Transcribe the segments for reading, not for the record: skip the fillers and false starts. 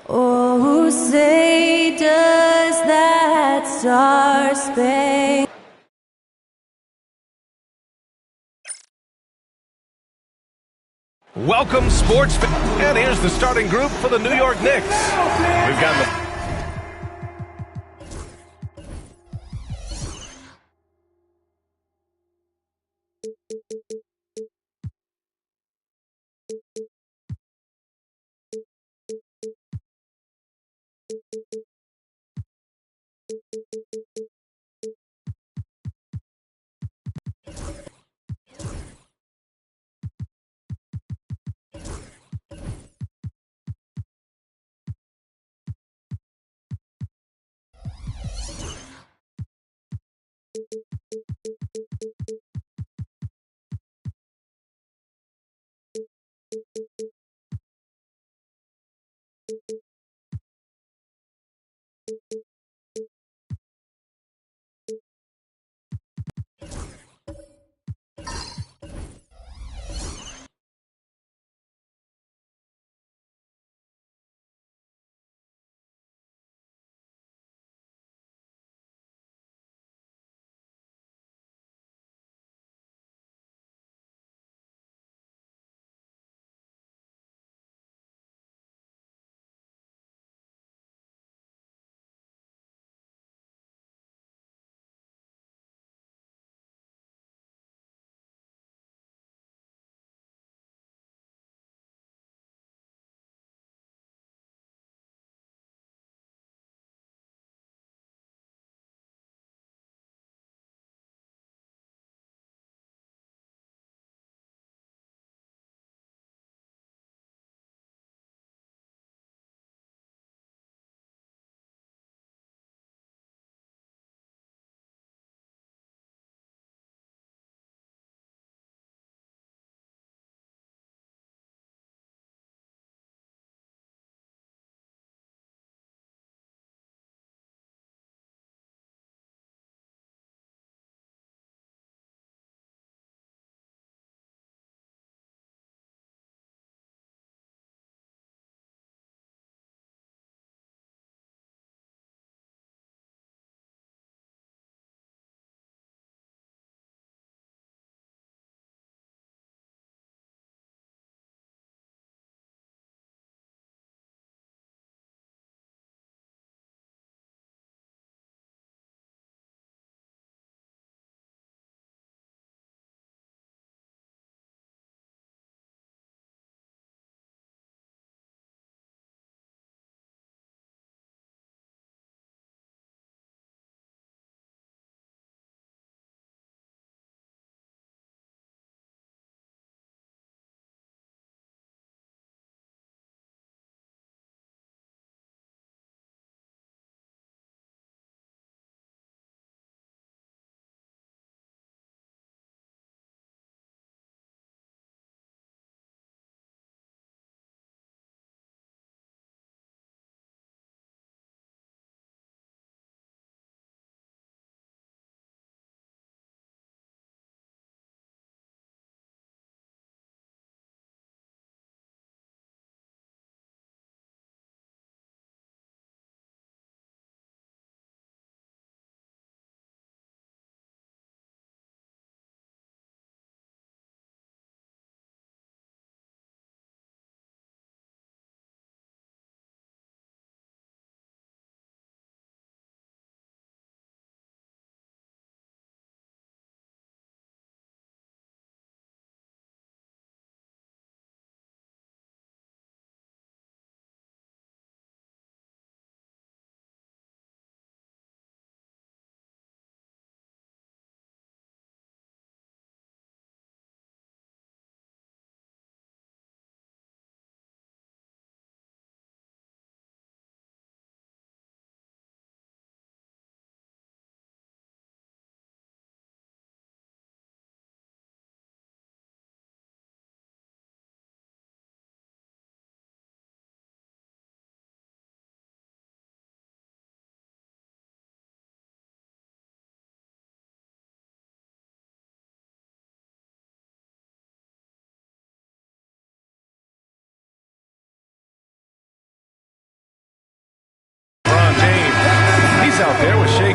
Oh, say does that star-spangled Welcome, sports fans. And here's the starting group for the New York Knicks. We've got the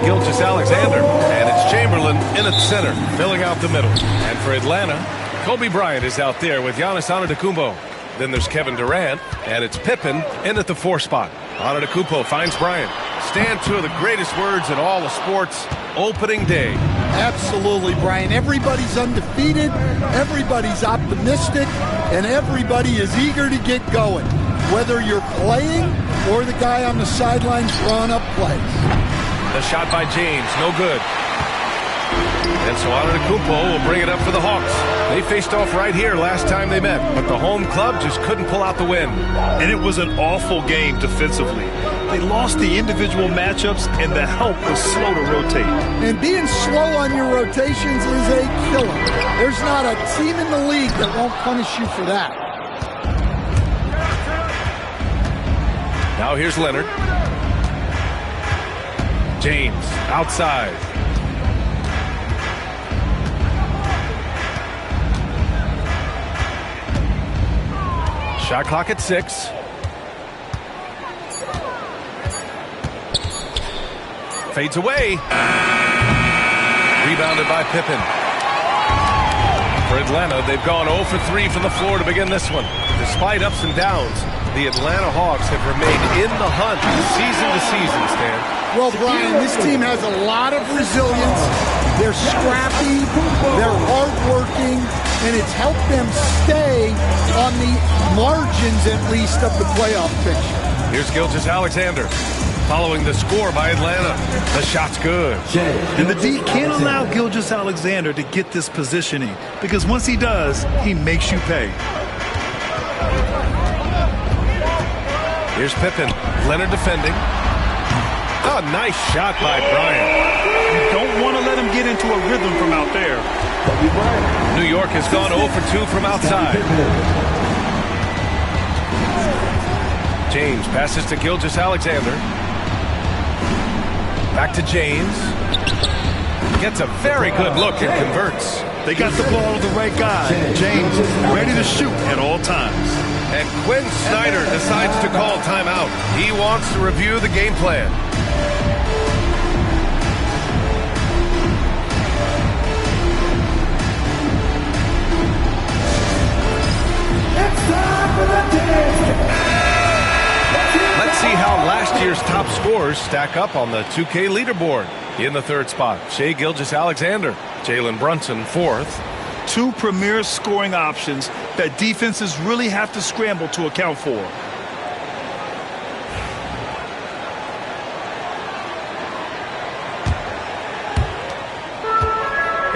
Gilgeous-Alexander. And it's Chamberlain in at center, filling out the middle. And for Atlanta, Kobe Bryant is out there with Giannis Antetokounmpo. Then there's Kevin Durant, and it's Pippen in at the 4 spot. Antetokounmpo finds Bryant. Stand two of the greatest words in all of sports, opening day. Absolutely, Brian. Everybody's undefeated, everybody's optimistic, and everybody is eager to get going, whether you're playing or the guy on the sidelines drawing up plays. The shot by James, no good. And so Antetokounmpo will bring it up for the Hawks. They faced off right here last time they met, but the home club just couldn't pull out the win. And it was an awful game defensively. They lost the individual matchups, and the help was slow to rotate. And being slow on your rotations is a killer. There's not a team in the league that won't punish you for that. Now here's Leonard. James outside. Shot clock at 6. Fades away. Rebounded by Pippen. For Atlanta, they've gone 0 for 3 from the floor to begin this one. Despite ups and downs, the Atlanta Hawks have remained in the hunt season to season, Stan. Well, Brian, this team has a lot of resilience. They're scrappy, they're hardworking, and it's helped them stay on the margins, at least, of the playoff picture. Here's Gilgeous-Alexander. Following the score by Atlanta. The shot's good. And the D can't allow Gilgeous-Alexander to get this positioning, because once he does, he makes you pay. Here's Pippen. Leonard defending. Oh, nice shot by Bryant. You don't want to let him get into a rhythm from out there. New York has gone 0 for 2 from outside. James passes to Gilgeous-Alexander. Back to James. Gets a very good look and converts. They got the ball to the right guy. James ready to shoot at all times. And Quinn Snyder decides to call timeout. He wants to review the game plan. Let's see how last year's top scorers stack up on the 2K leaderboard. In the 3rd spot, Shai Gilgeous-Alexander. Jalen Brunson 4th. 2 premier scoring options that defenses really have to scramble to account for.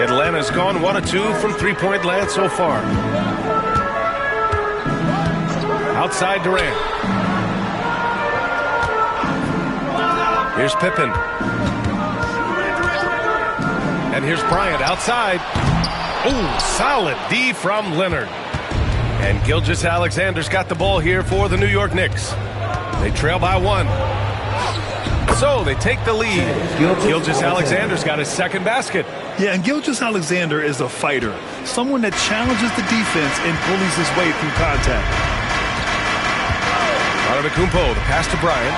Atlanta's gone 1 of 2 from three-point land so far. Outside Durant. Here's Pippen. And here's Bryant outside. Oh, solid D from Leonard. And Gilgeous-Alexander's got the ball here for the New York Knicks. They trail by 1. So they take the lead. Gilgeous-Alexander's got his 2nd basket. Yeah, and Gilgeous-Alexander is a fighter. Someone that challenges the defense and bullies his way through contact. Antetokounmpo, the pass to Bryant.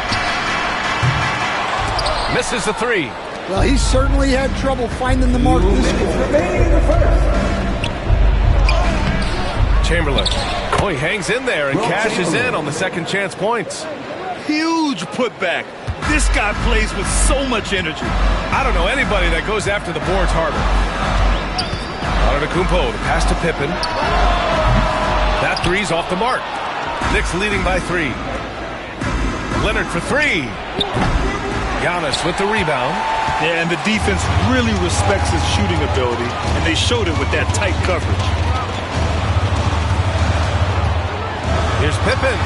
Misses the 3. Well, he certainly had trouble finding the mark this quarter. Chamberlain. Oh, he hangs in there and cashes in on the second chance points. Huge putback. This guy plays with so much energy. I don't know anybody that goes after the boards harder. Antetokounmpo, the pass to Pippen. That 3's off the mark. Knicks leading by 3. Leonard for 3. Giannis with the rebound. Yeah, and the defense really respects his shooting ability, and they showed it with that tight coverage. Here's Pippen.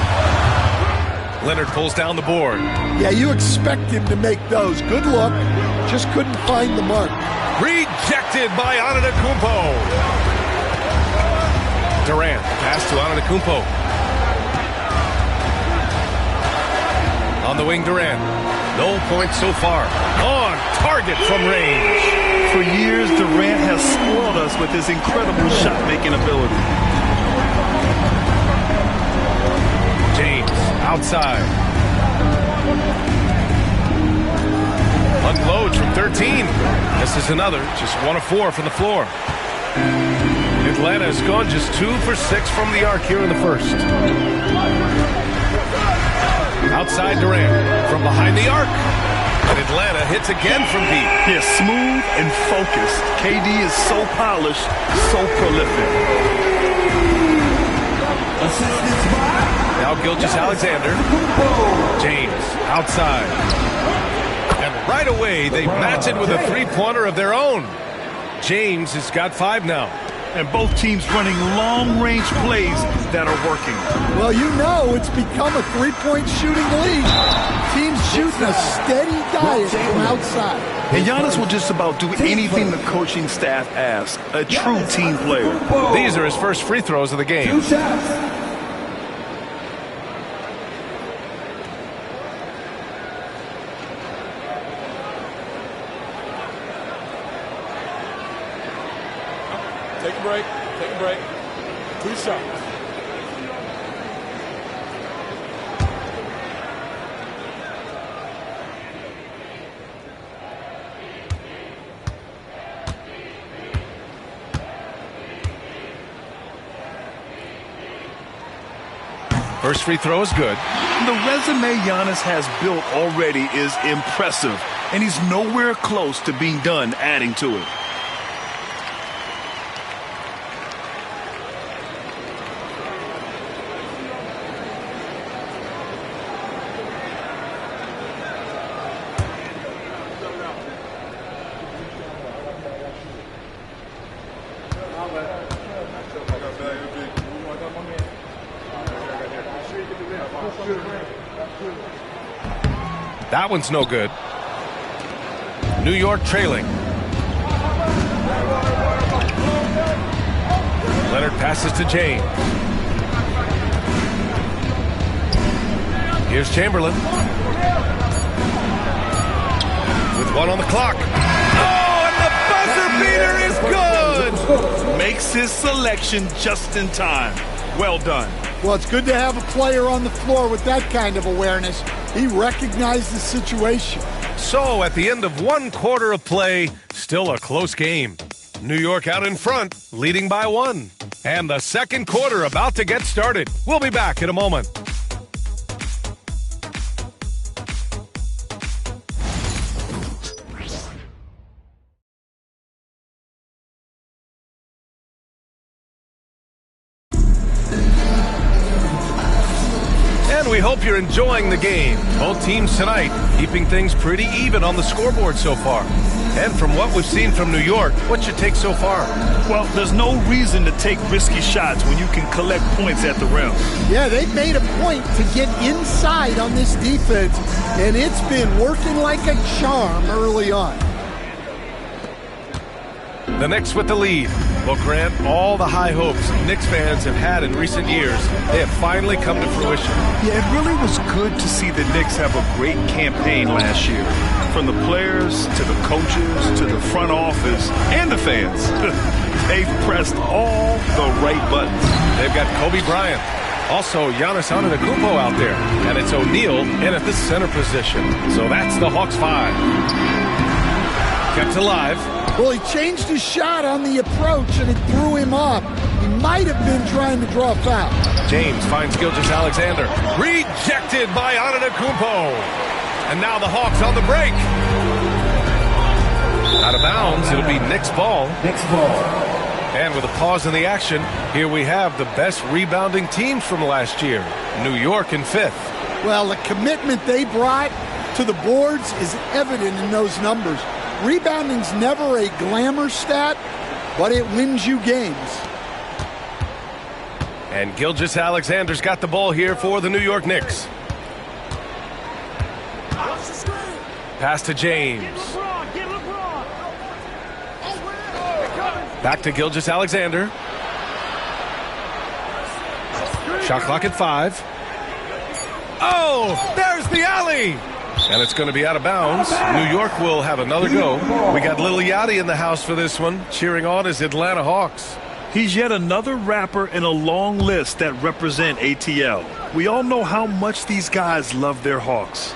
Leonard pulls down the board. Yeah, you expect him to make those. Good look. Just couldn't find the mark. Rejected by Antetokounmpo. Durant, pass to Antetokounmpo. On the wing, Durant. No points so far. On target from range. For years, Durant has spoiled us with his incredible shot-making ability. James, outside. Unloads from 13. This is another, just 1 of 4 from the floor. Atlanta has gone just 2 for 6 from the arc here in the first. Outside Durant from behind the arc. And Atlanta hits again from deep. He's smooth and focused. KD is so polished, so prolific. Now Gilgeous-Alexander. James outside. And right away they match it with a three-pointer of their own. James has got 5 now. And both teams running long-range plays that are working. Well, you know it's become a three-point shooting league. Teams shooting a steady diet from outside. And Giannis will just about do anything the coaching staff asks. A true team player. These are his first free throws of the game. Take a break. Take a break. 2 shots. First free throw is good. The resume Giannis has built already is impressive, and he's nowhere close to being done adding to it. That one's no good. New York trailing. Leonard passes to James. Here's Chamberlain. With 1 on the clock. Oh, and the buzzer beater is good! Makes his selection just in time. Well done. Well, it's good to have a player on the floor with that kind of awareness. He recognized the situation. So, at the end of 1 quarter of play, still a close game. New York out in front, leading by 1. And the second quarter about to get started. We'll be back in a moment. We hope you're enjoying the game. Both teams tonight keeping things pretty even on the scoreboard so far. And from what we've seen from New York, what's your take so far? Well, there's no reason to take risky shots when you can collect points at the rim. Yeah, they've made a point to get inside on this defense, and it's been working like a charm early on. The Knicks with the lead will grant all the high hopes Knicks fans have had in recent years. They have finally come to fruition. Yeah, it really was good to see the Knicks have a great campaign last year. From the players to the coaches to the front office and the fans. They've pressed all the right buttons. They've got Kobe Bryant. Also, Giannis Antetokounmpo out there. And it's O'Neal in at the center position. So that's the Hawks 5. Kept alive. Well, he changed his shot on the approach, and it threw him off. He might have been trying to draw a foul. James finds Gilgeous-Alexander. Rejected by Antetokounmpo. And now the Hawks on the break. Out of bounds, it'll be Knicks ball. Knicks ball. And with a pause in the action, here we have the best rebounding teams from last year. New York in 5th. Well, the commitment they brought to the boards is evident in those numbers. Rebounding's never a glamour stat, but it wins you games. And Gilgeous-Alexander's got the ball here for the New York Knicks. Pass to James. Back to Gilgeous-Alexander. Shot clock at 5. Oh, there's the alley. And it's going to be out of bounds. New York will have another go. We got Lil Yachty in the house for this one, cheering on his Atlanta Hawks. He's yet another rapper in a long list that represent ATL. We all know how much these guys love their Hawks.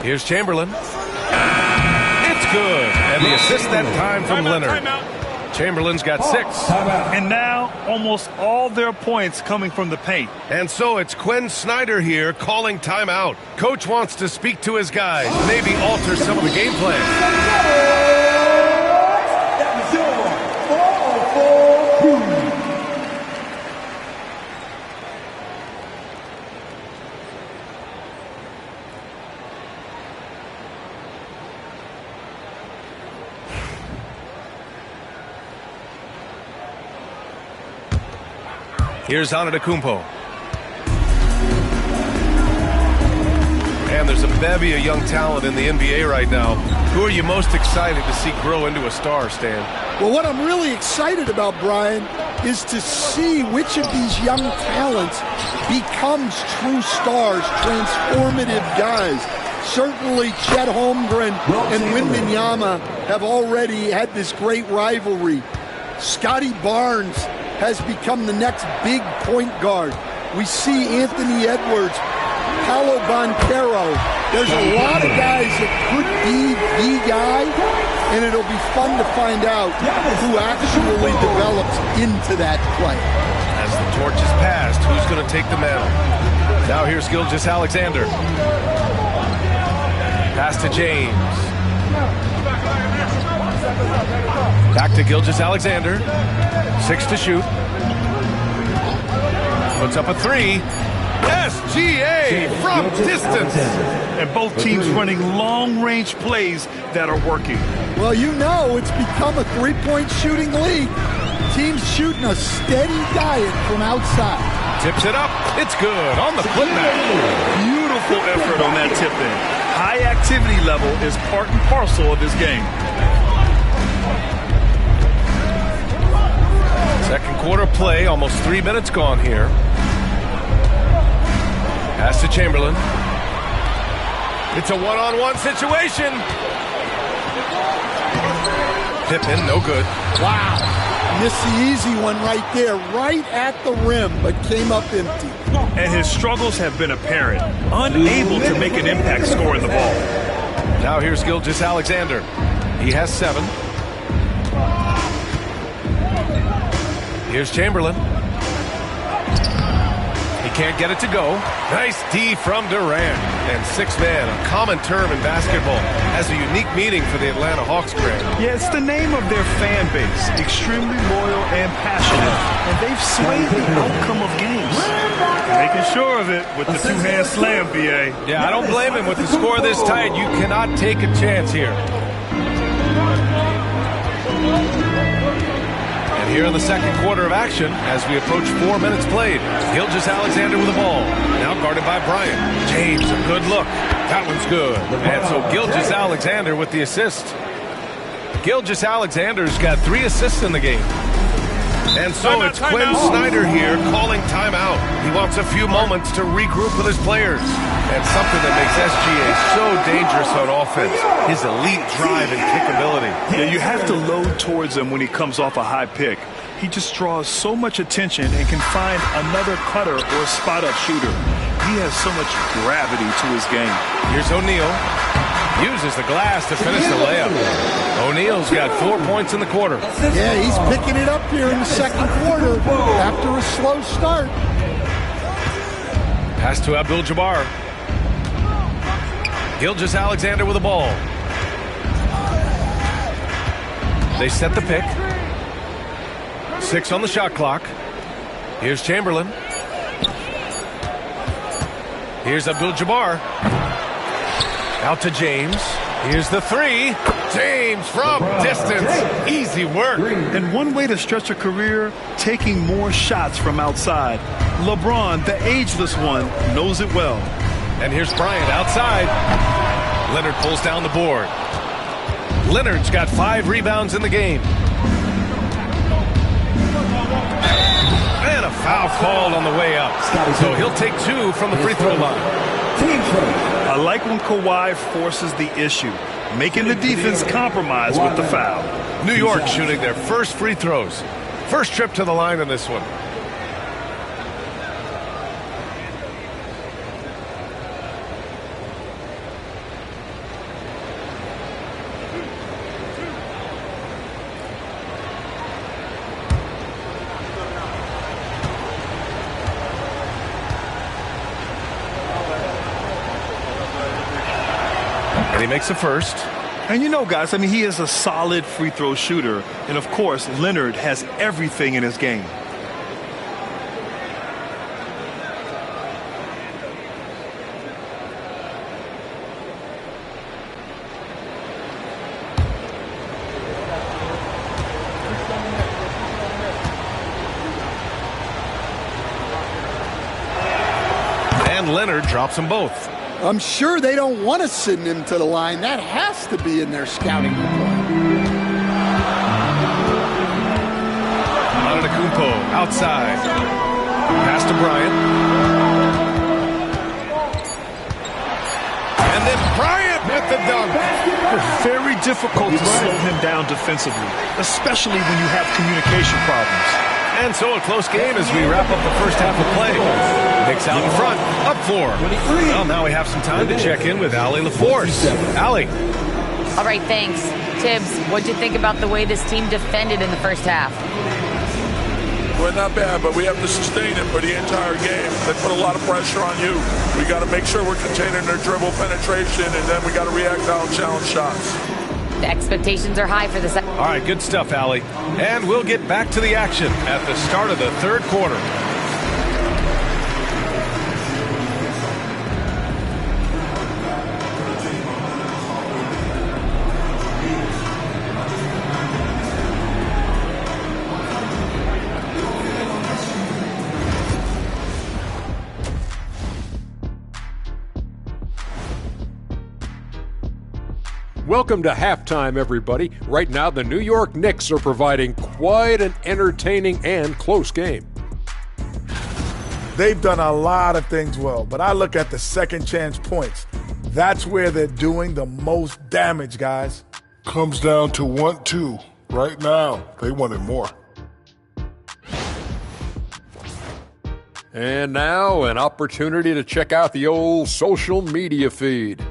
Here's Chamberlain. good. And the assist that time from Leonard. Chamberlain's got 6. And now almost all their points coming from the paint. And so it's Quinn Snyder here calling timeout. Coach wants to speak to his guys, maybe alter some of the game plan. Here's Antetokounmpo. And there's a bevy of young talent in the NBA right now. Who are you most excited to see grow into a star, Stan? Well, what I'm really excited about, Brian, is to see which of these young talents becomes true stars, transformative guys. Certainly Chet Holmgren and Wembanyama have already had this great rivalry. Scotty Barnes has become the next big point guard. We see Anthony Edwards, Paolo Banchero. There's a lot of guys that could be the guy, and it'll be fun to find out who actually develops into that play. As the torch is passed, who's going to take the mantle? Now here's Gilgeous-Alexander. Pass to James. Back to Gilgeous-Alexander. 6 to shoot. Puts up a 3. SGA from distance. And both teams running long-range plays that are working. Well, you know it's become a three-point shooting league. Teams shooting a steady diet from outside. Tips it up. It's good on the putback. Beautiful effort on that tip-in. High activity level is part and parcel of his game. Second quarter play, almost 3 minutes gone here. Pass to Chamberlain. It's a one-on-one situation. Pippen, no good. Wow. Missed the easy one right there, right at the rim, but came up empty. And his struggles have been apparent. Unable to make an impact scoring the ball. Now here's Gilgeous-Alexander. He has 7. Here's Chamberlain. He can't get it to go. Nice D from Durant. And 6 man, a common term in basketball, has a unique meaning for the Atlanta Hawks, Grant. Yeah, it's the name of their fan base. Extremely loyal and passionate. And they've swayed the outcome of games. Making sure of it with the two-hand slam, B.A. Yeah, I don't blame him. With the score this tight, you cannot take a chance here. And here in the second quarter of action, as we approach 4 minutes played, Gilgeous-Alexander with the ball. Now guarded by Bryant. James, a good look. That one's good. And so Gilgeous-Alexander with the assist. Gilgeous-Alexander's got 3 assists in the game. And so it's Quinn Snyder here calling timeout. He wants a few moments to regroup with his players. And something that makes SGA so dangerous on offense, his elite drive and kick ability. Yeah, you have to load towards him when he comes off a high pick. He just draws so much attention and can find another cutter or a spot-up shooter. He has so much gravity to his game. Here's O'Neal. Uses the glass to finish the layup. O'Neal's got 4 points in the quarter. Yeah, he's picking it up here in the second quarter after a slow start. Pass to Abdul-Jabbar. Gilgeous-Alexander with the ball. They set the pick. 6 on the shot clock. Here's Chamberlain. Here's Abdul-Jabbar. Out to James. Here's the 3. James from distance. Easy work. And one way to stretch a career, taking more shots from outside. LeBron, the ageless one, knows it well. And here's Bryant outside. Leonard pulls down the board. Leonard's got 5 rebounds in the game. And a foul called on the way up. So he'll take 2 from the free throw line. I like when Kawhi forces the issue, making the defense compromise with the foul. New York shooting their first free throws. First trip to the line in this one. he makes the first. And you know, guys, I mean, he is a solid free throw shooter. And, of course, Leonard has everything in his game. And Leonard drops them both. I'm sure they don't want to send him to the line. That has to be in their scouting report. Antetokounmpo outside. Pass to Bryant. And then Bryant with the dunk. Very difficult to slow him down defensively, especially when you have communication problems. And so a close game as we wrap up the first half of play. Knicks out in front, up 4. Well, now we have some time to check in with Allie LaForce. Allie. All right, thanks. Tibbs, what'd you think about the way this team defended in the first half? Well, not bad, but we have to sustain it for the entire game. They put a lot of pressure on you. We got to make sure we're containing their dribble penetration, and then we got to react on challenge shots. The expectations are high for this. All right, good stuff, Allie. And we'll get back to the action at the start of the third quarter. Welcome to halftime, everybody. Right now, the New York Knicks are providing quite an entertaining and close game. They've done a lot of things well, but I look at the second chance points. That's where they're doing the most damage, guys. Comes down to 1-2. Right now, they wanted more. And now, an opportunity to check out the old social media feed.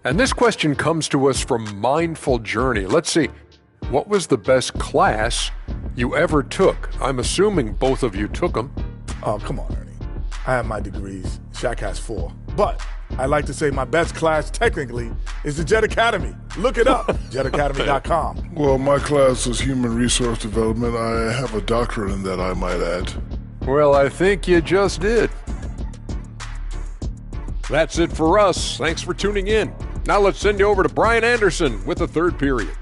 And this question comes to us from Mindful Journey. Let's see. What was the best class you ever took? I'm assuming both of you took them. Oh, come on, Ernie. I have my degrees. Shaq has 4. But I like to say my best class, technically, is the Jet Academy. Look it up, jetacademy.com. Well, my class was human resource development. I have a doctorate in that, I might add. Well, I think you just did. That's it for us. Thanks for tuning in. Now let's send you over to Brian Anderson with the third period.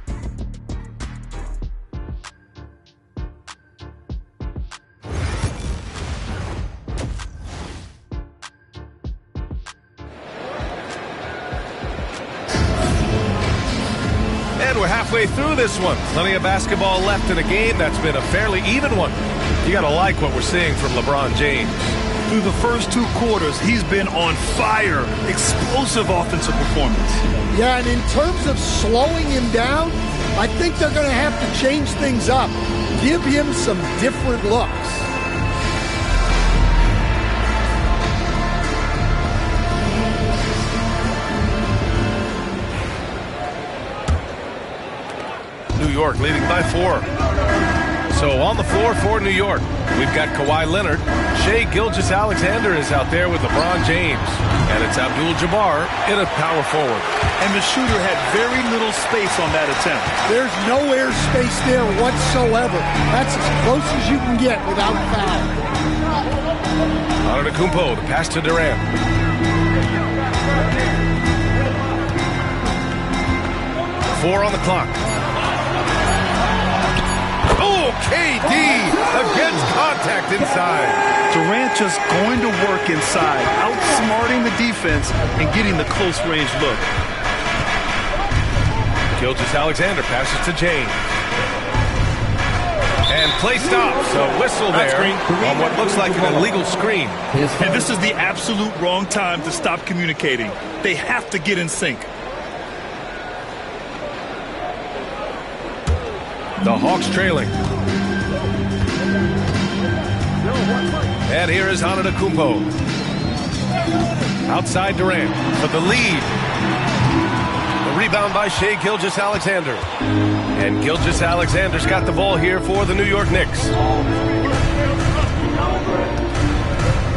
And we're halfway through this one. Plenty of basketball left in a game that's been a fairly even one. You got to like what we're seeing from LeBron James. Through the first 2 quarters, he's been on fire. Explosive offensive performance. Yeah, and in terms of slowing him down, I think they're going to have to change things up. Give him some different looks. New York leading by 4. So on the floor for New York, we've got Kawhi Leonard. Shai Gilgeous-Alexander is out there with LeBron James. And it's Abdul-Jabbar in a power forward. And the shooter had very little space on that attempt. There's no air space there whatsoever. That's as close as you can get without foul. Antetokounmpo, the pass to Durant. Four on the clock. Oh, KD against contact inside. Durant just going to work inside, outsmarting the defense and getting the close range look. Gilgeous-Alexander passes to James. And play stops. A whistle there on what looks like an illegal screen. And this is the absolute wrong time to stop communicating. They have to get in sync. The Hawks trailing. And here is Antetokounmpo. Outside Durant for the lead. The rebound by Shai Gilgeous-Alexander. And Gilgeous-Alexander's got the ball here for the New York Knicks.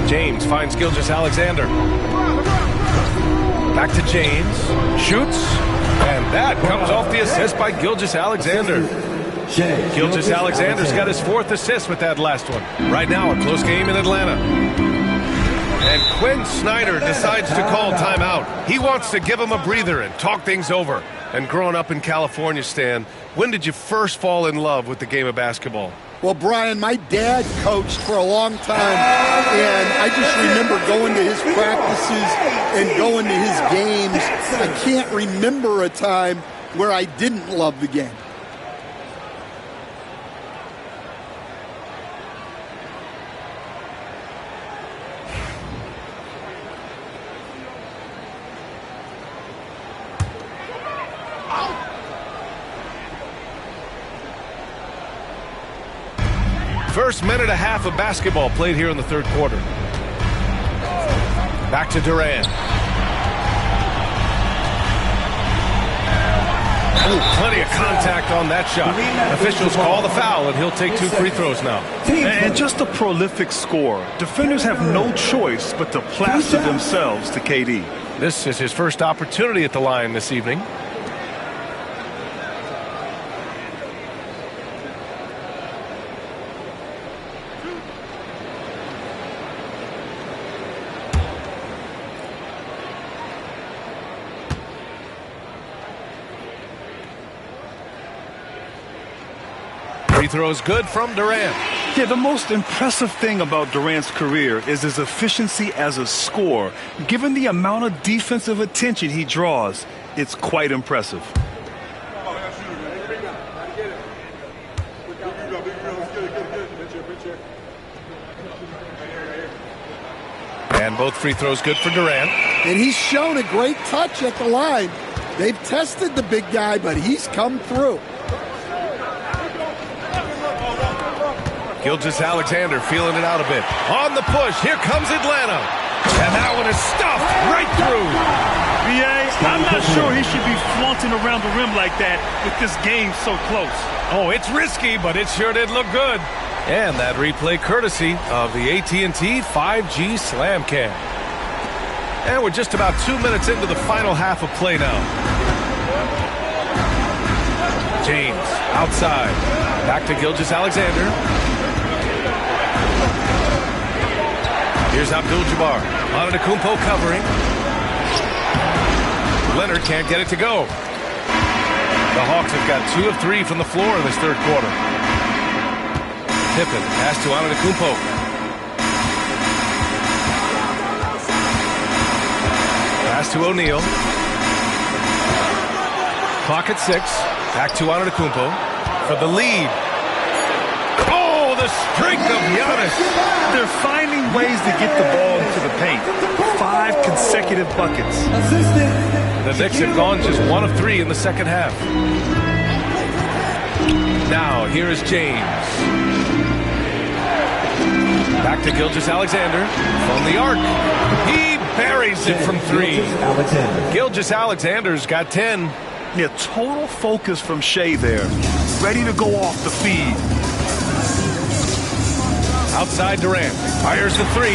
James finds Gilgeous-Alexander. Back to James. Shoots. And that comes off the assist by Gilgeous-Alexander. Gilgeous-Alexander's got his 4th assist with that last one. Right now, a close game in Atlanta. And Quinn Snyder decides to call timeout. He wants to give him a breather and talk things over. And growing up in California, Stan, when did you first fall in love with the game of basketball? Well, Brian, my dad coached for a long time, and I just remember going to his practices and going to his games. I can't remember a time where I didn't love the game. First minute and a half of basketball played here in the third quarter. Back to Durant. Oh, plenty of contact on that shot. Officials call the foul, and he'll take 2 free throws now. And just a prolific scorer. Defenders have no choice but to plaster themselves to KD. This is his first opportunity at the line this evening. Free throws good from Durant. Yeah, the most impressive thing about Durant's career is his efficiency as a scorer. Given the amount of defensive attention he draws, it's quite impressive. And both free throws good for Durant. And he's shown a great touch at the line. They've tested the big guy, but he's come through. Gilgeous-Alexander feeling it out a bit. On the push, here comes Atlanta. And that one is stuffed right through. I'm not sure he should be flaunting around the rim like that with this game so close. Oh, it's risky, but it sure did look good. And that replay courtesy of the AT&T 5G Slam Cam. And we're just about 2 minutes into the final half of play now. James outside. Back to Gilgeous-Alexander. Here's Abdul-Jabbar. Antetokounmpo covering. Leonard can't get it to go. The Hawks have got 2 of 3 from the floor in this third quarter. Pippen pass to Antetokounmpo. Pass to O'Neal. Clock at 6. Back to Antetokounmpo for the lead. Oh, the streak of Giannis. They're finding ways to get the ball into the paint. 5 consecutive buckets. The Knicks have gone just 1 of 3 in the second half. Now, here is James. Back to Gilgeous-Alexander from the arc. He buries it from 3. Gilgeous-Alexander's got 10. Yeah, total focus from Shea there. Ready to go off the feed. Outside Durant. Fires the 3.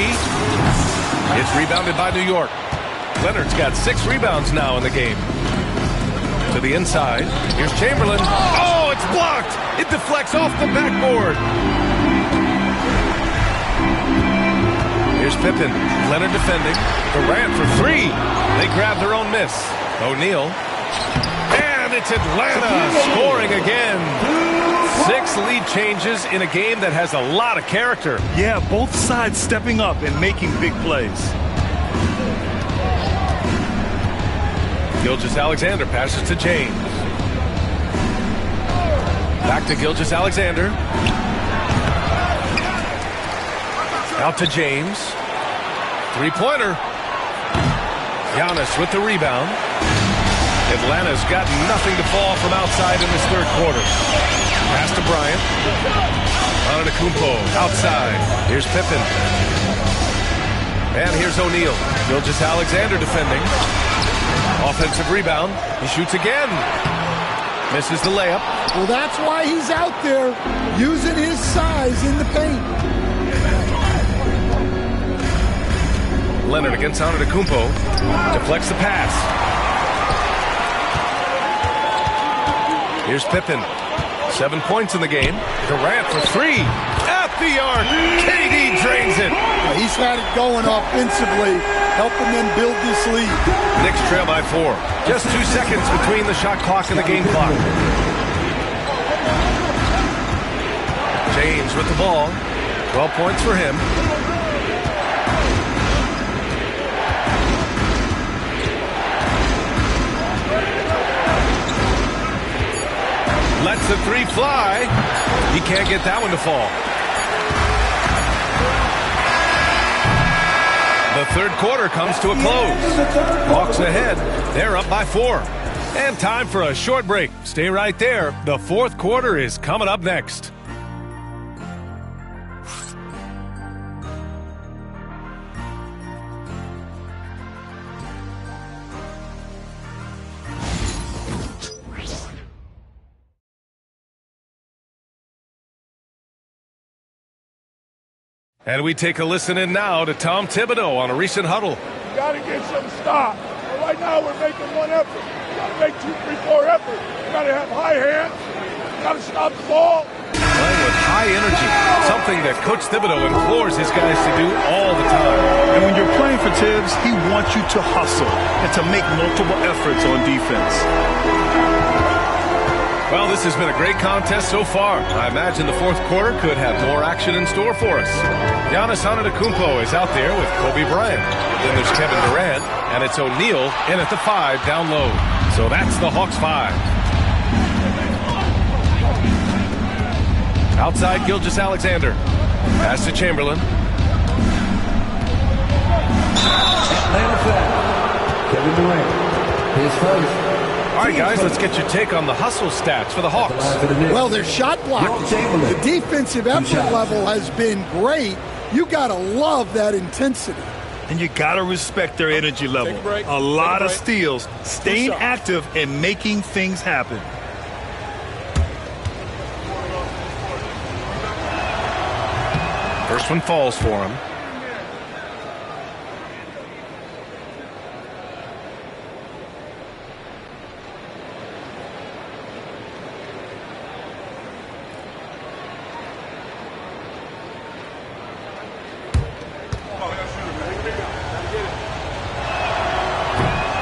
It's rebounded by New York. Leonard's got 6 rebounds now in the game. To the inside. Here's Chamberlain. Oh, it's blocked. It deflects off the backboard. Here's Pippen. Leonard defending. Durant for 3. They grab their own miss. O'Neal. And it's Atlanta scoring again. 6 lead changes in a game that has a lot of character. Yeah, both sides stepping up and making big plays. Gilgeous-Alexander passes to James. Back to Gilgeous-Alexander. Out to James. 3-pointer. Giannis with the rebound. Atlanta's got nothing to fall from outside in this third quarter. Pass to Bryant. Antetokounmpo outside. Here's Pippen. And here's O'Neal. Gilgeous-Alexander defending. Offensive rebound. He shoots again. Misses the layup. Well, that's why he's out there using his size in the paint. Leonard against Antetokounmpo. Deflects the pass. Here's Pippen. 7 points in the game. Durant for three. At the arc. KD drains it. He's had it going offensively, helping them build this lead. Knicks trail by 4. Just 2 seconds between the shot clock and the game clock. James with the ball. 12 points for him. Lets the three fly. He can't get that one to fall. The third quarter comes to a close. Hawks ahead. They're up by 4. And time for a short break. Stay right there. The fourth quarter is coming up next. And we take a listen in now to Tom Thibodeau on a recent huddle. You got to get some stop. But right now we're making one effort. You got to make 2, 3, 4 efforts. You got to have high hands. You got to stop the ball. Playing with high energy, something that Coach Thibodeau implores his guys to do all the time. And when you're playing for Tibbs, he wants you to hustle and to make multiple efforts on defense. Well, this has been a great contest so far. I imagine the fourth quarter could have more action in store for us. Giannis Antetokounmpo is out there with Kobe Bryant. Then there's Kevin Durant, and it's O'Neal in at the 5 down low. So that's the Hawks 5. Outside, Gilgeous-Alexander. Pass to Chamberlain. Kevin Durant, his first. All right, guys, let's get your take on the hustle stats for the Hawks. Well, their shot blocking, the defensive effort level has been great. You got to love that intensity. And you got to respect their energy level. A lot of steals, staying active and making things happen. First one falls for him.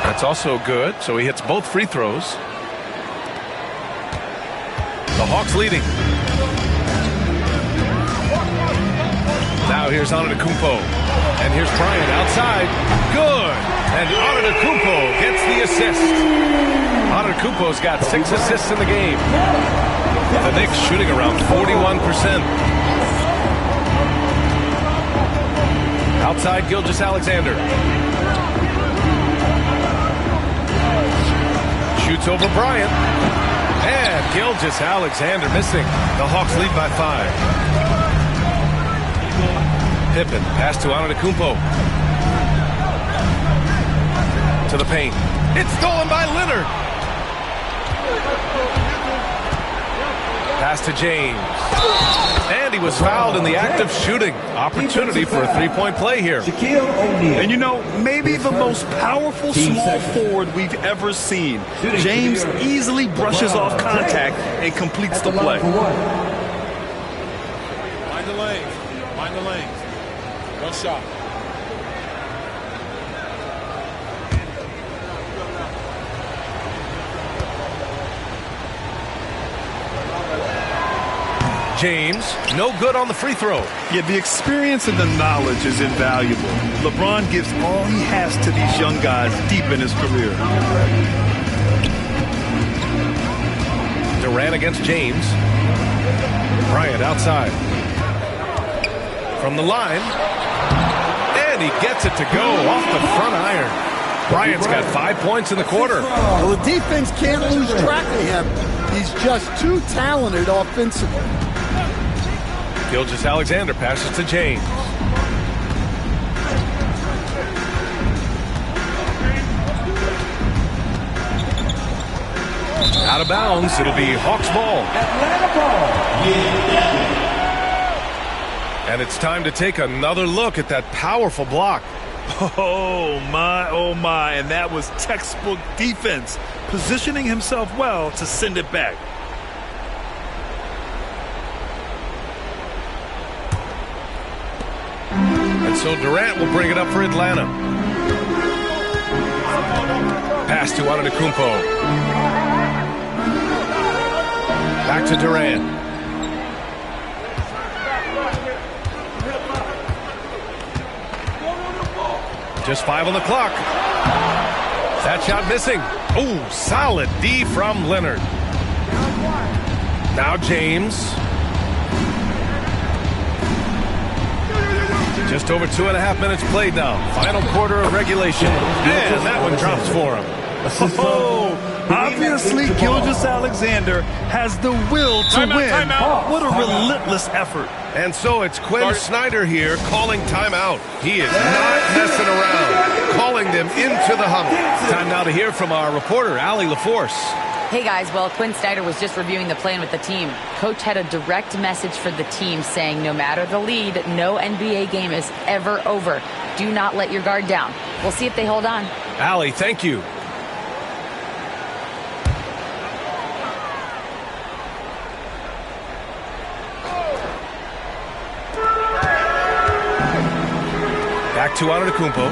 That's also good, so he hits both free throws. The Hawks leading. Now here's Antetokounmpo. And here's Bryant outside. Good. And Antetokounmpo gets the assist. Antetokounmpo's got 6 assists in the game. The Knicks shooting around 41%. Outside Gilgeous-Alexander. Shoots over Bryant. And Gilgeous-Alexander missing. The Hawks lead by 5. Pippen, pass to Antetokounmpo. To the paint. It's stolen by Leonard. Pass to James. And he was fouled in the act of shooting. Opportunity for a three-point play here. And you know, maybe the most powerful small forward we've ever seen. James easily brushes off contact and completes the play. Mind the lanes. Mind the lanes. No shot. James, no good on the free throw. Yeah, the experience and the knowledge is invaluable. LeBron gives all he has to these young guys deep in his career. Durant against James. Bryant outside. From the line. And he gets it to go off the front iron. Bryant's got 5 points in the quarter. Well, the defense can't lose track of him. He's just too talented offensively. Gilgeous-Alexander passes to James. Out of bounds. It'll be Hawks ball. Atlanta ball. And it's time to take another look at that powerful block. Oh, my. And that was textbook defense, positioning himself well to send it back. And so Durant will bring it up for Atlanta. Pass to Antetokounmpo. Back to Durant. Just 5 on the clock. That shot missing. Oh, solid D from Leonard. Now James. Just over 2.5 minutes played now. Final quarter of regulation. And that one drops for him. Obviously, Gilgeous-Alexander has the will to win. Timeout. What a relentless effort. And so it's Quinn Snyder here calling timeout. He is not messing around, calling them into the huddle. Time now to hear from our reporter, Allie LaForce. Hey guys, well, Quinn Snyder was just reviewing the plan with the team. Coach had a direct message for the team saying no matter the lead, no NBA game is ever over. Do not let your guard down. We'll see if they hold on. Allie, thank you. Back to Antetokounmpo.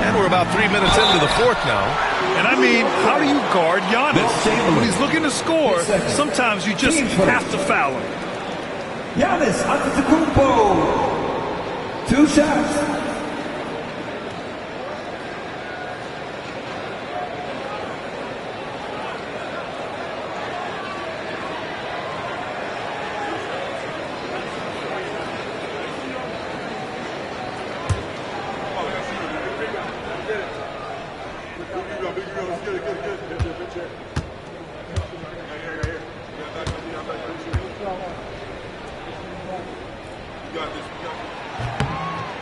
And we're about 3 minutes into the fourth now. And I mean, how do you guard Giannis? When he's looking to score, sometimes you just have to foul him. Giannis Antetokounmpo. 2 shots.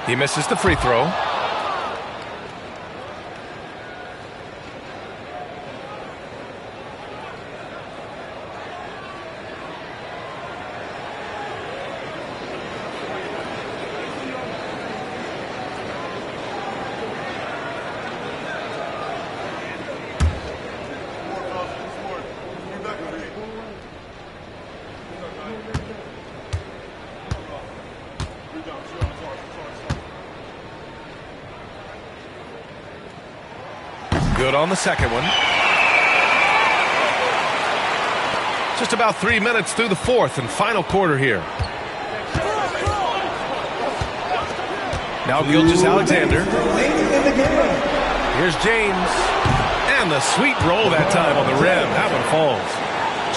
He misses the free throw. Good on the second one. Just about 3 minutes through the fourth and final quarter here. Now Gilgeous-Alexander. Here's James. And the sweet roll that time on the rim. That one falls.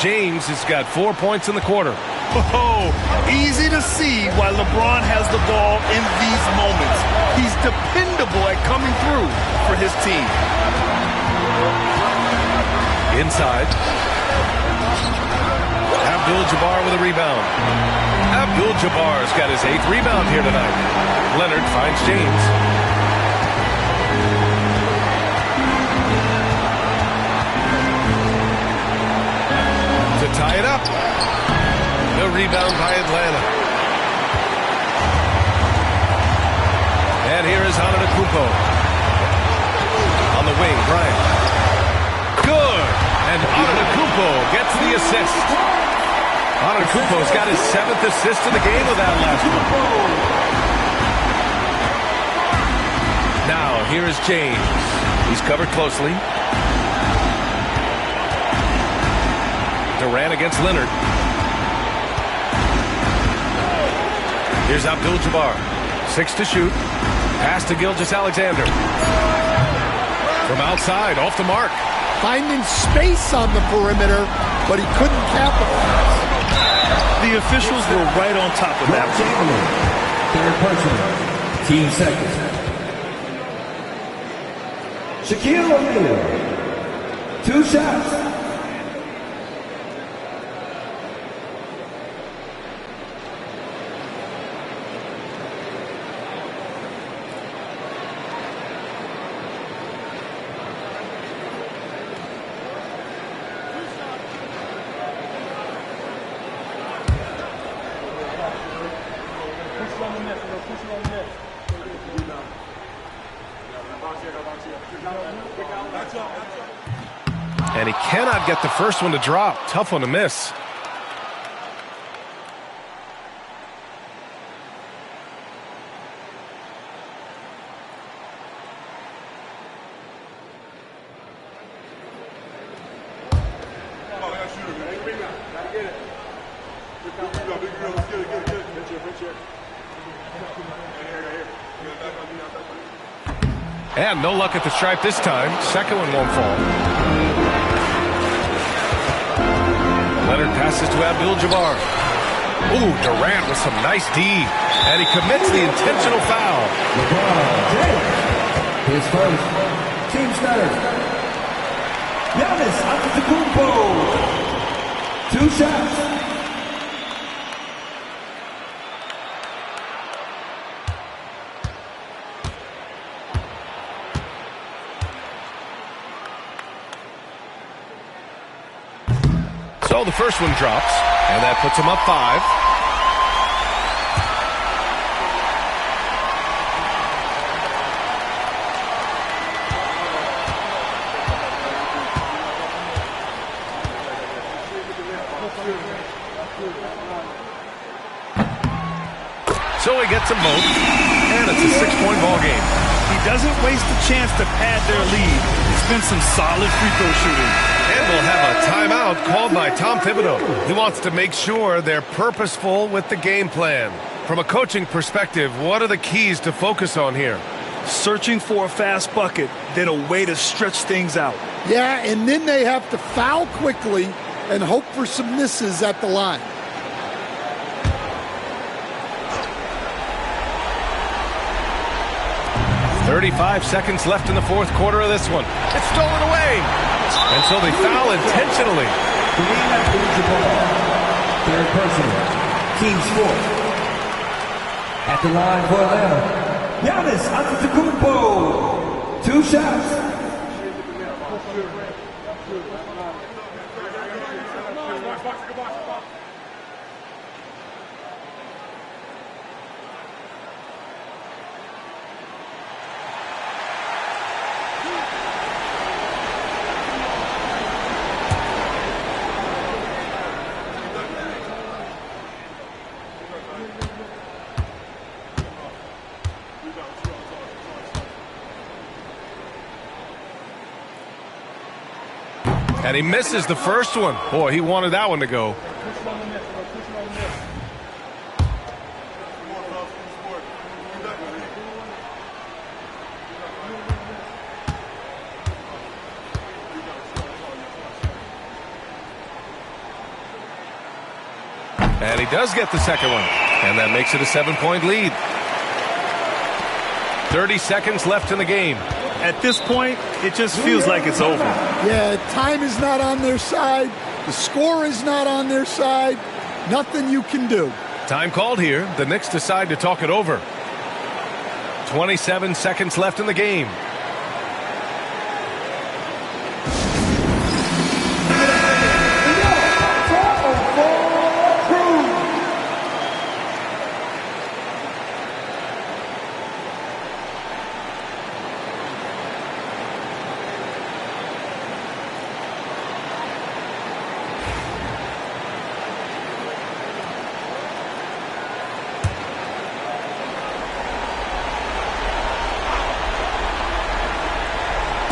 James has got 4 points in the quarter. Oh, easy to see why LeBron has the ball in these moments. He's dependable at coming through for his team. Inside. Abdul-Jabbar with a rebound. Abdul-Jabbar's got his 8th rebound here tonight. Leonard finds James. To tie it up. The rebound by Atlanta. And here is Antetokounmpo. On the wing, Bryant. Good. And Antetokounmpo gets the assist. Antetokounmpo's got his 7th assist of the game with that last one. Now, here is James. He's covered closely. Durant against Leonard. Here's Abdul-Jabbar. 6 to shoot. Pass to Gilgeous-Alexander. From outside, off the mark. Finding space on the perimeter, but he couldn't capitalize. The officials were right on top of that. Third person. Team second. Shaquille O'Neal. 2 shots. And he cannot get the first one to drop. Tough one to miss. And no luck at the stripe this time. Second one won't fall. Leonard passes to Abdul-Jabbar. Ooh, Durant with some nice D. And he commits the intentional foul. His first. Team starter. Giannis Antetokounmpo. 2 shots. So the first one drops, and that puts him up 5. So he gets them both, and it's a 6-point ball game. He doesn't waste a chance to pad their lead. It's been some solid free throw shooting. And we'll have a timeout called by Tom Thibodeau. He wants to make sure they're purposeful with the game plan. From a coaching perspective, what are the keys to focus on here? Searching for a fast bucket, then a way to stretch things out. Yeah, and then they have to foul quickly and hope for some misses at the line. "35 seconds left in the fourth quarter of this one. It's stolen away. And so they foul intentionally. Third person. Team's 4. At the line for Atlanta. Giannis Antetokounmpo. 2 shots. And he misses the first one. Boy, he wanted that one to go. And he does get the second one. And that makes it a 7-point lead. 30 seconds left in the game. At this point, it just feels like it's over. Yeah, time is not on their side. The score is not on their side. Nothing you can do. Time called here. The Knicks decide to talk it over. 27 seconds left in the game.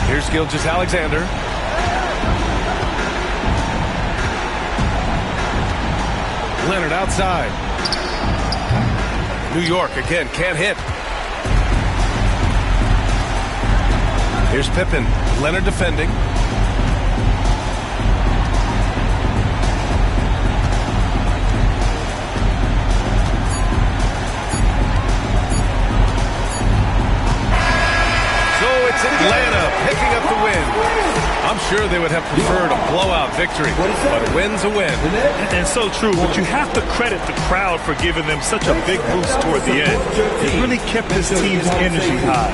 Here's Gilgeous-Alexander. Leonard outside. New York again, can't hit. Here's Pippen. Leonard defending. Atlanta picking up the win. I'm sure they would have preferred a blowout victory, but win's a win. And so true, but you have to credit the crowd for giving them such a big boost toward the end. It really kept this team's energy high.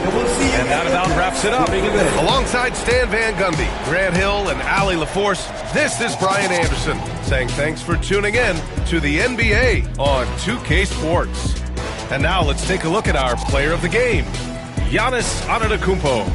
And that about wraps it up. Alongside Stan Van Gundy, Grant Hill, and Allie LaForce, this is Brian Anderson saying thanks for tuning in to the NBA on 2K Sports. And now let's take a look at our player of the game, Giannis Antetokounmpo.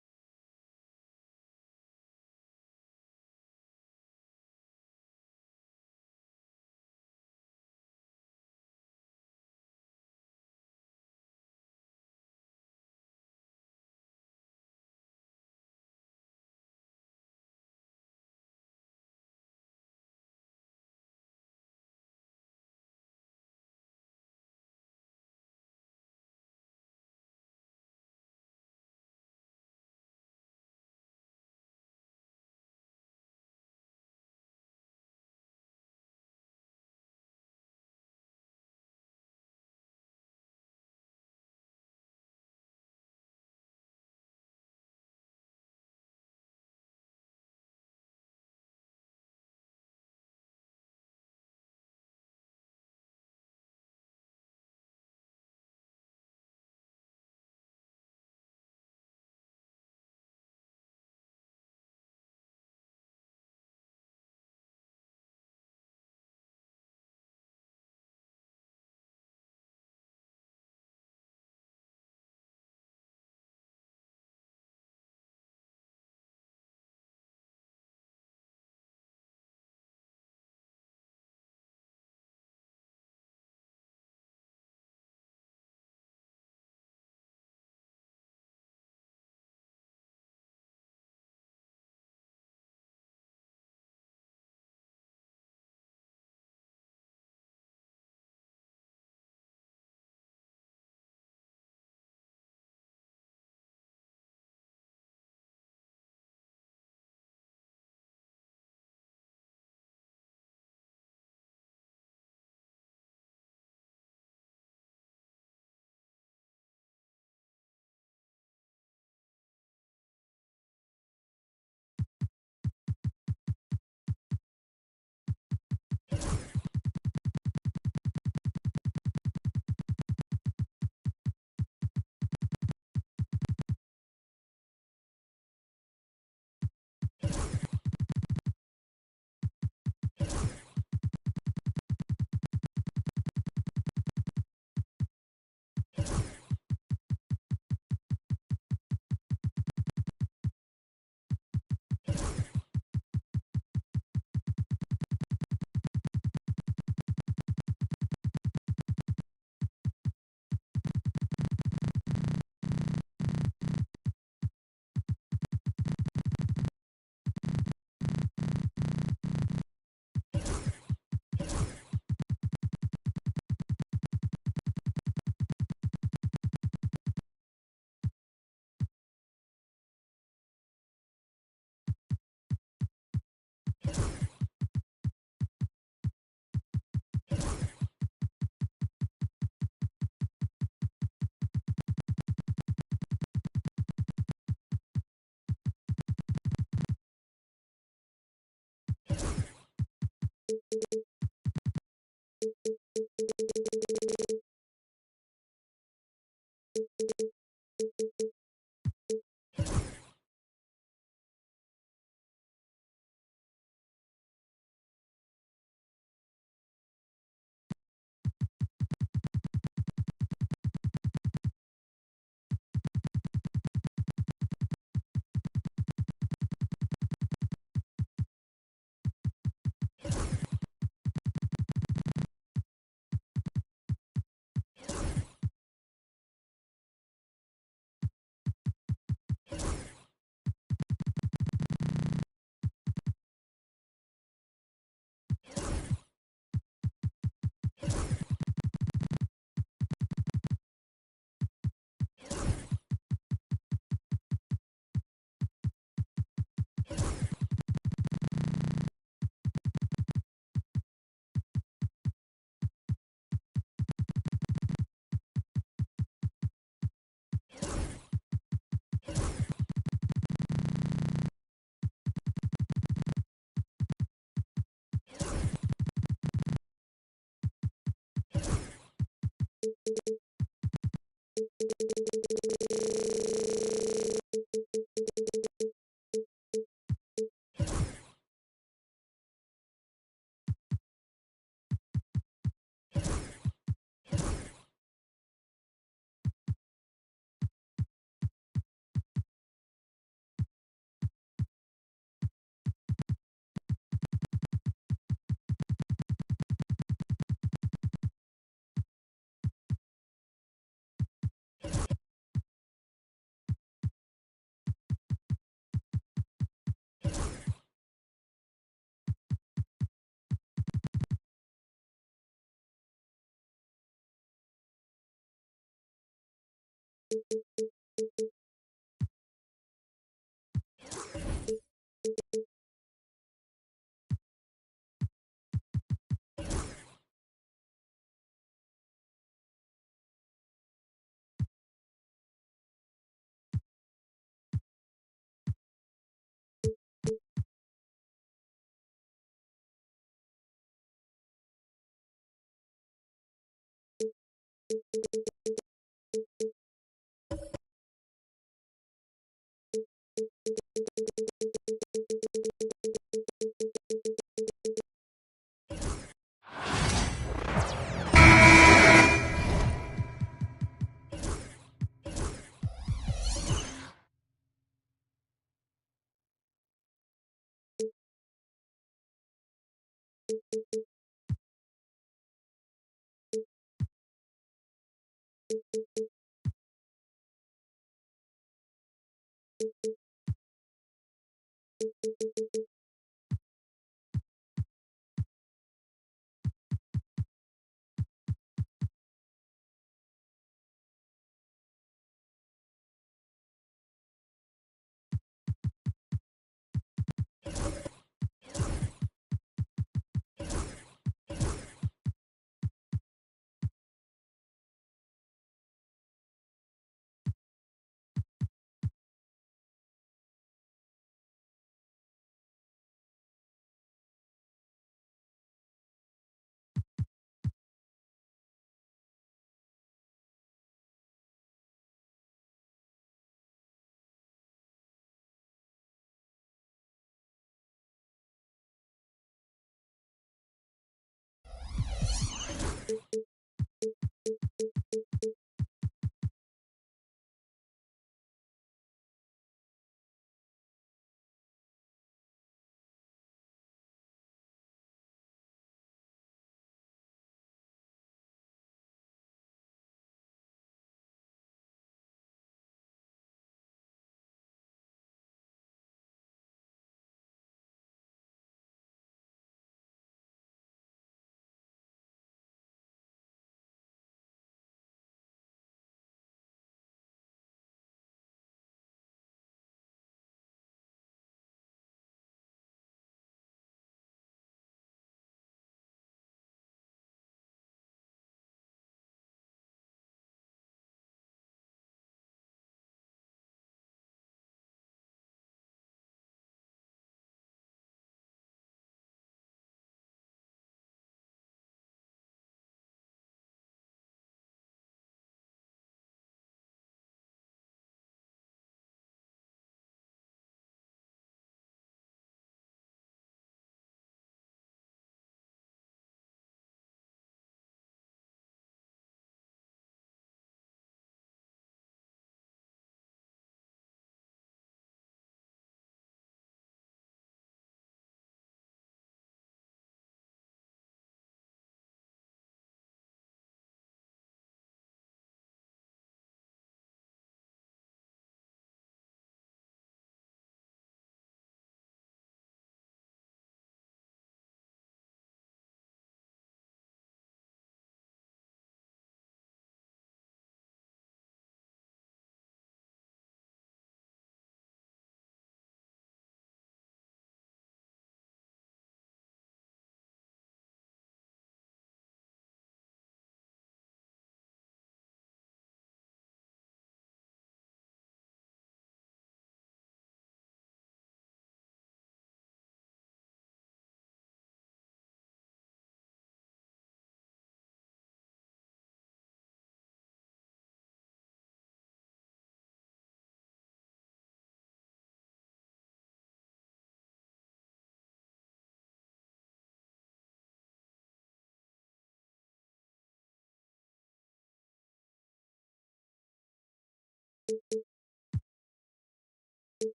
Welcome,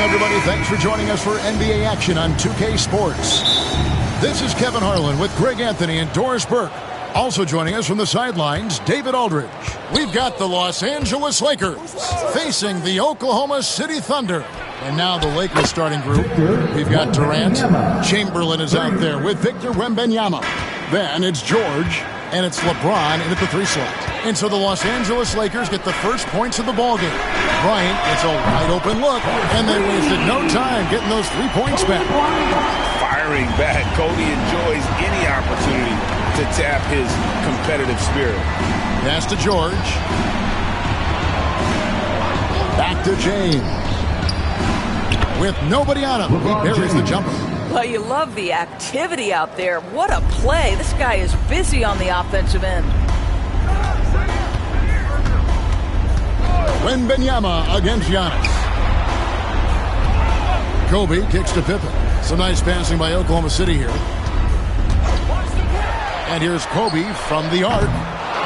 everybody. Thanks for joining us for NBA action on 2K Sports. This is Kevin Harlan with Greg Anthony and Doris Burke. Also joining us from the sidelines, David Aldridge. We've got the Los Angeles Lakers facing the Oklahoma City Thunder. And now the Lakers starting group. We've got Durant. Chamberlain is out there with Victor Wembanyama. Then it's George, and it's LeBron in at the 3 slot. And so the Los Angeles Lakers get the first points of the ballgame. Bryant gets a wide open look, and they wasted no time getting those 3 points back. Firing back, Cody enjoys any opportunity to tap his competitive spirit. Pass to George. Back to James. With nobody on him, he buries the jumper. Well, you love the activity out there. What a play. This guy is busy on the offensive end. Wembanyama against Giannis. Kobe kicks to Pippen. Some nice passing by Oklahoma City here. And here's Kobe from the arc.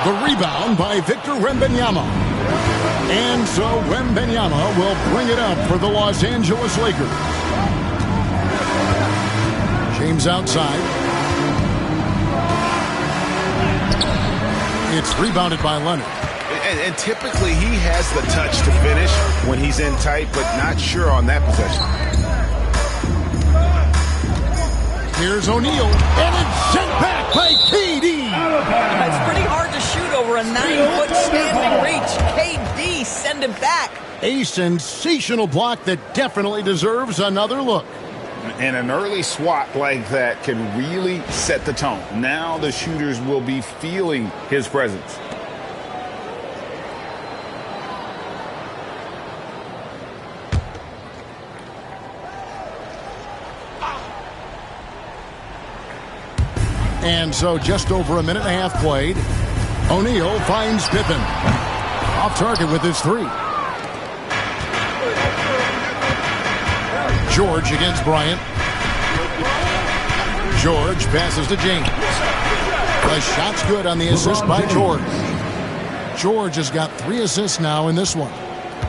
The rebound by Victor Wembanyama. And so Wembanyama will bring it up for the Los Angeles Lakers. James outside. It's rebounded by Leonard. And typically he has the touch to finish when he's in tight, but not sure on that possession. Here's O'Neal, and it's sent back by KD. It's pretty hard to shoot over a 9-foot standing reach. KD send him back. A sensational block that definitely deserves another look. And an early swat like that can really set the tone. Now the shooters will be feeling his presence. And so just over a minute and a half played. O'Neal finds Pippen. Off target with his 3. George against Bryant. George passes to James. The shot's good on the assist by George. George has got 3 assists now in this one.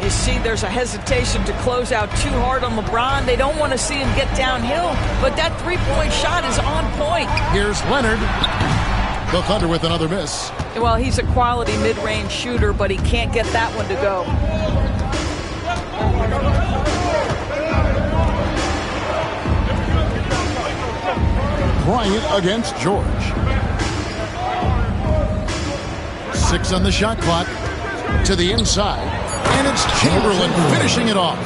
You see, there's a hesitation to close out too hard on LeBron. They don't want to see him get downhill, but that 3-point shot is on point. Here's Leonard. The Thunder with another miss. Well, he's a quality mid-range shooter, but he can't get that one to go. Bryant against George. 6 on the shot clock. To the inside. And it's Chamberlain finishing it off.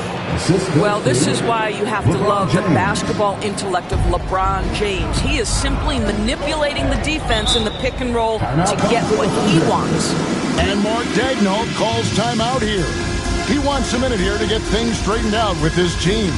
Well, this is why you have to love the basketball intellect of LeBron James. He is simply manipulating the defense in the pick and roll to get what he wants. And Mark Daigneault calls timeout here. He wants a minute here to get things straightened out with his team.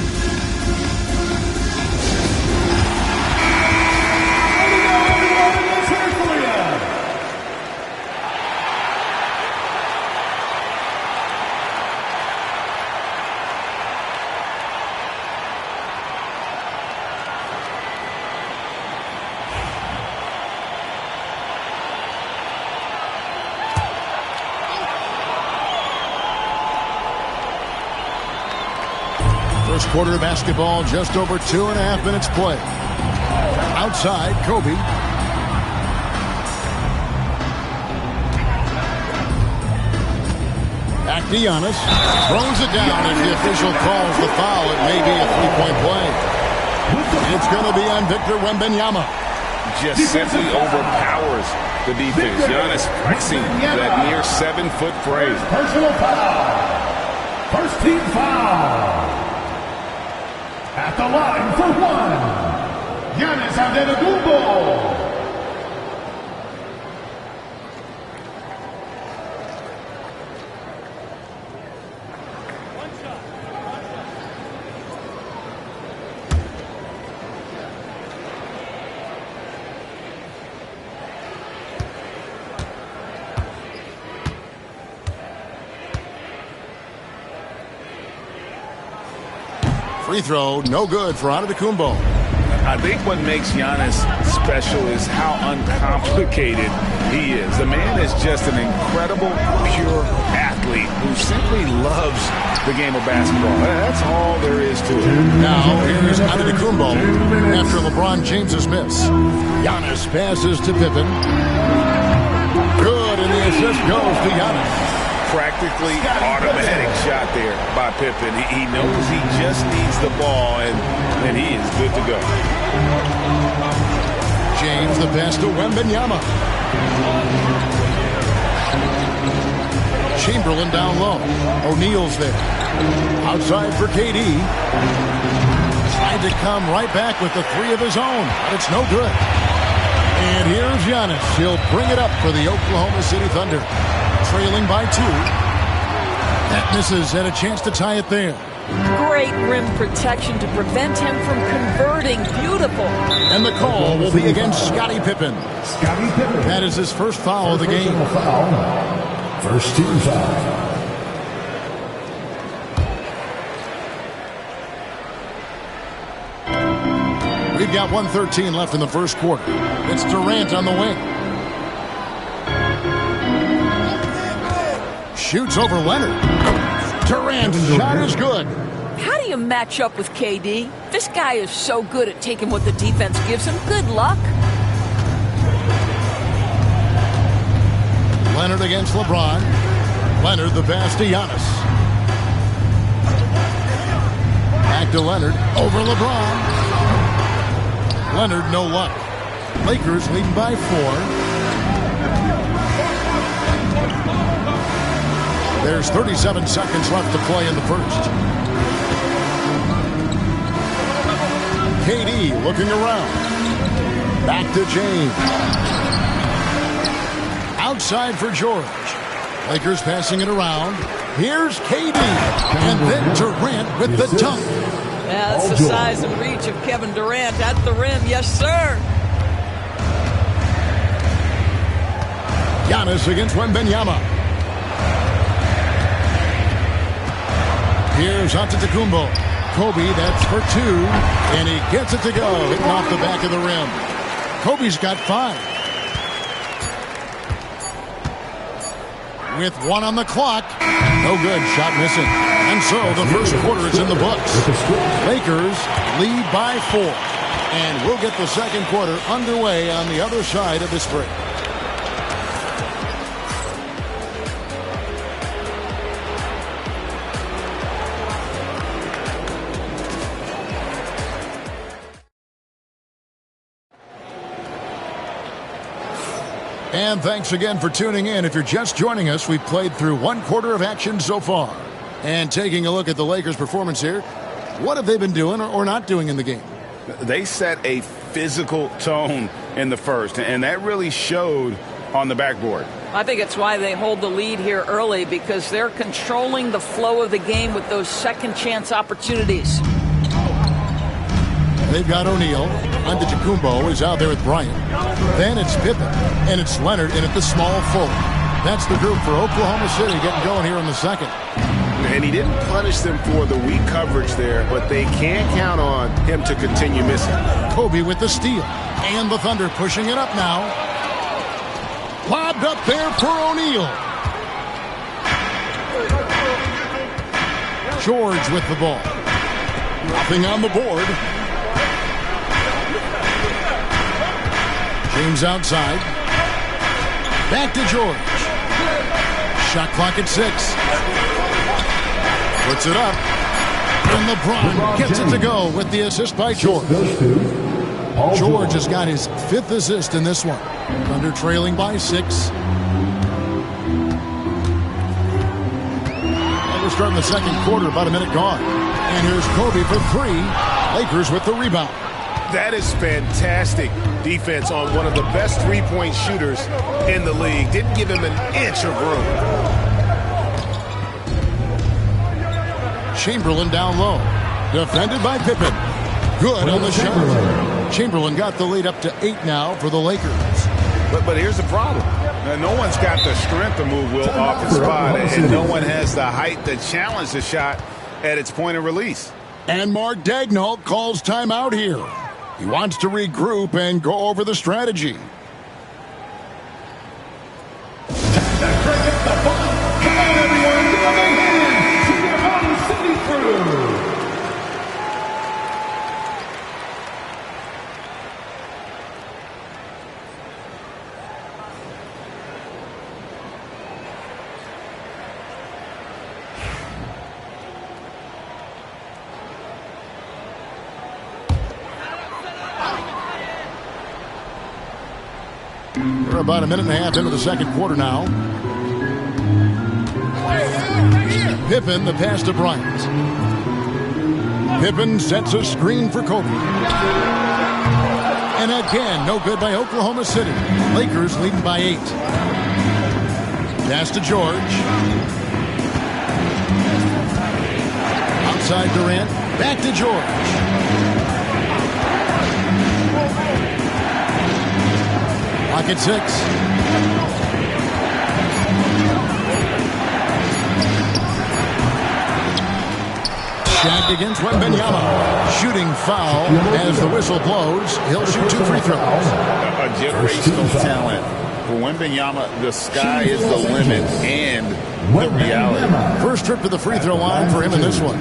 First quarter of basketball, just over 2.5 minutes play. Outside, Kobe. Back to Giannis. Throws it down. If the official calls the foul, it may be a 3-point play. It's going to be on Victor Wembanyama. Just simply overpowers the defense. Giannis pressing that near 7-foot frame. Personal foul. First team foul. At the line for 1, Giannis Antetokounmpo. Free throw, no good for Antetokounmpo. I think what makes Giannis special is how uncomplicated he is. The man is just an incredible, pure athlete who simply loves the game of basketball. That's all there is to it. Now, here's Antetokounmpo after LeBron James's miss. Giannis passes to Pippen. Good, and the assist goes to Giannis. Practically automatic shot there by Pippen. He knows he just needs the ball, and he is good to go. James the pass to Wembanyama. Chamberlain down low. O'Neal's there. Outside for KD. Tried to come right back with the three of his own, but it's no good. And here's Giannis. He'll bring it up for the Oklahoma City Thunder. Trailing by 2. That misses, and a chance to tie it there. Great rim protection to prevent him from converting. Beautiful. And the call will be against Scottie Pippen. That is his first foul of the game. First team foul. We've got 1:13 left in the first quarter. It's Durant on the wing. Shoots over Leonard. Durant's shot is good. How do you match up with KD? This guy is so good at taking what the defense gives him. Good luck. Leonard against LeBron. Leonard the pass to Giannis. Back to Leonard. Over LeBron. Leonard no luck. Lakers leading by 4. There's 37 seconds left to play in the first. KD looking around. Back to James. Outside for George. Lakers passing it around. Here's KD. And then Durant with the dunk. Yeah, that's the size and reach of Kevin Durant at the rim. Yes, sir. Giannis against Wembanyama. Here's Antetokounmpo. Kobe, that's for 2. And he gets it to go. Hitting off the back of the rim. Kobe's got 5. With 1 on the clock. No good. Shot missing. And so the first quarter is in the books. Lakers lead by 4. And we'll get the second quarter underway on the other side of this break. And thanks again for tuning in. If you're just joining us, we've played through 1 quarter of action so far. And taking a look at the Lakers' performance here, what have they been doing or not doing in the game? They set a physical tone in the first, and that really showed on the backboard. I think it's why they hold the lead here early, because they're controlling the flow of the game with those second chance opportunities. They've got O'Neal. Antetokounmpo is out there with Bryant. Then it's Pippen, and it's Leonard in at the small forward. That's the group for Oklahoma City getting going here in the second. And he didn't punish them for the weak coverage there, but they can't count on him to continue missing. Kobe with the steal. And the Thunder pushing it up now. Lobbed up there for O'Neal. George with the ball. Nothing on the board. James outside. Back to George. Shot clock at 6. Puts it up. And LeBron gets it to go with the assist by George. George has got his 5th assist in this one. Thunder trailing by 6. And we're starting the second quarter, about a minute gone. And here's Kobe for 3. Lakers with the rebound. That is fantastic defense on one of the best three-point shooters in the league. Didn't give him an inch of room. Chamberlain down low. Defended by Pippen. Good on the shot. Chamberlain got the lead up to 8 now for the Lakers. But here's the problem. Now, no one's got the strength to move Will off the spot, and no one has the height to challenge the shot at its point of release. And Mark Daigneault calls timeout here. He wants to regroup and go over the strategy. We're about a minute and a half into the second quarter now. Pippen, the pass to Bryant. Pippen sets a screen for Kobe. And again, no good by Oklahoma City. Lakers leading by 8. Pass to George. Outside Durant. Back to George. Pocket 6. Shaq against Wembanyama. Shooting foul as the whistle blows. He'll shoot 2 free throws. A generational talent. For Wembanyama, the sky is the limit and the reality. First trip to the free throw line for him in this one.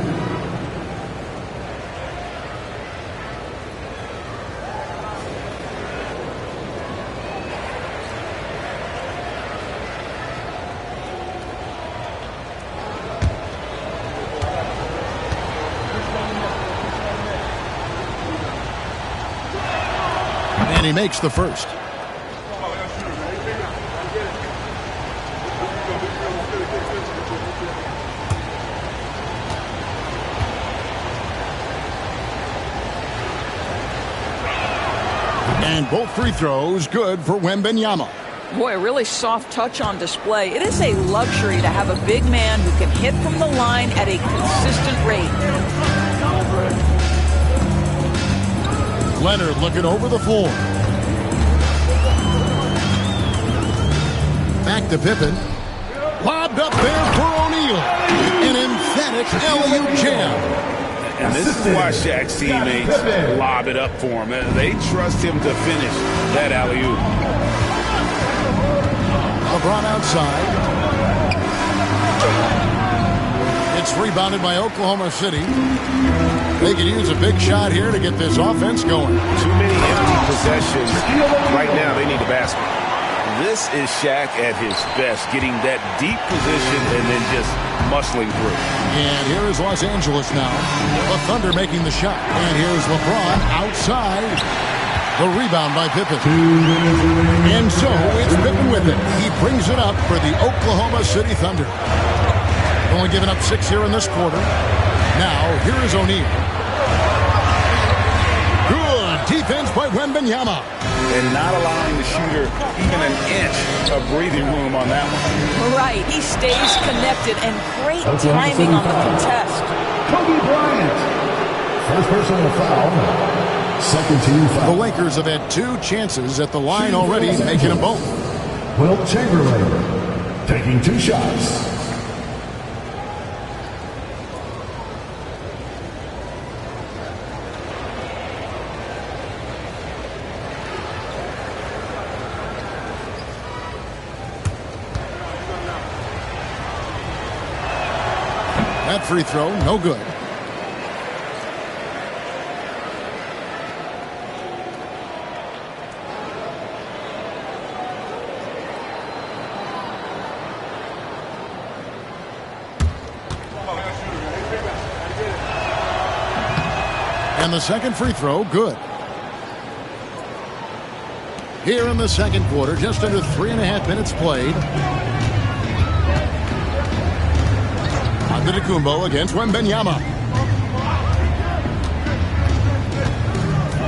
And he makes the first. And both free throws good for Wembanyama. Boy, a really soft touch on display. It is a luxury to have a big man who can hit from the line at a consistent rate. Leonard looking over the floor. Back to Pippen. Lobbed up there for O'Neal. An emphatic alley-oop jam. And this is why Shaq's teammates lob it up for him. They trust him to finish that alley-oop. LeBron outside. It's rebounded by Oklahoma City. They could use a big shot here to get this offense going. Too many empty possessions. Right now, they need a basket. This is Shaq at his best, getting that deep position and then just muscling through. And here is Los Angeles now. The Thunder making the shot. And here's LeBron outside. The rebound by Pippen. And so it's Pippen with it. He brings it up for the Oklahoma City Thunder. Only giving up 6 here in this quarter. Now, here is O'Neal. Good defense by Wembanyama. And not allowing the shooter even an inch of breathing room on that one. Right, he stays connected and great timing on the contest. Kobe Bryant. First personal foul. Second team foul. The Lakers have had 2 chances at the line already, making them both. Wilt Chamberlain taking 2 shots. That free throw, no good. And the second free throw, good. Here in the second quarter, just under 3.5 minutes played. Antetokounmpo against Wembanyama.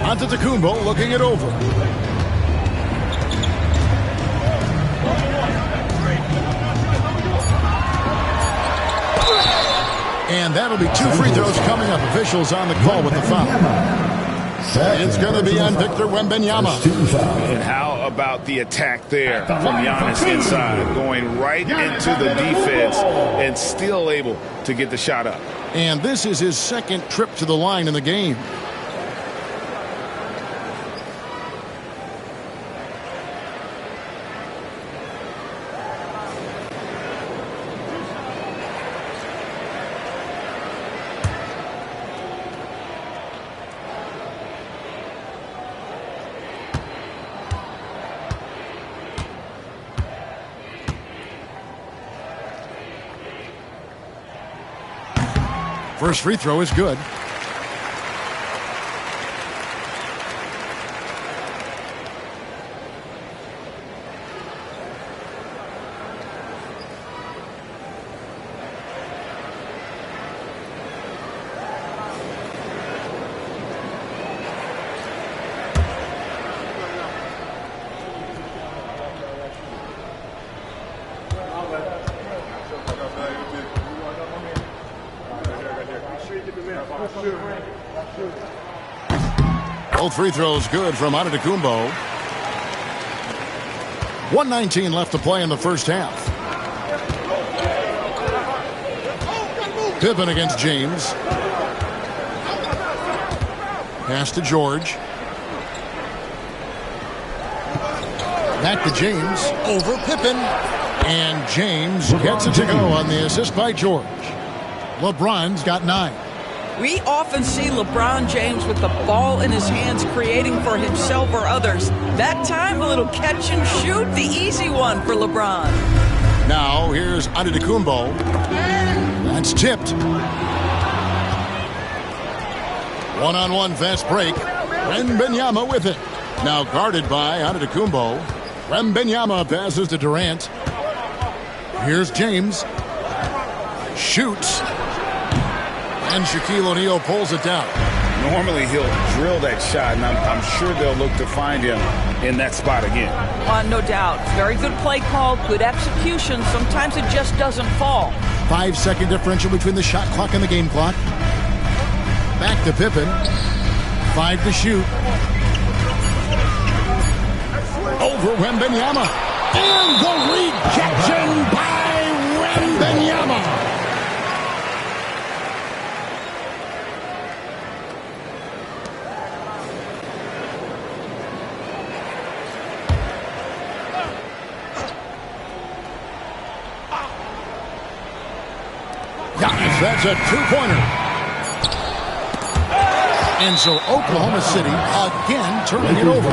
Antetokounmpo looking it over. And that'll be 2 free throws coming up. Officials on the call with the foul. It's going to be on Victor Wembanyama. And how about the attack there from Giannis inside, going right into the defense and still able to get the shot up. And this is his second trip to the line in the game. First free throw is good. Both free throws good from Antetokounmpo. 1:19 left to play in the first half. Pippen against James. Pass to George. Back to James. Over Pippen. And James gets it to go on the assist by George. LeBron's got 9. We often see LeBron James with the ball in his hands creating for himself or others. That time, a little catch and shoot, the easy one for LeBron. Now, here's Antetokounmpo. That's tipped. One-on-one fast break. Wembanyama with it. Now guarded by Antetokounmpo. Wembanyama passes to Durant. Here's James. Shoots. And Shaquille O'Neal pulls it down. Normally he'll drill that shot, and I'm sure they'll look to find him in that spot again. No doubt. Very good play call, good execution. Sometimes it just doesn't fall. 5-second differential between the shot clock and the game clock. Back to Pippen. 5 to shoot. Over Wembanyama. And the rejection by Wembanyama. That's a two-pointer. And so Oklahoma City again turning it over.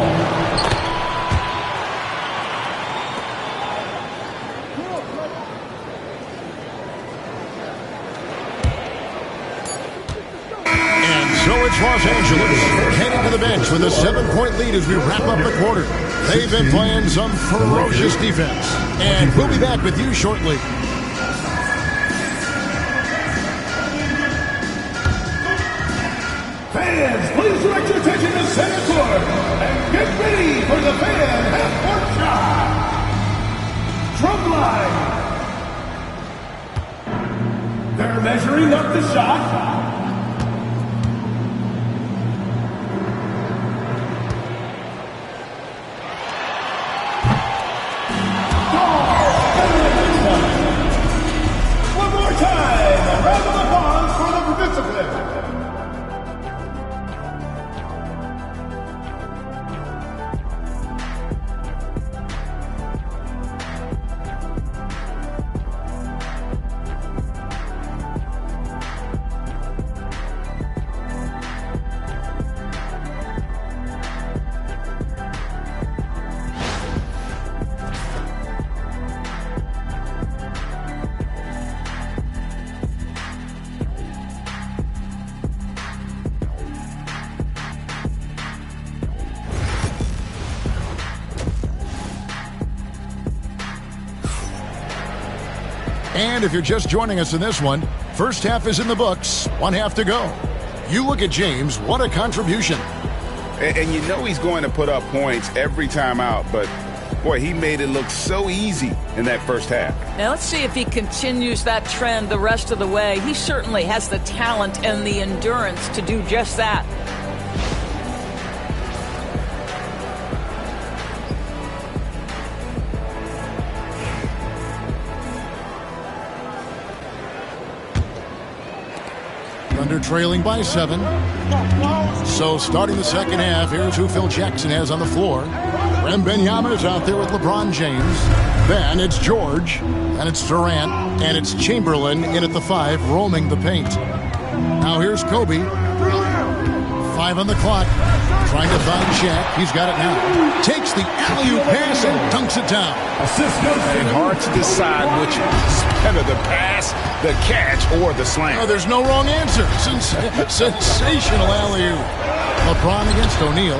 And so it's Los Angeles heading to the bench with a 7-point lead as we wrap up the quarter. They've been playing some ferocious defense. And we'll be back with you shortly. Fans, please direct your attention to center court and get ready for the fan half-court shot. Drum line. They're measuring up the shot. One more time, a round of applause for the participants. And if you're just joining us in this one, first half is in the books, 1 half to go. You look at James, what a contribution. And you know he's going to put up points every time out, but boy, he made it look so easy in that first half. Now let's see if he continues that trend the rest of the way. He certainly has the talent and the endurance to do just that. Thunder trailing by 7. So starting the second half, here's who Phil Jackson has on the floor. Wembanyama is out there with LeBron James. Then it's George, and it's Durant, and it's Chamberlain in at the 5, roaming the paint. Now here's Kobe. 5 on the clock. Trying to find Shaq. He's got it now. Takes the alley-oop pass and dunks it down. And hard to decide which is better, the pass, the catch, or the slam. Oh, there's no wrong answer. Sensational alley-oop. LeBron against O'Neal.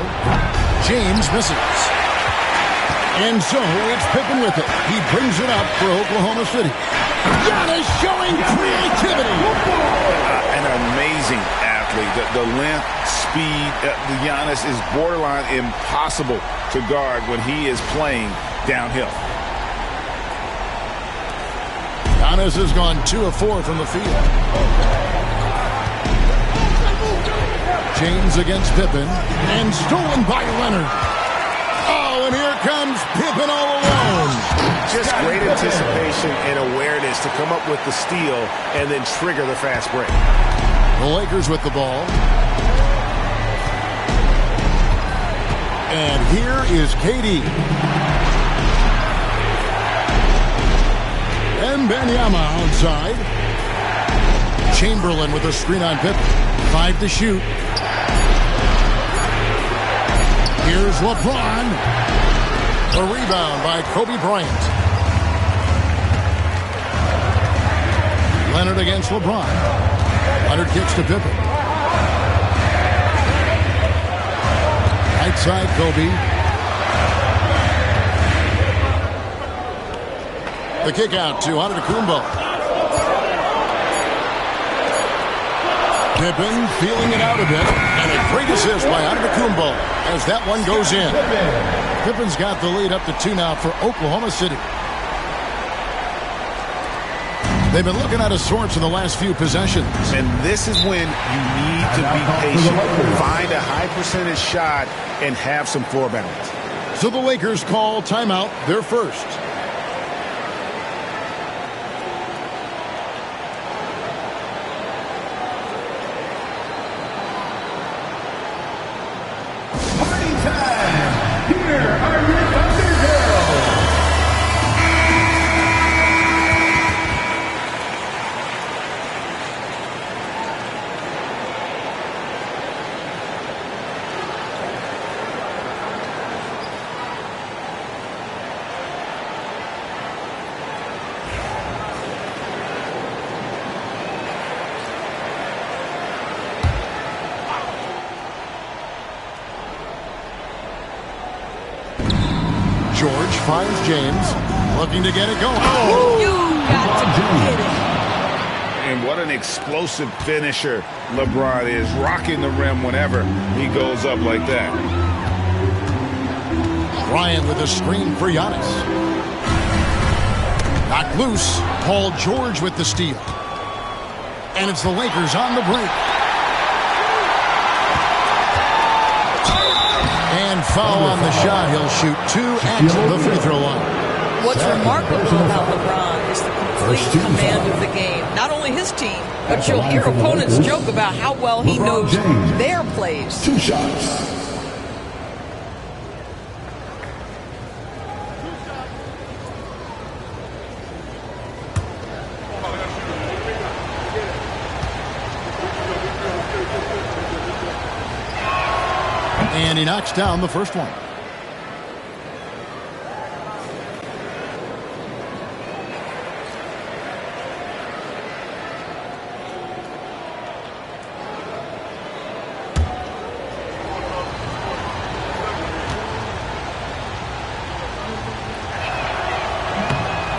James misses. And so it's Pippen with it. He brings it up for Oklahoma City. Giannis showing creativity. An amazing athlete. The length, speed, the Giannis is borderline impossible to guard when he is playing downhill. Giannis has gone 2 of 4 from the field. James against Pippen, and stolen by Leonard. Oh, and here comes Pippen all alone. Just great anticipation and awareness to come up with the steal and then trigger the fast break. The Lakers with the ball. And here is KD. Wembanyama outside. Chamberlain with a screen on Pippen. 5 to shoot. Here's LeBron. A rebound by Kobe Bryant. Leonard against LeBron. Leonard kicks to Pippen. Right side, Kobe. The kick out to Antetokounmpo. Pippen feeling it out a bit. And a great assist by Antetokounmpo as that one goes in. Pippen's got the lead up to 2 now for Oklahoma City. They've been looking out of sorts in the last few possessions. And this is when you need to be patient. Find a high percentage shot and have some floor balance. So the Lakers call timeout, their first. Party time! Here are your Thunder Girls! George finds James, looking to get it going. Oh, you got to get it. And what an explosive finisher LeBron is, rocking the rim whenever he goes up like that. Bryant with a screen for Giannis. Knocked loose. Paul George with the steal. And it's the Lakers on the break. And foul on the shot. He'll shoot 2 at the free throw line. What's remarkable about LeBron is the complete command of the game. Not only his team, but you'll hear opponents joke about how well he knows their plays. 2 shots. And he knocks down the first one.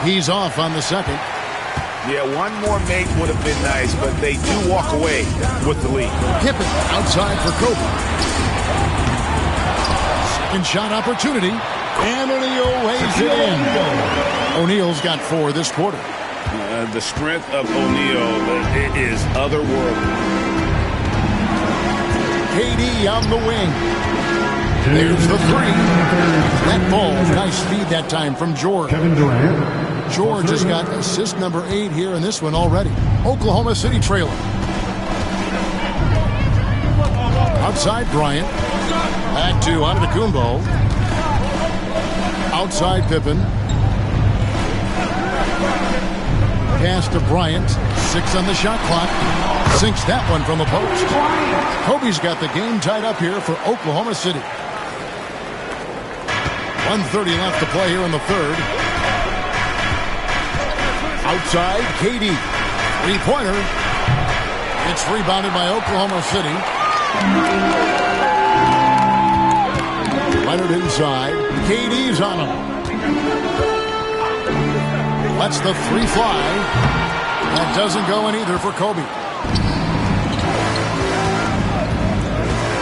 He's off on the second. Yeah, one more make would have been nice, but they do walk away with the lead. Pippen outside for Kobe. Second shot opportunity. And O'Neal lays it in. O'Neal's got 4 this quarter. The strength of O'Neal is otherworldly. KD on the wing. There's the 3. That ball, nice speed that time from George. Kevin Durant. George has got assist number 8 here in this one already. Oklahoma City trailing. inside Bryant. Back to Antetokounmpo. Outside Pippen. Pass to Bryant. 6 on the shot clock. Sinks that one from the post. Kobe's got the game tied up here for Oklahoma City. 1:30 left to play here in the third. Outside, KD. Three-pointer. It's rebounded by Oklahoma City. Leonard inside. KD's on him. Lets the three fly. That doesn't go in either for Kobe.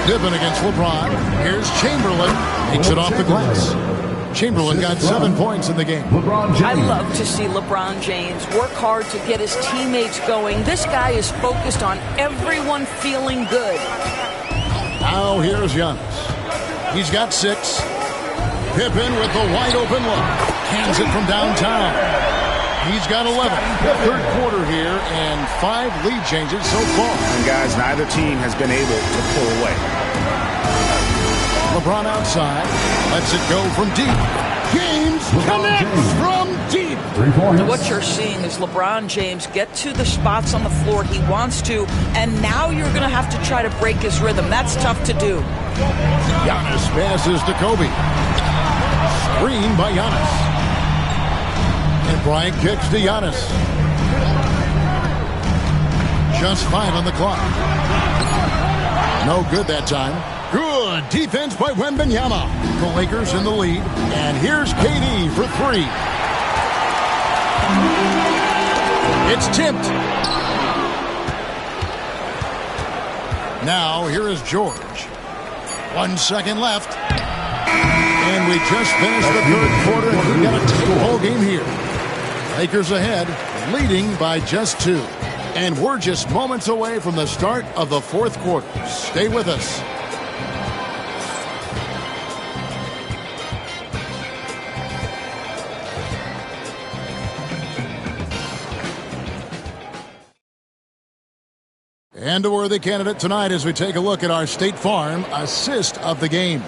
Pippen against LeBron. Here's Chamberlain. Takes it off the glass. Chamberlain got 7 points in the game. I love to see LeBron James work hard to get his teammates going. This guy is focused on everyone feeling good. Now here's Giannis. He's got 6. Pippen with the wide open look. Hands it from downtown. He's got 11. Third quarter here and 5 lead changes so far. And guys, neither team has been able to pull away. LeBron outside. Lets it go from deep. James connects from deep. What you're seeing is LeBron James get to the spots on the floor he wants to, and now you're going to have to try to break his rhythm. That's tough to do. Giannis passes to Kobe. Screen by Giannis. And Bryant kicks to Giannis. Just 5 on the clock. No good that time. Good defense by Wembanyama. The Lakers in the lead. And here's KD for 3. It's tipped. Now here is George. 1 second left. And we just finished the third quarter. And we've got a tight ball game here. Lakers ahead, leading by just 2. And we're just moments away from the start of the fourth quarter. Stay with us. And a worthy candidate tonight as we take a look at our State Farm assist of the game.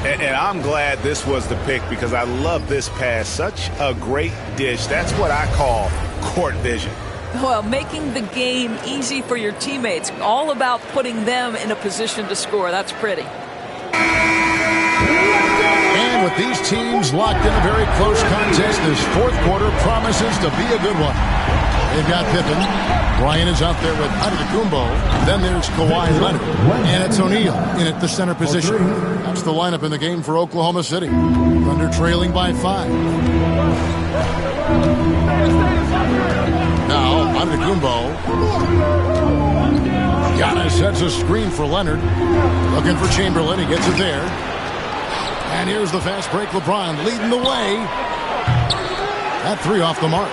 And I'm glad this was the pick because I love this pass. Such a great dish. That's what I call court vision. Well, making the game easy for your teammates. All about putting them in a position to score. That's pretty. And with these teams locked in a very close contest, this fourth quarter promises to be a good one. They've got Pippen. Bryant is out there with Antetokounmpo. Then there's Kawhi Leonard. And it's O'Neal in at the center position. That's the lineup in the game for Oklahoma City. Thunder trailing by 5. Now, Antetokounmpo. Giannis sets a screen for Leonard. Looking for Chamberlain. He gets it there. And here's the fast break. LeBron leading the way. That 3 off the mark.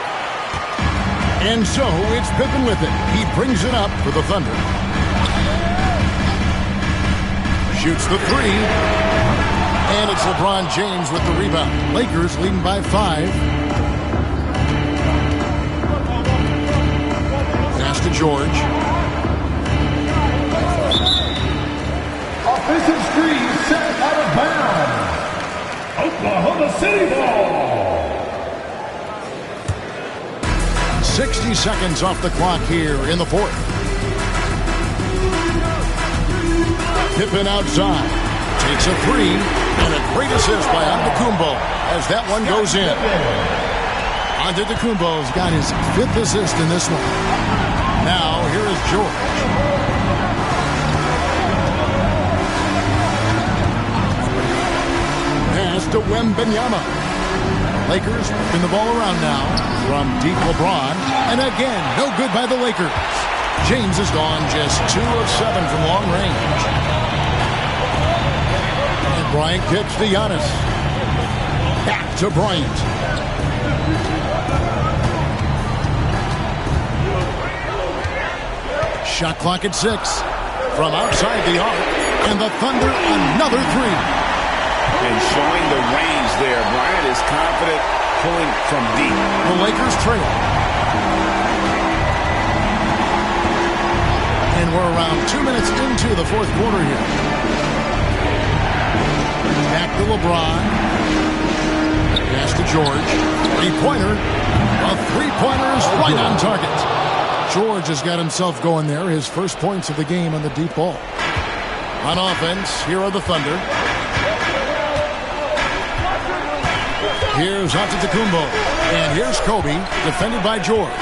And so it's Pippen with it. He brings it up for the Thunder. Shoots the 3. And it's LeBron James with the rebound. Lakers leading by 5. Pass to George. Offensive screen set out of bounds. Oklahoma City ball. 60 seconds off the clock here in the fourth. Pippen outside. Takes a 3. And a great assist by Antetokounmpo as that one goes in. Antetokounmpo's got his 5th assist in this one. Now here is George. Pass to Wembanyama. Lakers moving the ball around now from deep LeBron. And again, no good by the Lakers. James has gone just 2 of 7 from long range. And Bryant kicks to Giannis. Back to Bryant. Shot clock at 6. From outside the arc. And the Thunder another 3. And showing the range there. Bryant is confident pulling from deep. The Lakers trail. And And we're around 2 minutes into the fourth quarter here. Back to LeBron. Pass to George. Three-pointer. A three-pointer is right on target. George has got himself going there. His first points of the game on the deep ball. On offense, here are the Thunder. Here's Antetokounmpo. And here's Kobe, defended by George.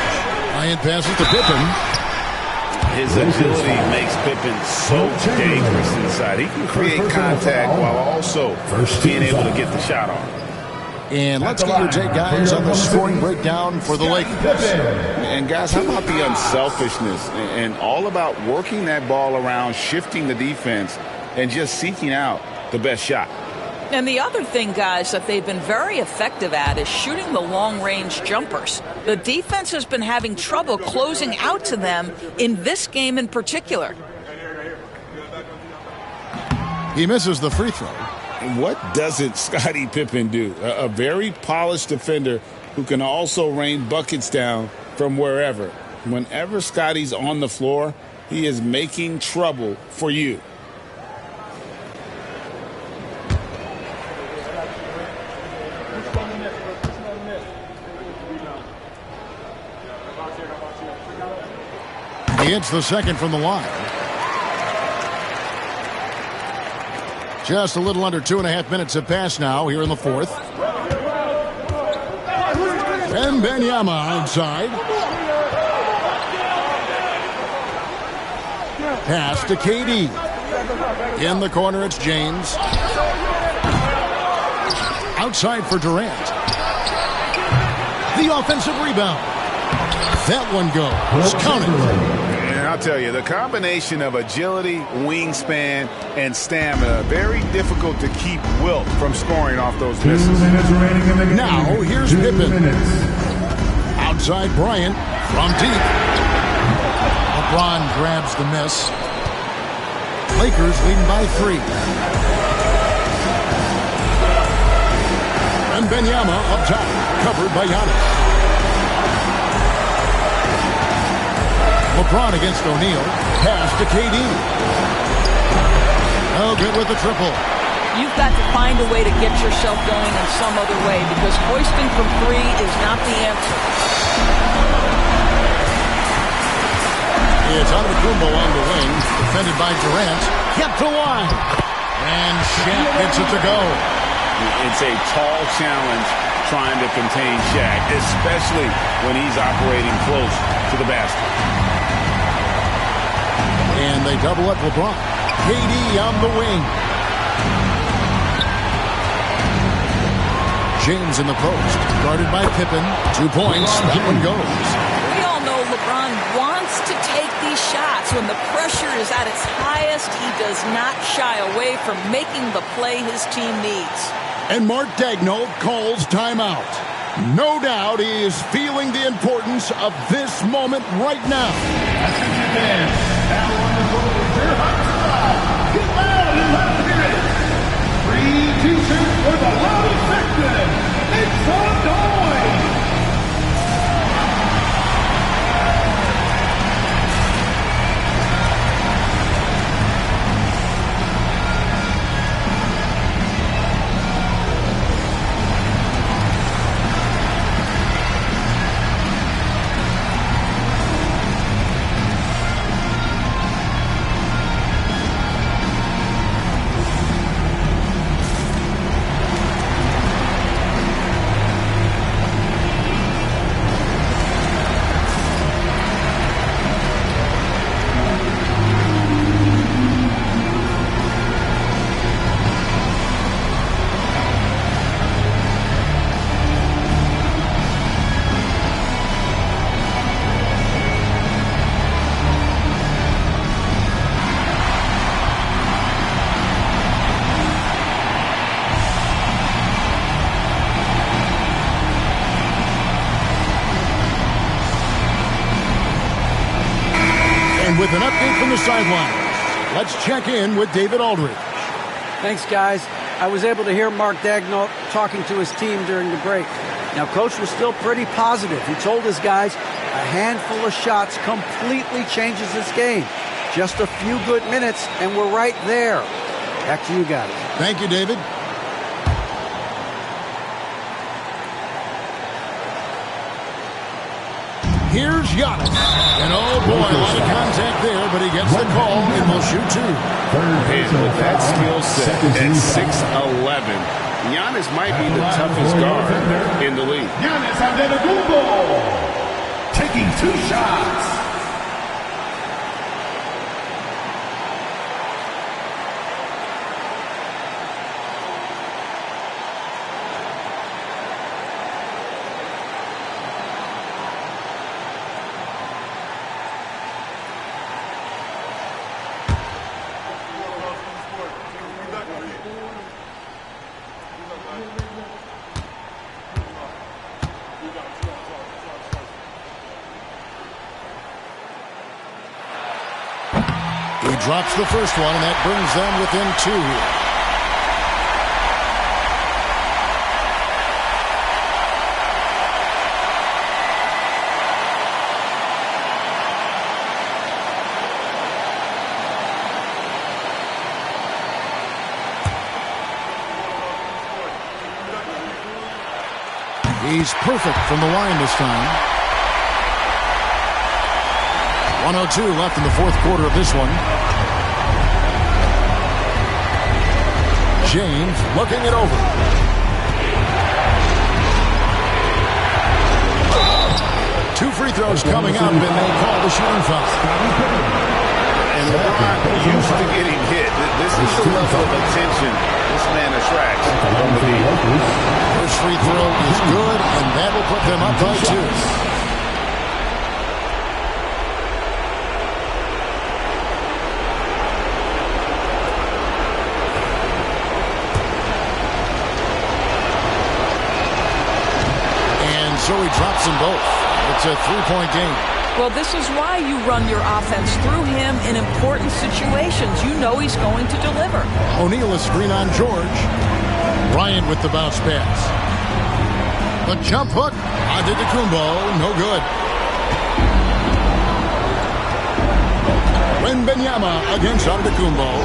Bryant passes to Pippen. His agility makes Pippen so dangerous inside. He can create contact while also being able to get the shot off. And let's get your take, guys, on the scoring breakdown for the Lakers. And, guys, how about the unselfishness and all about working that ball around, shifting the defense, and just seeking out the best shot. And the other thing, guys, that they've been very effective at is shooting the long-range jumpers. The defense has been having trouble closing out to them in this game in particular. He misses the free throw. And what doesn't Scottie Pippen do? A very polished defender who can also rain buckets down from wherever. Whenever Scottie's on the floor, he is making trouble for you. He hits the second from the line. Just a little under 2.5 minutes have passed now here in the fourth. And Wembanyama outside. Pass to KD. In the corner, it's James. Outside for Durant. The offensive rebound. That one goes. Counted. And I'll tell you, the combination of agility, wingspan, and stamina, very difficult to keep Wilt from scoring off those misses. Now, here's Pippen. Outside Bryant from deep. LeBron grabs the miss. Lakers leading by 3. And Wembanyama up top, covered by Giannis. LeBron against O'Neal. Pass to KD. Oh, good with the triple. You've got to find a way to get yourself going in some other way because hoisting from 3 is not the answer. It's Antetokounmpo on the wing, defended by Durant. Kept to line. And Shaq gets it to go. It's a tall challenge trying to contain Shaq, especially when he's operating close to the basket. And they double up LeBron. KD on the wing. James in the post. Guarded by Pippen. 2 points. That one goes. We all know LeBron wants to take these shots. When the pressure is at its highest, he does not shy away from making the play his team needs. And Mark Daigneault calls timeout. No doubt he is feeling the importance of this moment right now. That's the defense. Now on the court is their hot side. Get loud and let's hear it. 3 T-shirts for the loudest section. It's some noise. With an update from the sidelines, let's check in with David Aldridge. Thanks, guys. I was able to hear Mark Daigneault talking to his team during the break. Now, Coach was still pretty positive. He told his guys a handful of shots completely changes this game. Just a few good minutes, and we're right there. Back to you guys. Thank you, David. Here's Giannis. And oh boy, a lot of contact there, but he gets the call and will shoot two. And with that skill set at 6'11", Giannis might be the toughest guard in the league. Giannis Antetokounmpo taking 2 shots. He drops the first one, and that brings them within 2 here. He's perfect from the line this time. 1:02 left in the fourth quarter of this one. James looking it over. Two free throws coming up, and they call the shooting foul. And LeBron used to getting hit. This is the level of attention this man attracts. First free throw is good, and that will put them up by 2. So he drops them both. It's a 3-point game. Well, this is why you run your offense through him in important situations. You know he's going to deliver. O'Neal is screen on George. Bryant with the bounce pass. The jump hook. Antetokounmpo, no good. Wembanyama against Antetokounmpo.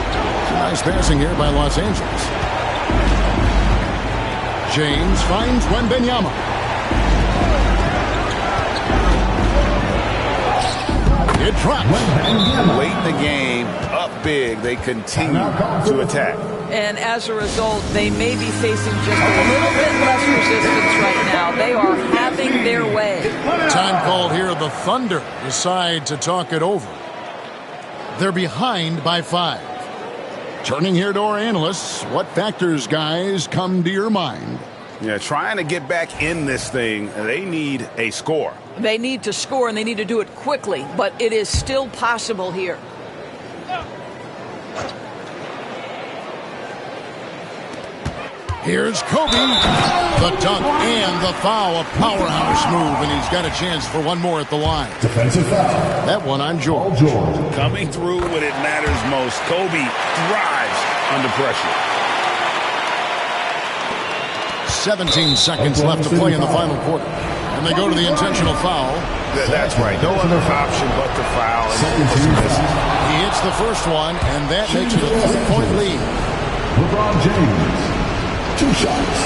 Nice passing here by Los Angeles. James finds Wembanyama. It drops. Late in the game, up big, they continue to attack. And as a result, they may be facing just a little bit less resistance right now. They are having their way. Time called here. The Thunder decide to talk it over. They're behind by 5. Turning here to our analysts, what factors, guys, come to your mind? Yeah, trying to get back in this thing, they need a score. They need to score, and they need to do it quickly, but it is still possible here. Here's Kobe. The dunk and the foul. A powerhouse move, and he's got a chance for one more at the line. Defensive foul. That one on George. Coming through when it matters most. Kobe thrives under pressure. 17 seconds left to play in the final quarter. And they go to the intentional foul. That's right. No other option but to foul. He hits the first one, and that makes it a 3-point lead. LeBron James, 2 shots.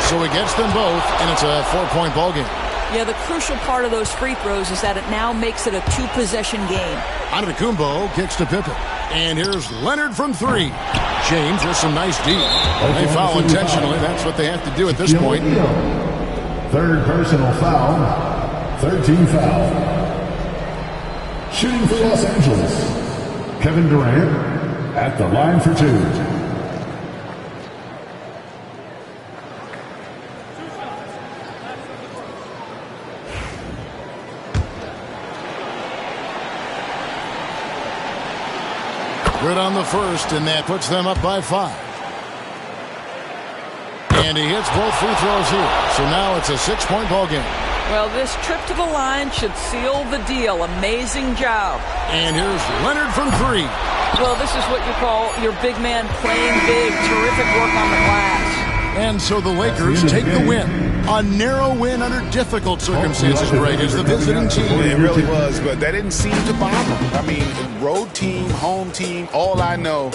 So he gets them both, and it's a 4-point ball game. Yeah, the crucial part of those free throws is that it now makes it a 2-possession game. Antetokounmpo kicks to Pippen. And here's Leonard from 3. James with some nice D. They foul intentionally. That's what they have to do at this point. Third personal foul. 13 foul. Shooting for Los Angeles, Kevin Durant at the line for 2. Good on the first, and that puts them up by 5. And he hits both free throws here. So now it's a 6-point ball game. Well, this trip to the line should seal the deal. Amazing job. And here's Leonard from 3. Well, this is what you call your big man playing big. Terrific work on the glass. And so the Lakers take the win. A narrow win under difficult circumstances, Greg, as the visiting team. It really was, but that didn't seem to bother them. I mean, road team, home team, all I know.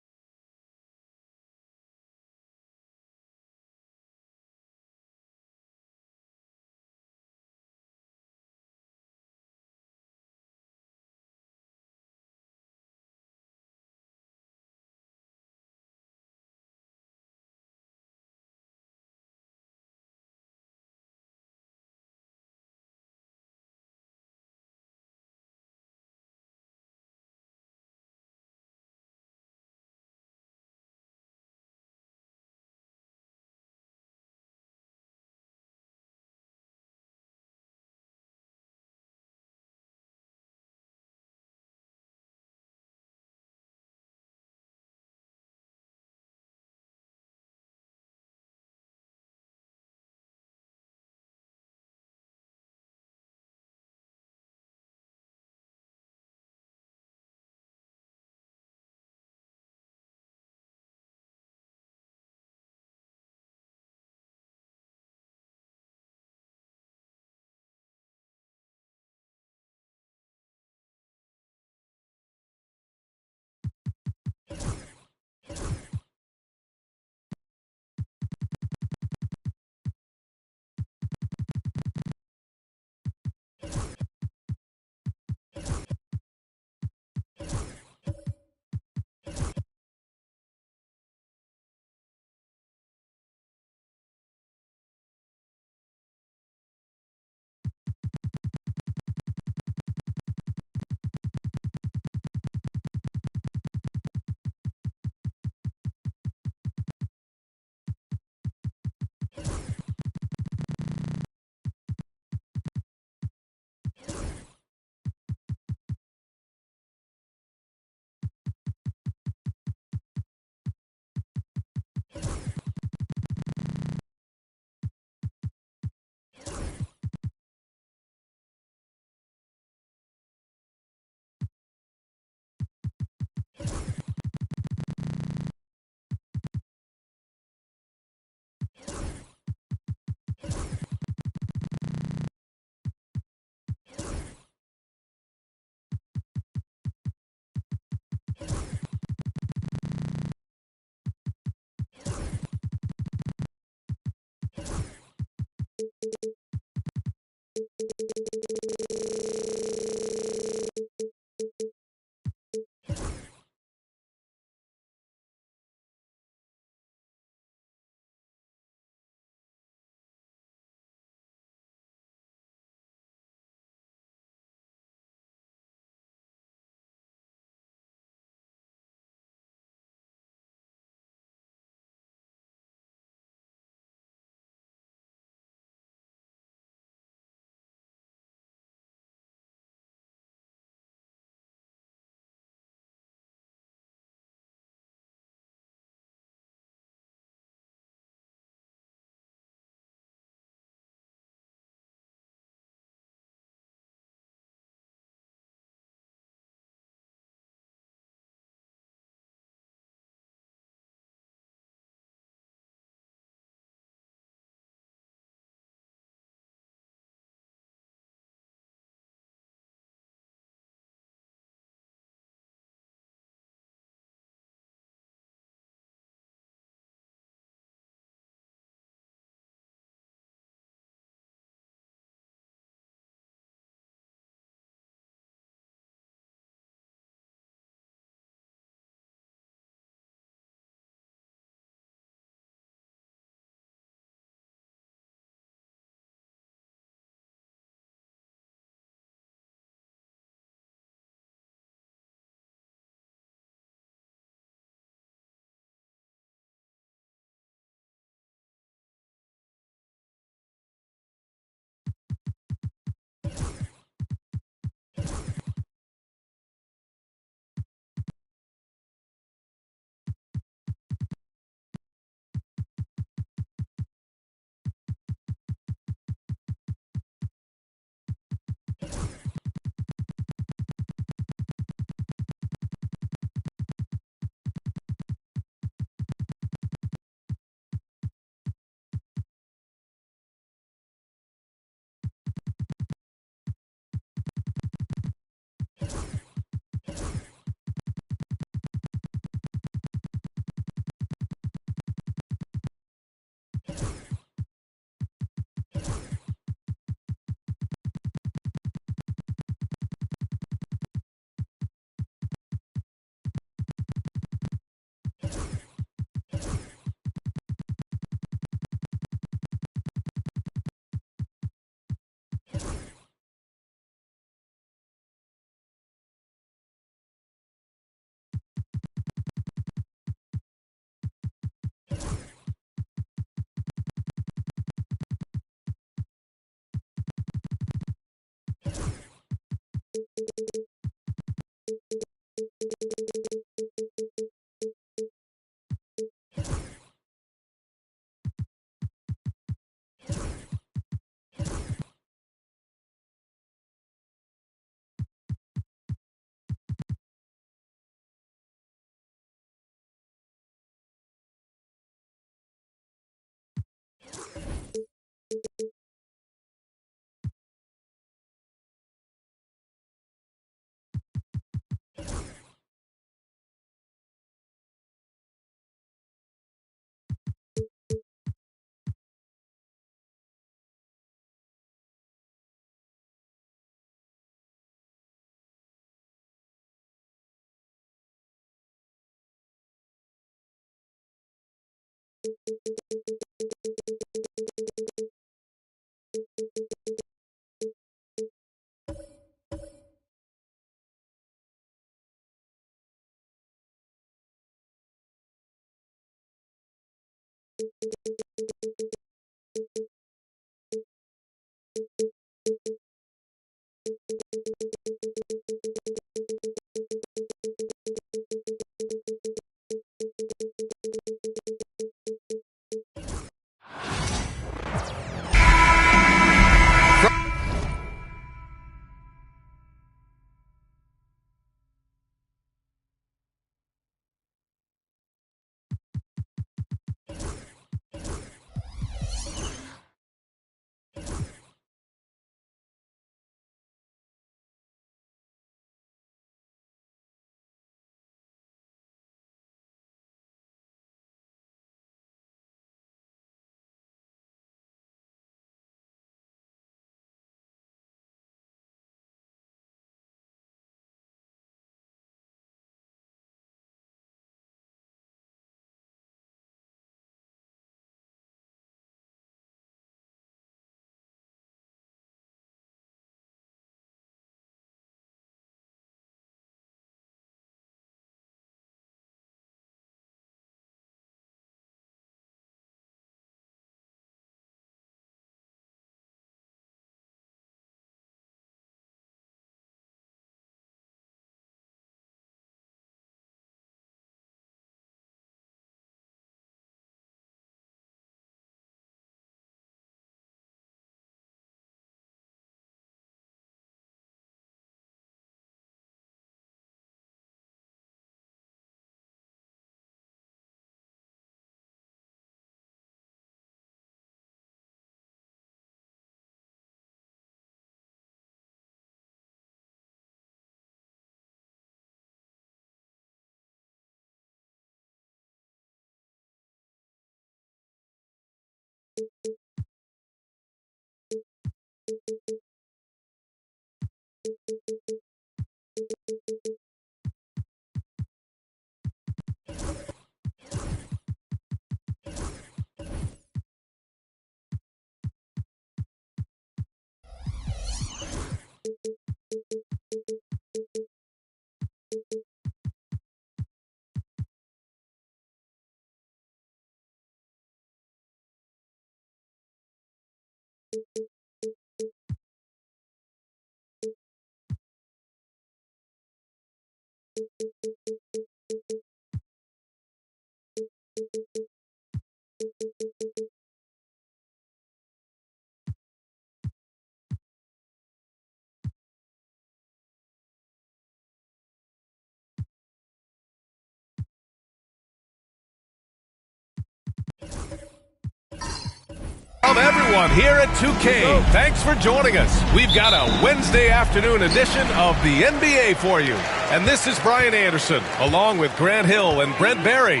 Everyone here at 2K, thanks for joining us. We've got a Wednesday afternoon edition of the NBA for you. And this is Brian Anderson, along with Grant Hill and Brent Barry.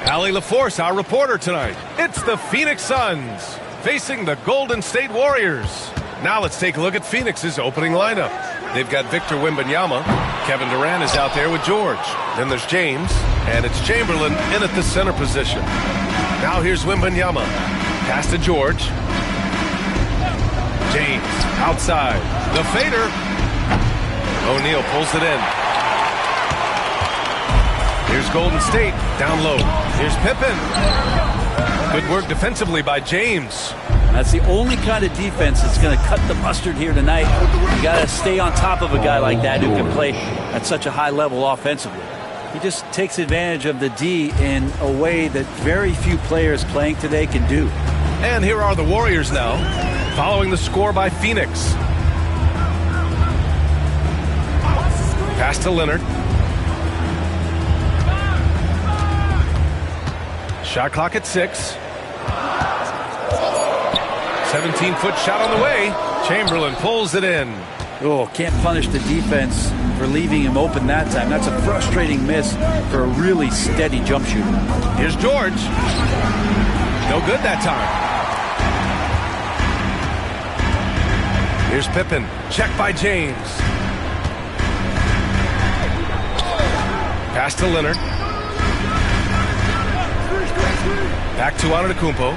Allie LaForce, our reporter tonight. It's the Phoenix Suns facing the Golden State Warriors. Now let's take a look at Phoenix's opening lineup. They've got Victor Wembanyama. Kevin Durant is out there with George. Then there's James, and it's Chamberlain in at the center position. Now here's Wembanyama. Pass to George. James outside. The fader. O'Neal pulls it in. Here's Golden State down low. Here's Pippen. Good work defensively by James. That's the only kind of defense that's going to cut the mustard here tonight. You got to stay on top of a guy like that who can play at such a high level offensively. He just takes advantage of the D in a way that very few players playing today can do. And here are the Warriors now, following the score by Phoenix. Pass to Leonard. Shot clock at 6. 17-foot shot on the way. Chamberlain pulls it in. Oh, can't punish the defense for leaving him open that time. That's a frustrating miss for a really steady jump shooter. Here's George. No good that time. Here's Pippen. Check by James. Pass to Leonard. Back to Antetokounmpo.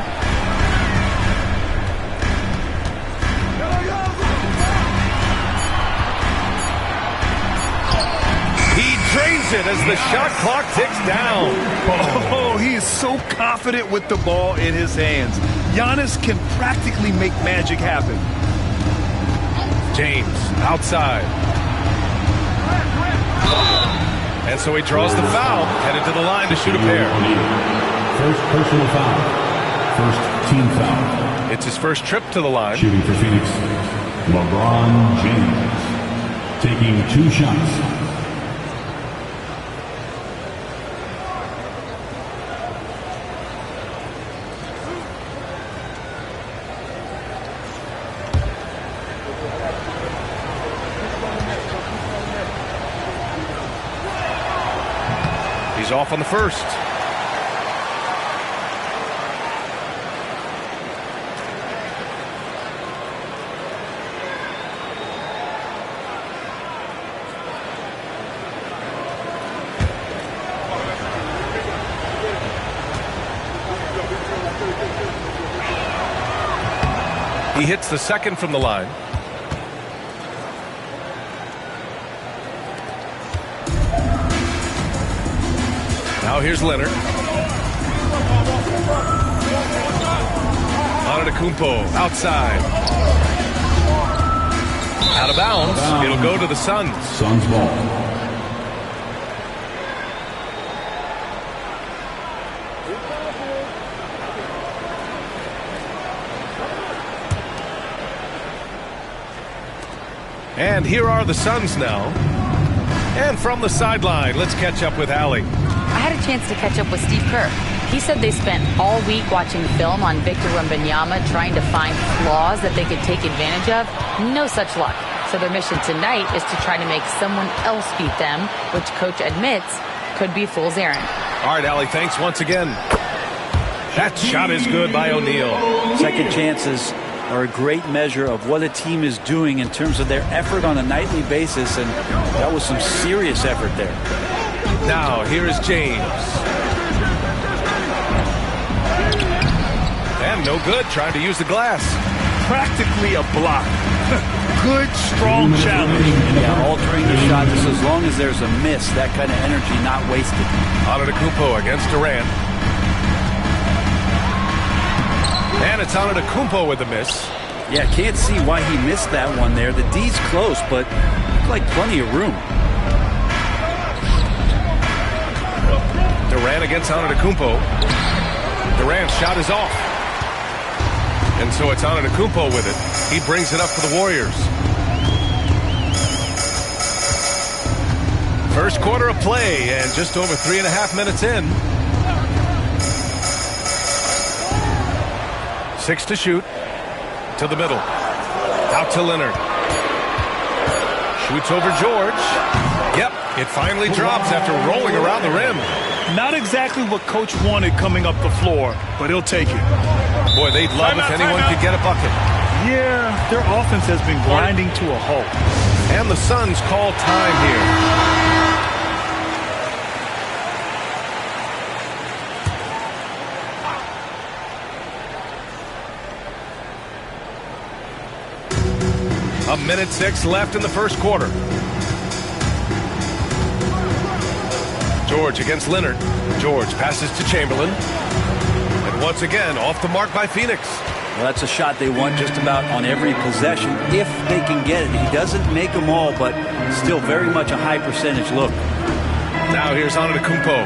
Drains it as the shot clock ticks down. Oh, he is so confident with the ball in his hands. Giannis can practically make magic happen. James outside. And so he draws the foul, headed to the line to shoot a pair. First personal foul. First team foul. It's his first trip to the line. Shooting for Phoenix, LeBron James. Taking 2 shots. He's off on the first. He hits the second from the line. Now here's Leonard. Antetokounmpo outside. Out of bounds. It'll go to the Suns. Suns ball. And here are the Suns now. And from the sideline, let's catch up with Allie. I had a chance to catch up with Steve Kerr. He said they spent all week watching film on Victor Wembanyama, trying to find flaws that they could take advantage of. No such luck. So their mission tonight is to try to make someone else beat them, which coach admits could be fool's errand. All right, Allie, thanks once again. That shot is good by O'Neal. Second chances are a great measure of what a team is doing in terms of their effort on a nightly basis, and that was some serious effort there. Now, here is James. And no good, trying to use the glass. Practically a block. Good, strong challenge. Yeah, altering the shot just as long as there's a miss, that kind of energy not wasted. Antetokounmpo against Durant. And it's Antetokounmpo with the miss. Yeah, can't see why he missed that one there. The D's close, but looked like plenty of room. Durant against Antetokounmpo. Durant's shot is off. And so it's Antetokounmpo with it. He brings it up for the Warriors. First quarter of play and just over 3.5 minutes in. 6 to shoot. To the middle. Out to Leonard. Shoots over George. Yep, it finally drops after rolling around the rim. Not exactly what coach wanted coming up the floor, but he'll take it. Boy, they'd love if anyone could get a bucket. Yeah, their offense has been grinding to a halt. And the Suns call time here. A minute 6 left in the first quarter. George against Leonard. George passes to Chamberlain. And once again, off the mark by Phoenix. Well, that's a shot they want just about on every possession if they can get it. He doesn't make them all, but still very much a high percentage look. Now here's Antetokounmpo.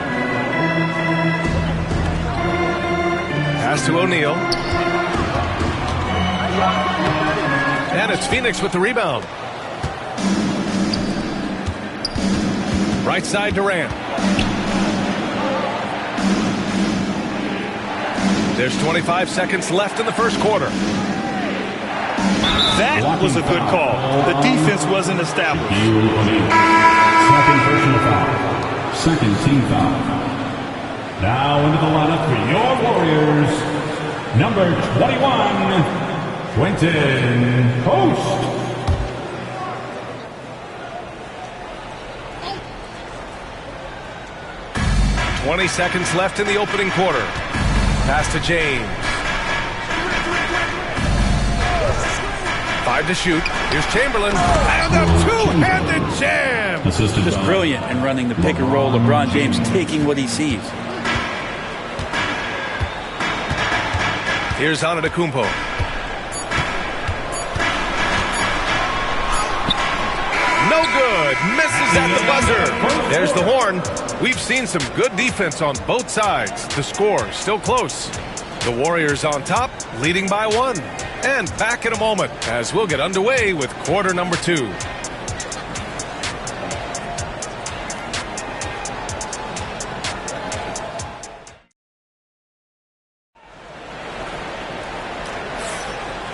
Pass to O'Neal. And it's Phoenix with the rebound. Right side Durant. There's 25 seconds left in the first quarter. That was a good call. The defense wasn't established. Second personal foul. Second team foul. Now into the lineup for your Warriors, number 21, Quentin Post. 20 seconds left in the opening quarter. Pass to James. 5 to shoot. Here's Chamberlain. And a two-handed jam. Just brilliant in running the pick and roll. LeBron James taking what he sees. Here's Antetokounmpo. No good. Misses at the buzzer. There's the horn. We've seen some good defense on both sides. The score still close. The Warriors on top, leading by 1. And back in a moment as we'll get underway with quarter number 2.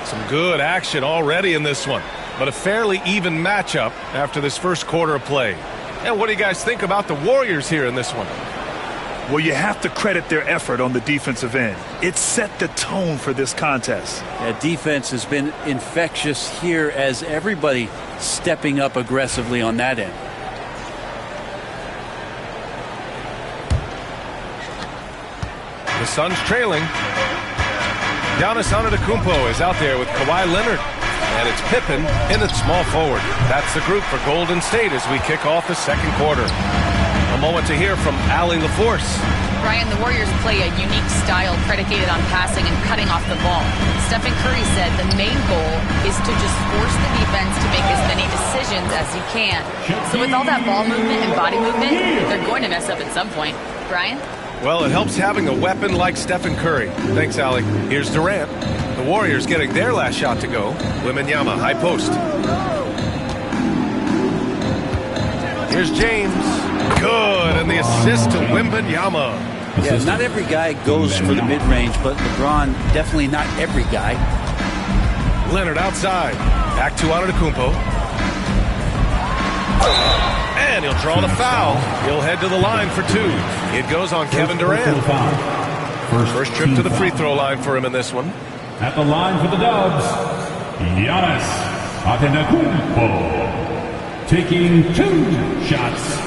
Some good action already in this one, but a fairly even matchup after this first quarter of play. And what do you guys think about the Warriors here in this one? Well, you have to credit their effort on the defensive end. It set the tone for this contest. Yeah, defense has been infectious here as everybody stepping up aggressively on that end. The Suns trailing. Giannis Antetokounmpo is out there with Kawhi Leonard. And it's Pippen in at small forward. That's the group for Golden State as we kick off the second quarter. A moment to hear from Allie LaForce. Brian, the Warriors play a unique style predicated on passing and cutting off the ball. Stephen Curry said the main goal is to just force the defense to make as many decisions as you can. So with all that ball movement and body movement, they're going to mess up at some point. Brian? Well, it helps having a weapon like Stephen Curry. Thanks, Allie. Here's Durant. The Warriors getting their last shot to go. Wembanyama, high post. Here's James. Good, and the assist to Wembanyama. Yeah, not every guy goes for the mid-range, but LeBron, definitely not every guy. Leonard outside. Back to Antetokounmpo. And he'll draw the foul. He'll head to the line for 2. It goes on Kevin Durant. First trip to the free throw line for him in this one. At the line for the Dubs, Giannis Antetokounmpo, taking 2 shots.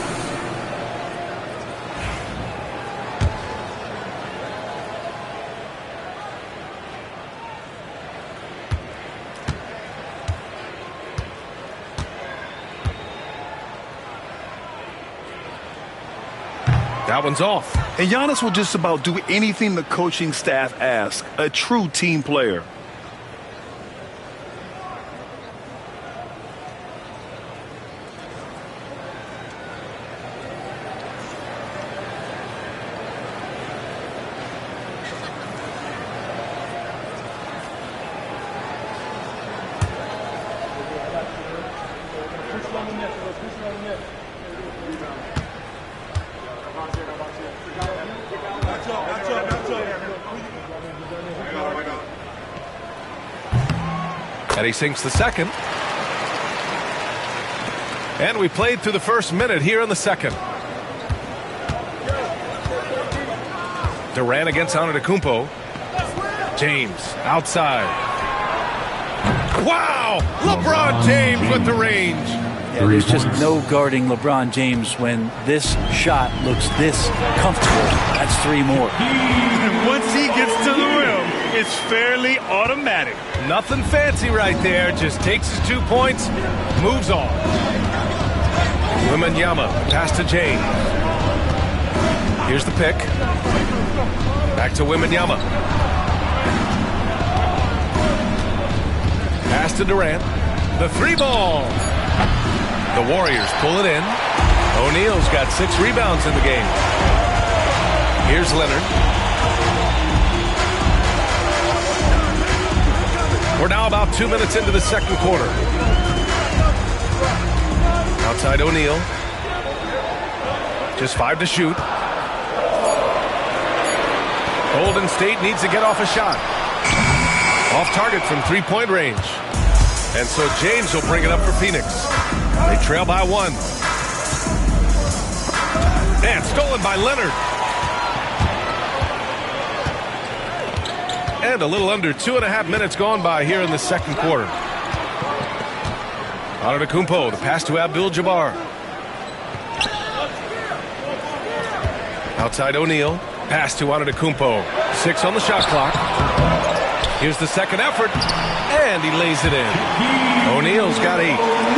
That one's off. And Giannis will just about do anything the coaching staff asks. A true team player. And he sinks the second. And we played through the first minute here in the second. Durant against Antetokounmpo. James outside. Wow! LeBron James with the range. Yeah, there's just no guarding LeBron James when this shot looks this comfortable. That's 3 more. And once he gets to the rim, it's fairly automatic. Nothing fancy right there. Just takes his 2 points, moves on. Wembanyama, pass to James. Here's the pick. Back to Wembanyama. Pass to Durant. The 3-ball. The Warriors pull it in. O'Neal's got 6 rebounds in the game. Here's Leonard. We're now about 2 minutes into the second quarter. Outside O'Neal. Just 5 to shoot. Golden State needs to get off a shot. Off target from 3-point range. And so James will bring it up for Phoenix. They trail by 1. And stolen by Leonard. And a little under 2.5 minutes gone by here in the second quarter. Antetokounmpo, the pass to Abdul-Jabbar. Outside O'Neal. Pass to Antetokounmpo. 6 on the shot clock. Here's the second effort. And he lays it in. O'Neal's got 8.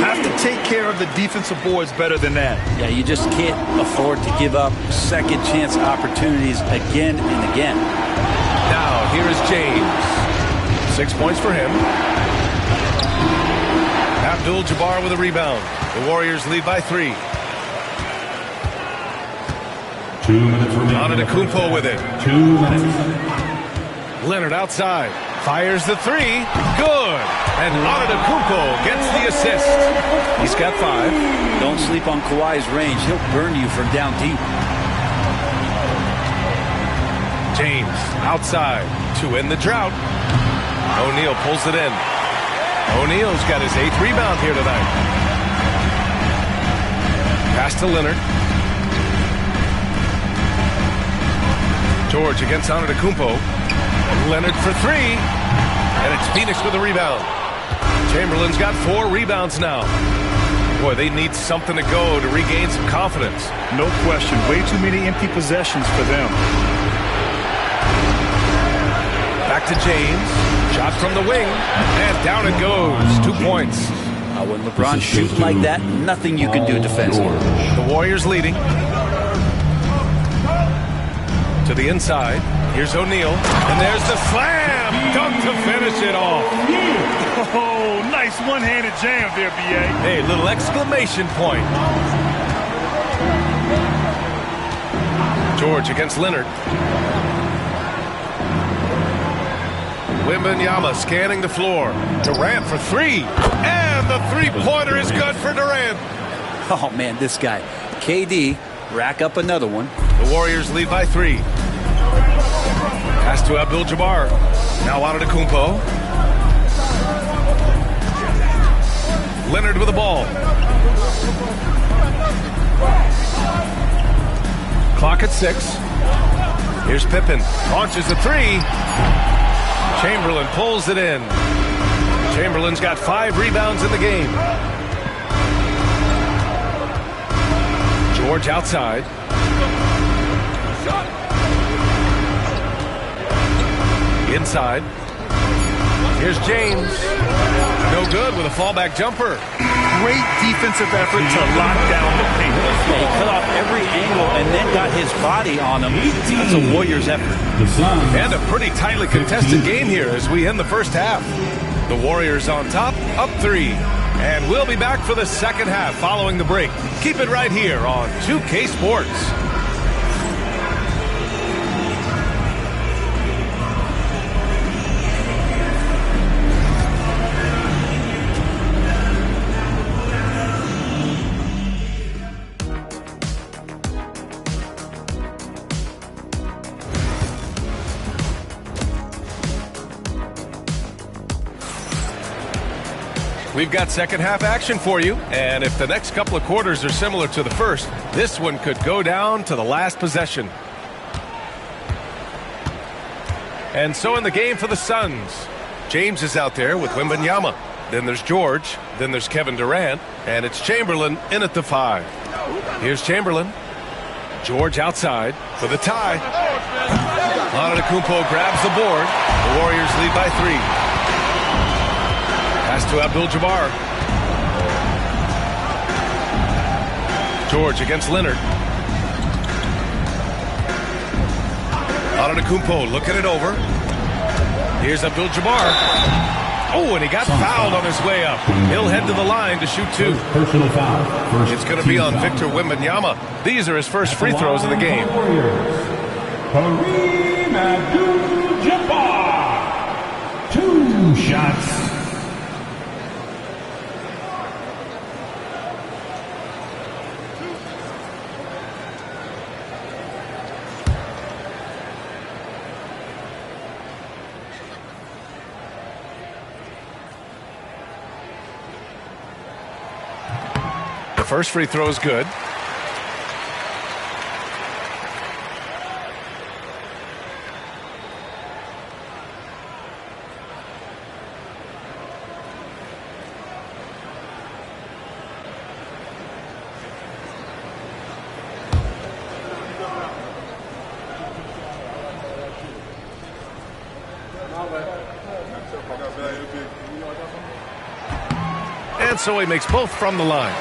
Have to take care of the defensive boards better than that. Yeah, you just can't afford to give up second chance opportunities again and again. Now, here is James. 6 points for him. Abdul-Jabbar with a rebound. The Warriors lead by 3. 2 minutes remaining. Antetokounmpo with it. 2 minutes. Leonard outside. Fires the 3. Good. And Antetokounmpo gets the assist. He's got 5. Don't sleep on Kawhi's range. He'll burn you from down deep. James outside to end the drought. O'Neal pulls it in. O'Neal's got his 8th rebound here tonight. Pass to Leonard. George against Antetokounmpo. Leonard for 3. And it's Phoenix with a rebound. Chamberlain's got 4 rebounds now. Boy, they need something to go to regain some confidence. No question. Way too many empty possessions for them. Back to James. Shot from the wing. And down it goes. 2 points. When LeBron shoots like that, nothing you can do defensively. The Warriors leading. To the inside. Here's O'Neal. And there's the slam. Dunk to finish it off. Oh, nice one-handed jam there, B.A. Hey, little exclamation point. George against Leonard. Wembanyama scanning the floor. Durant for 3. And the 3-pointer is good for Durant. Oh, man, this guy. KD, rack up another one. The Warriors lead by 3. Pass to Abdul-Jabbar. Now Antetokounmpo. Leonard with the ball. Clock at 6. Here's Pippen. Launches the 3. Chamberlain pulls it in. Chamberlain's got 5 rebounds in the game. George outside. Inside. Here's James. No good with a fallback jumper. Great defensive effort to lock down the paint. Yeah, he cut off every angle and then got his body on him. That's a Warriors effort. And a pretty tightly contested game here as we end the first half. The Warriors on top, up 3. And we'll be back for the second half following the break. Keep it right here on 2K Sports. We've got second half action for you, and if the next couple of quarters are similar to the first, this one could go down to the last possession. And so in the game for the Suns, James is out there with Wembanyama. Then there's George, then there's Kevin Durant, and it's Chamberlain in at the 5. Here's Chamberlain. George outside for the tie. Antetokounmpo grabs the board. The Warriors lead by 3. Pass to Abdul-Jabbar. George against Leonard. Antetokounmpo looking it over. Here's Abdul-Jabbar. Oh, and he got fouled on his way up. He'll head to the line to shoot 2. Personal foul. It's going to be on Victor Wembanyama. These are his first free throws of the game. Kareem Abdul-Jabbar. 2 shots. The first free throw is good. And so he makes both from the line.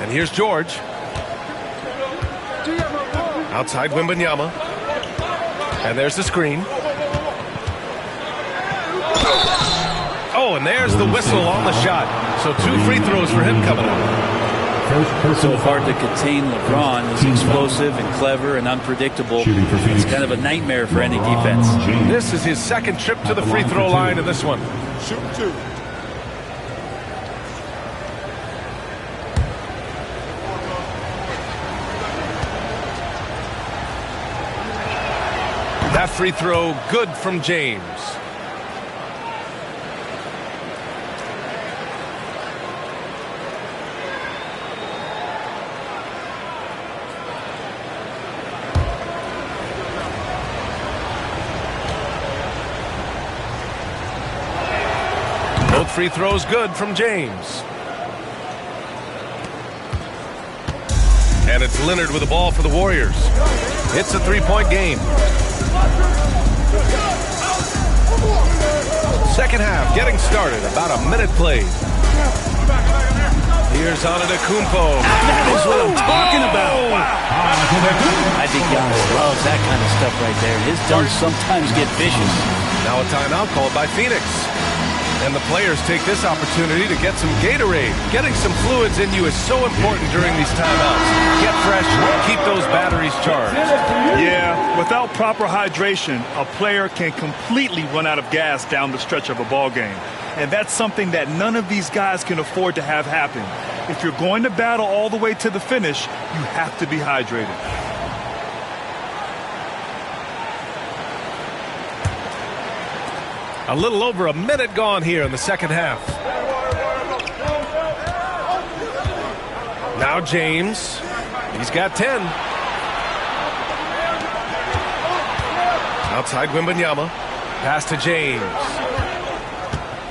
And here's George. Outside Wembanyama. And there's the screen. Oh, and there's the whistle on the shot. So 2 free throws for him coming up. So hard to contain LeBron. He's explosive and clever and unpredictable. It's kind of a nightmare for any defense. This is his second trip to the free throw line in this one. Shoot 2. That free throw good from James. Both free throws good from James. And it's Leonard with the ball for the Warriors. It's a 3-point game. Second half getting started. About a minute played. Here's Antetokounmpo. That is what I'm talking about. I think Giannis loves that kind of stuff right there. His dunks sometimes get vicious. Now a timeout called by Phoenix. And the players take this opportunity to get some Gatorade. Getting some fluids in you is so important during these timeouts. Get fresh, keep those batteries charged. Yeah, without proper hydration, a player can completely run out of gas down the stretch of a ball game. And that's something that none of these guys can afford to have happen. If you're going to battle all the way to the finish, you have to be hydrated. A little over a minute gone here in the second half. Now James. He's got 10. Outside Wembanyama. Pass to James.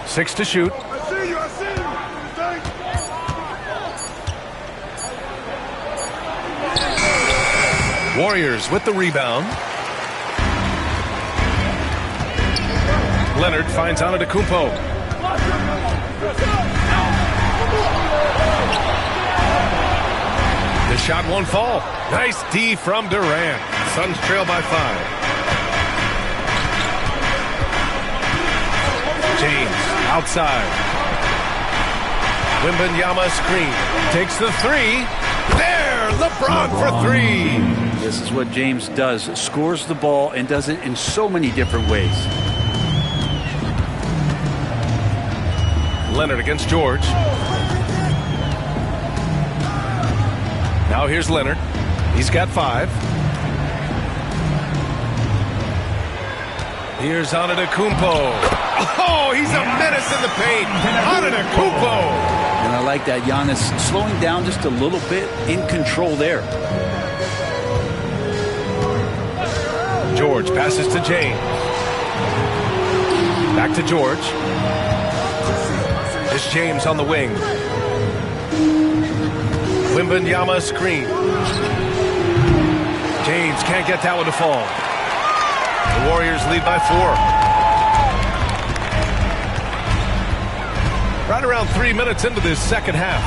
6 to shoot. Warriors with the rebound. Leonard finds Antetokounmpo. The shot won't fall. Nice D from Durant. Suns trail by 5. James outside. Wembanyama screen. Takes the 3. There! LeBron for 3. This is what James does. Scores the ball and does it in so many different ways. Leonard against George. Now here's Leonard. He's got 5. Here's Antetokounmpo. Oh, he's a menace in the paint. Antetokounmpo. And I like that. Giannis slowing down just a little bit, in control there. George passes to James. Back to George. It's James on the wing. Wembanyama screen. James can't get that one to fall. The Warriors lead by 4. Right around 3 minutes into this second half.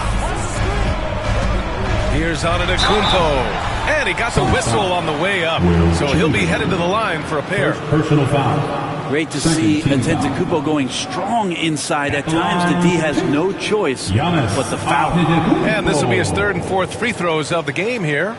Here's Antetokounmpo. And he got the whistle on the way up. So he'll be headed to the line for a pair. Personal foul. Great to see Antetokounmpo going strong inside. At times, the D has no choice but the foul. And this will be his third and fourth free throws of the game here.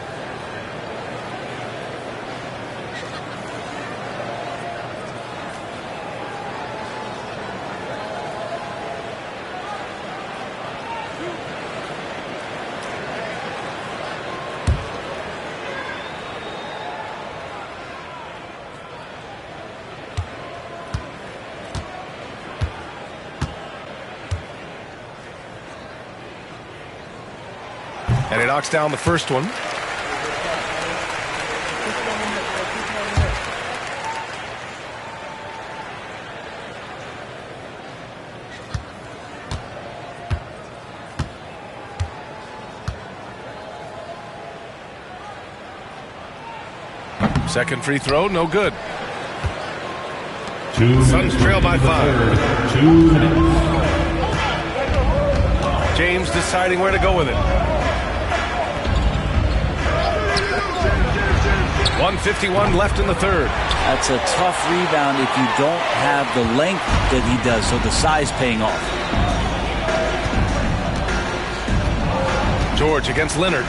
And he knocks down the first one. Second free throw, no good. Suns trail by 5. 2 minutes. James deciding where to go with it. 1:51 left in the third. That's a tough rebound if you don't have the length that he does, so the size paying off. George against Leonard.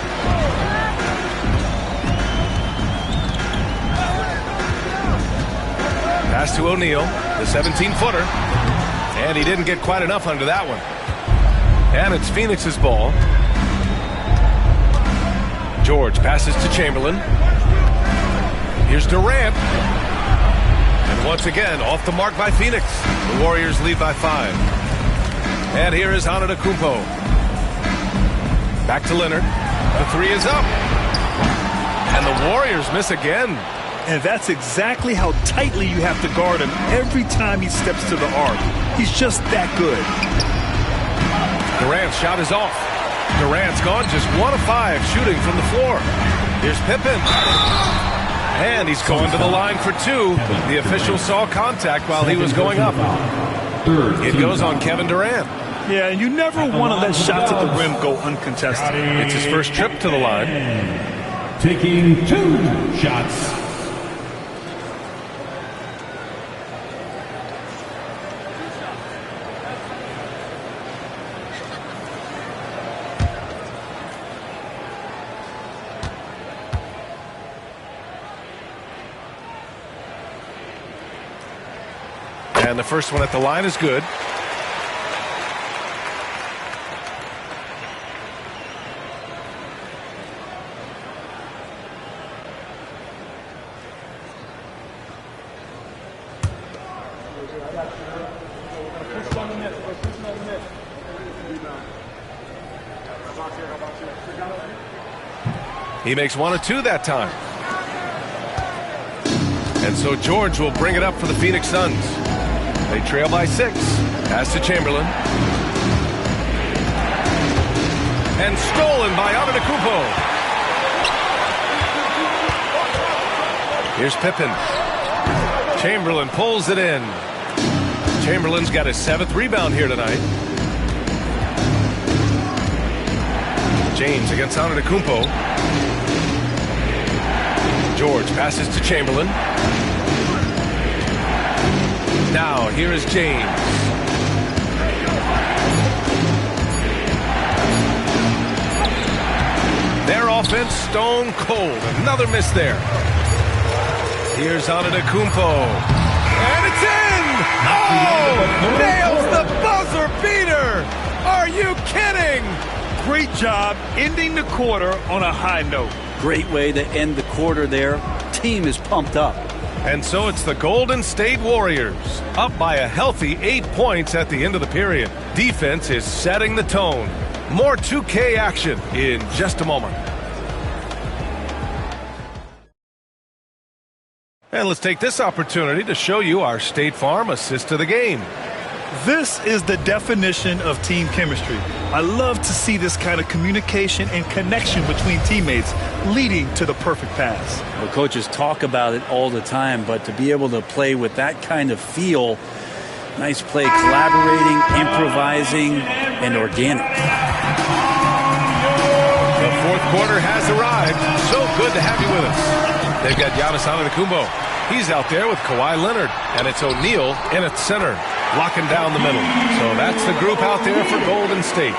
Pass to O'Neal, the 17-footer. And he didn't get quite enough under that one. And it's Phoenix's ball. George passes to Chamberlain. Here's Durant. And once again, off the mark by Phoenix. The Warriors lead by 5. And here is Antetokounmpo. Back to Leonard. The three is up. And the Warriors miss again. And that's exactly how tightly you have to guard him every time he steps to the arc. He's just that good. Durant's shot is off. Durant's gone just 1 of 5 shooting from the floor. Here's Pippen. And he's going to the line for 2. The official saw contact while he was going up. It goes on Kevin Durant. Yeah, and you never want to let shots at the rim go uncontested. It's his first trip to the line. Taking 2 shots. And the first one at the line is good. He makes 1 of 2 that time. And so George will bring it up for the Phoenix Suns. They trail by 6. Pass to Chamberlain. And stolen by Antetokounmpo. Here's Pippen. Chamberlain pulls it in. Chamberlain's got his 7th rebound here tonight. James against Antetokounmpo. George passes to Chamberlain. Now, here is James. Their offense stone cold. Another miss there. Here's Antetokounmpo. And it's in! Oh! Nails the buzzer beater! Are you kidding? Great job ending the quarter on a high note. Great way to end the quarter there. Team is pumped up. And so it's the Golden State Warriors, up by a healthy 8 points at the end of the period. Defense is setting the tone. More 2K action in just a moment. And let's take this opportunity to show you our State Farm assist to the game. This is the definition of team chemistry. I love to see this kind of communication and connection between teammates leading to the perfect pass. Well, coaches talk about it all the time, but to be able to play with that kind of feel, nice play, collaborating, improvising, and organic. The fourth quarter has arrived. So good to have you with us. They've got Giannis Antetokounmpo. He's out there with Kawhi Leonard, and it's O'Neal in at center, locking down the middle. So that's the group out there for Golden State.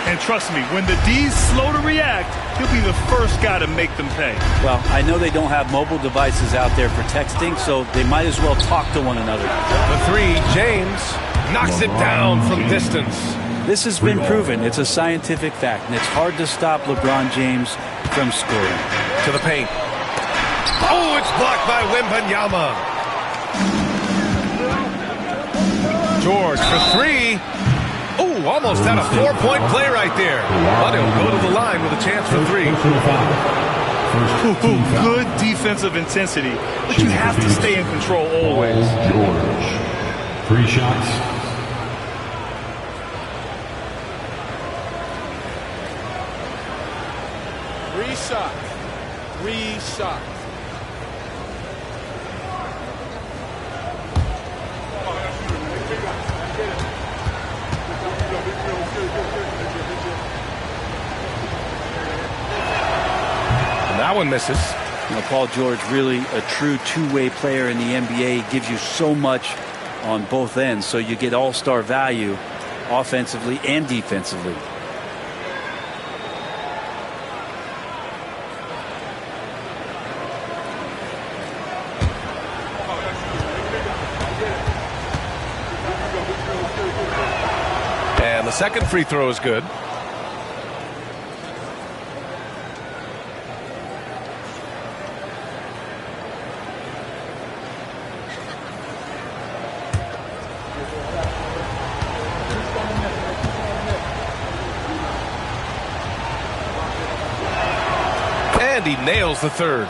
And trust me, when the D's slow to react, he'll be the first guy to make them pay. Well, I know they don't have mobile devices out there for texting, so they might as well talk to one another. The three, James knocks it down from distance. This has been proven. It's a scientific fact, and it's hard to stop LeBron James from scoring. To the paint. Oh, it's blocked by Wembanyama. George for three. Oh, almost had a 4-point play right there. But he'll go to the line with a chance for three. Good defensive intensity, but you have to stay in control always. George. 3 shots. Three shots. And that one misses. You know, Paul George, really a true two-way player in the NBA, gives you so much on both ends, so you get all-star value offensively and defensively. And the second free throw is good. And he nails the third.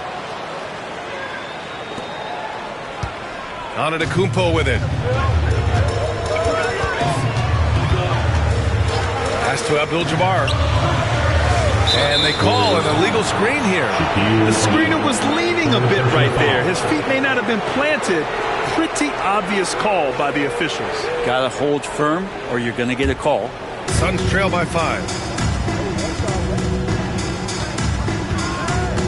Antetokounmpo with it. Pass to Abdul-Jabbar. And they call an illegal screen here. The screener was leaning a bit right there. His feet may not have been planted. Pretty obvious call by the officials. Got to hold firm or you're going to get a call. Suns trail by 5.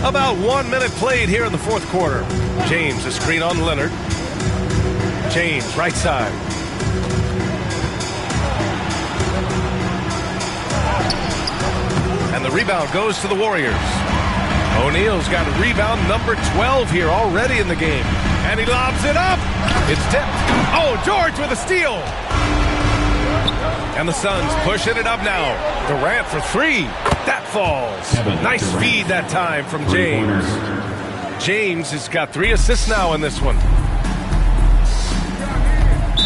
About 1 minute played here in the fourth quarter. James, a screen on Leonard. James, right side. And the rebound goes to the Warriors. O'Neal's got a rebound number 12 here already in the game. And he lobs it up. It's tipped. Oh, George with a steal. And the Suns pushing it up now. Durant for three. That falls. Nice feed that time from James. James has got 3 assists now in this one.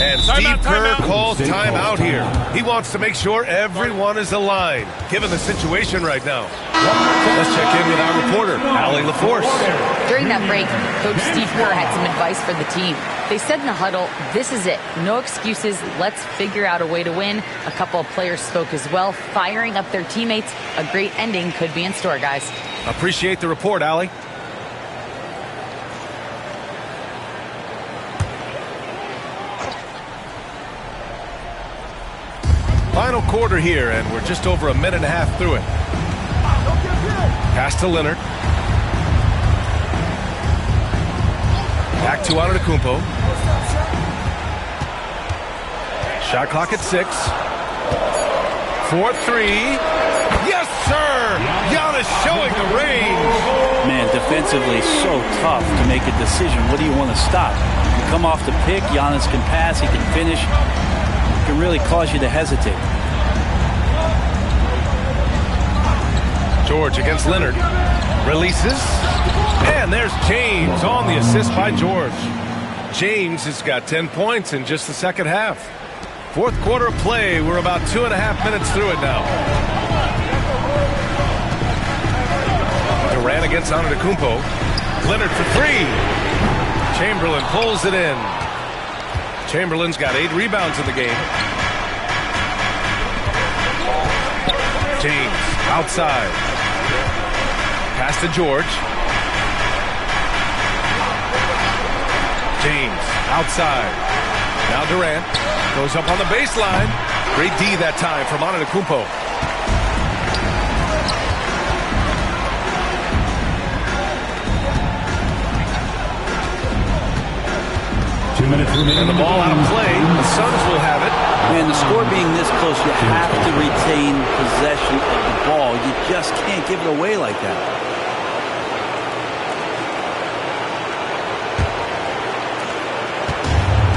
And Steve Kerr calls timeout here. He wants to make sure everyone is aligned, given the situation right now. Let's check in with our reporter, Allie LaForce. During that break, Coach Steve Kerr had some advice for the team. They said in the huddle, this is it. No excuses. Let's figure out a way to win. A couple of players spoke as well, firing up their teammates. A great ending could be in store, guys. Appreciate the report, Allie. Final quarter here, and we're just over a minute and a half through it. Pass to Leonard. Back to Antetokounmpo. Shot clock at 6. 4-3. Yes, sir! Giannis showing the range. Man, defensively so tough to make a decision. What do you want to stop? You come off the pick, Giannis can pass, he can finish. Can really cause you to hesitate. George against Leonard. Releases. And there's James on the assist by George. James has got 10 points in just the second half. Fourth quarter of play. We're about 2.5 minutes through it now. Durant against Antetokounmpo. Leonard for 3. Chamberlain pulls it in. Chamberlain's got 8 rebounds in the game. James outside. Pass to George. James outside. Now Durant goes up on the baseline. Great D that time from Antetokounmpo. And the ball out of play. The Suns will have it. And the score being this close, you have to retain possession of the ball. You just can't give it away like that.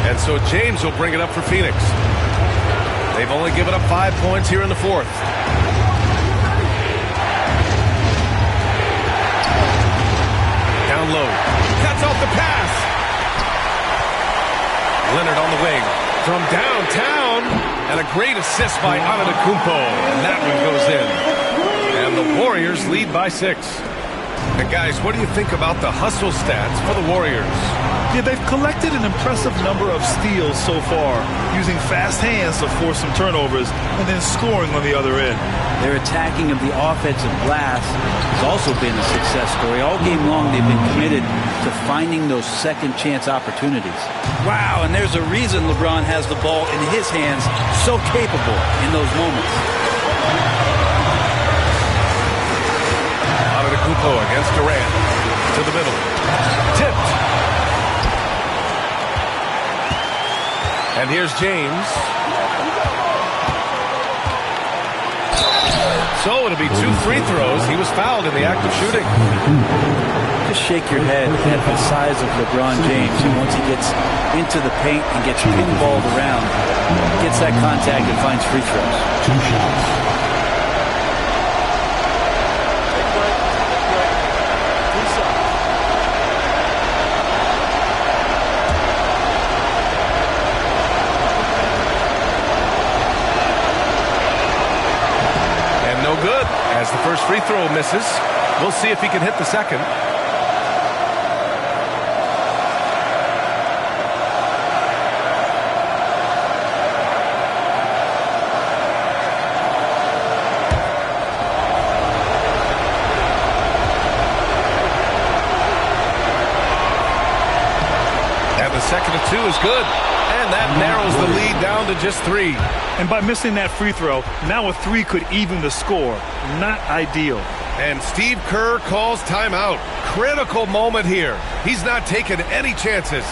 And so James will bring it up for Phoenix. They've only given up 5 points here in the fourth. Down low. Cuts off the pass. Leonard on the wing. From downtown. And a great assist by Antetokounmpo. And that one goes in. And the Warriors lead by 6. And guys, what do you think about the hustle stats for the Warriors? Yeah, they've collected an impressive number of steals so far, using fast hands to force some turnovers and then scoring on the other end. Their attacking of the offensive glass has also been a success story. All game long, they've been committed to finding those second chance opportunities. Wow, and there's a reason LeBron has the ball in his hands, so capable in those moments. Antetokounmpo against Durant. To the middle. Tipped. And here's James. So it'll be 2 free throws. He was fouled in the act of shooting. Just shake your head at the size of LeBron James. And once he gets into the paint and gets pinballed around, gets that contact and finds free throws. 2 shots. As the first free throw misses, we'll see if he can hit the second. And the second of 2 is good. And that narrows the lead down to just 3. And by missing that free throw, now a 3 could even the score. Not ideal. And Steve Kerr calls timeout. Critical moment here. He's not taking any chances.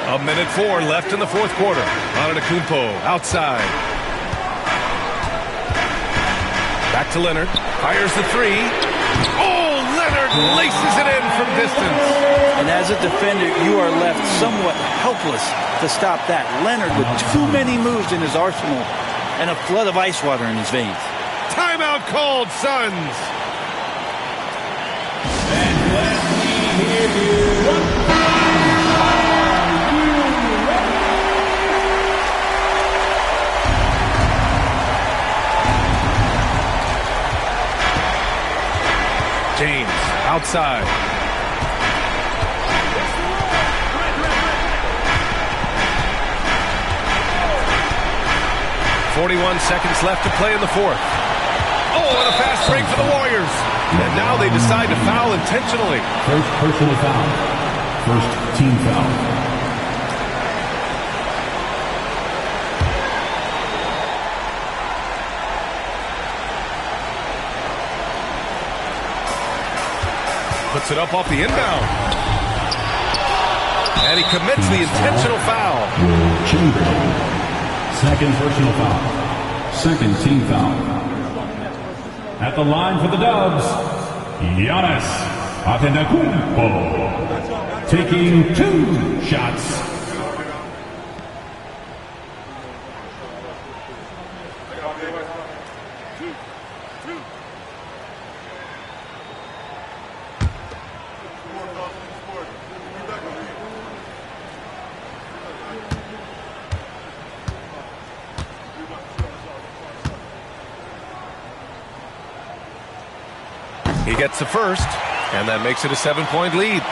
A minute 4 left in the fourth quarter. Antetokounmpo outside. Back to Leonard. Fires the 3. Oh, Leonard laces it in from distance. And as a defender, you are left somewhat helpless to stop that. Leonard with too many moves in his arsenal and a flood of ice water in his veins. Timeout called, Suns. And let me hear you. James outside. .41 seconds left to play in the fourth. Oh, and a fast break for the Warriors. And now they decide to foul intentionally. First personal foul. First team foul. Puts it up off the inbound. And he commits the intentional foul. Chamberlain. Second personal foul. Second team foul. At the line for the Dubs, Giannis Antetokounmpo. Taking 2 shots. He gets the first, and that makes it a 7-point lead.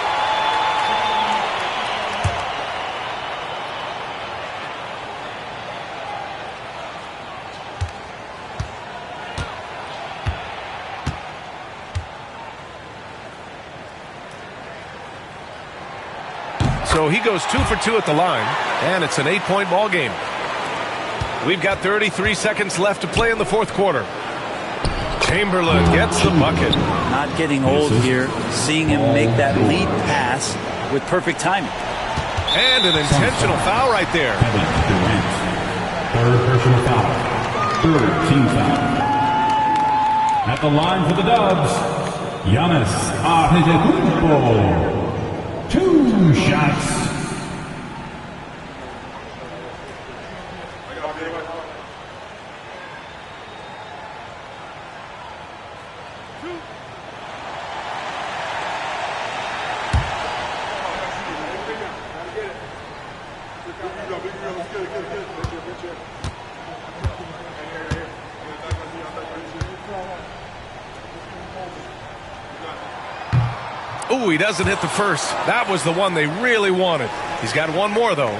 So he goes 2 for 2 at the line, and it's an 8-point ball game. We've got 33 seconds left to play in the fourth quarter. Chamberlain gets the bucket. Not getting old here, seeing him make that lead pass with perfect timing. And an intentional foul right there. Third personal foul. Third team foul. At the line for the Dubs, Giannis Antetokounmpo. 2 shots. Ooh, he doesn't hit the first. That was the one they really wanted. He's got one more, though.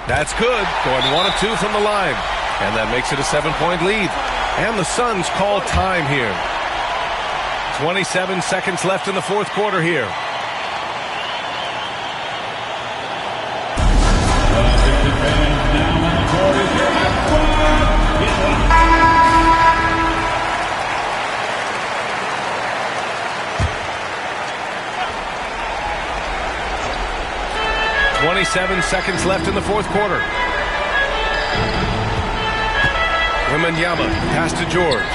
That's good. Going 1 of 2 from the line. And that makes it a 7-point lead. And the Suns call time here. 27 seconds left in the fourth quarter here. Seven seconds left in the fourth quarter. Wembanyama, pass to George.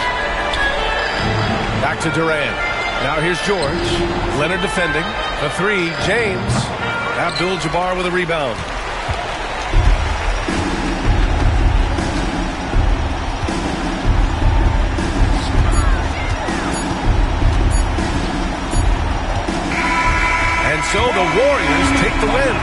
Back to Durant. Now here's George. Leonard defending. A 3, James. Abdul-Jabbar with a rebound. So the Warriors take the win.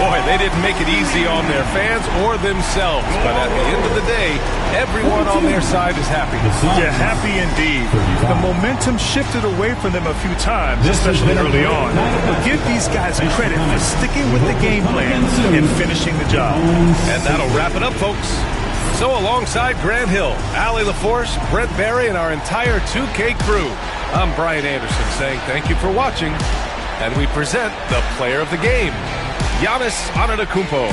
Boy, they didn't make it easy on their fans or themselves. But at the end of the day, everyone on their side is happy. Yeah, happy indeed. The momentum shifted away from them a few times, especially early on. But give these guys credit for sticking with the game plan and finishing the job. And that'll wrap it up, folks. So alongside Grant Hill, Allie LaForce, Brent Barry, and our entire 2K crew, I'm Brian Anderson saying thank you for watching. And we present the player of the game, Giannis Antetokounmpo.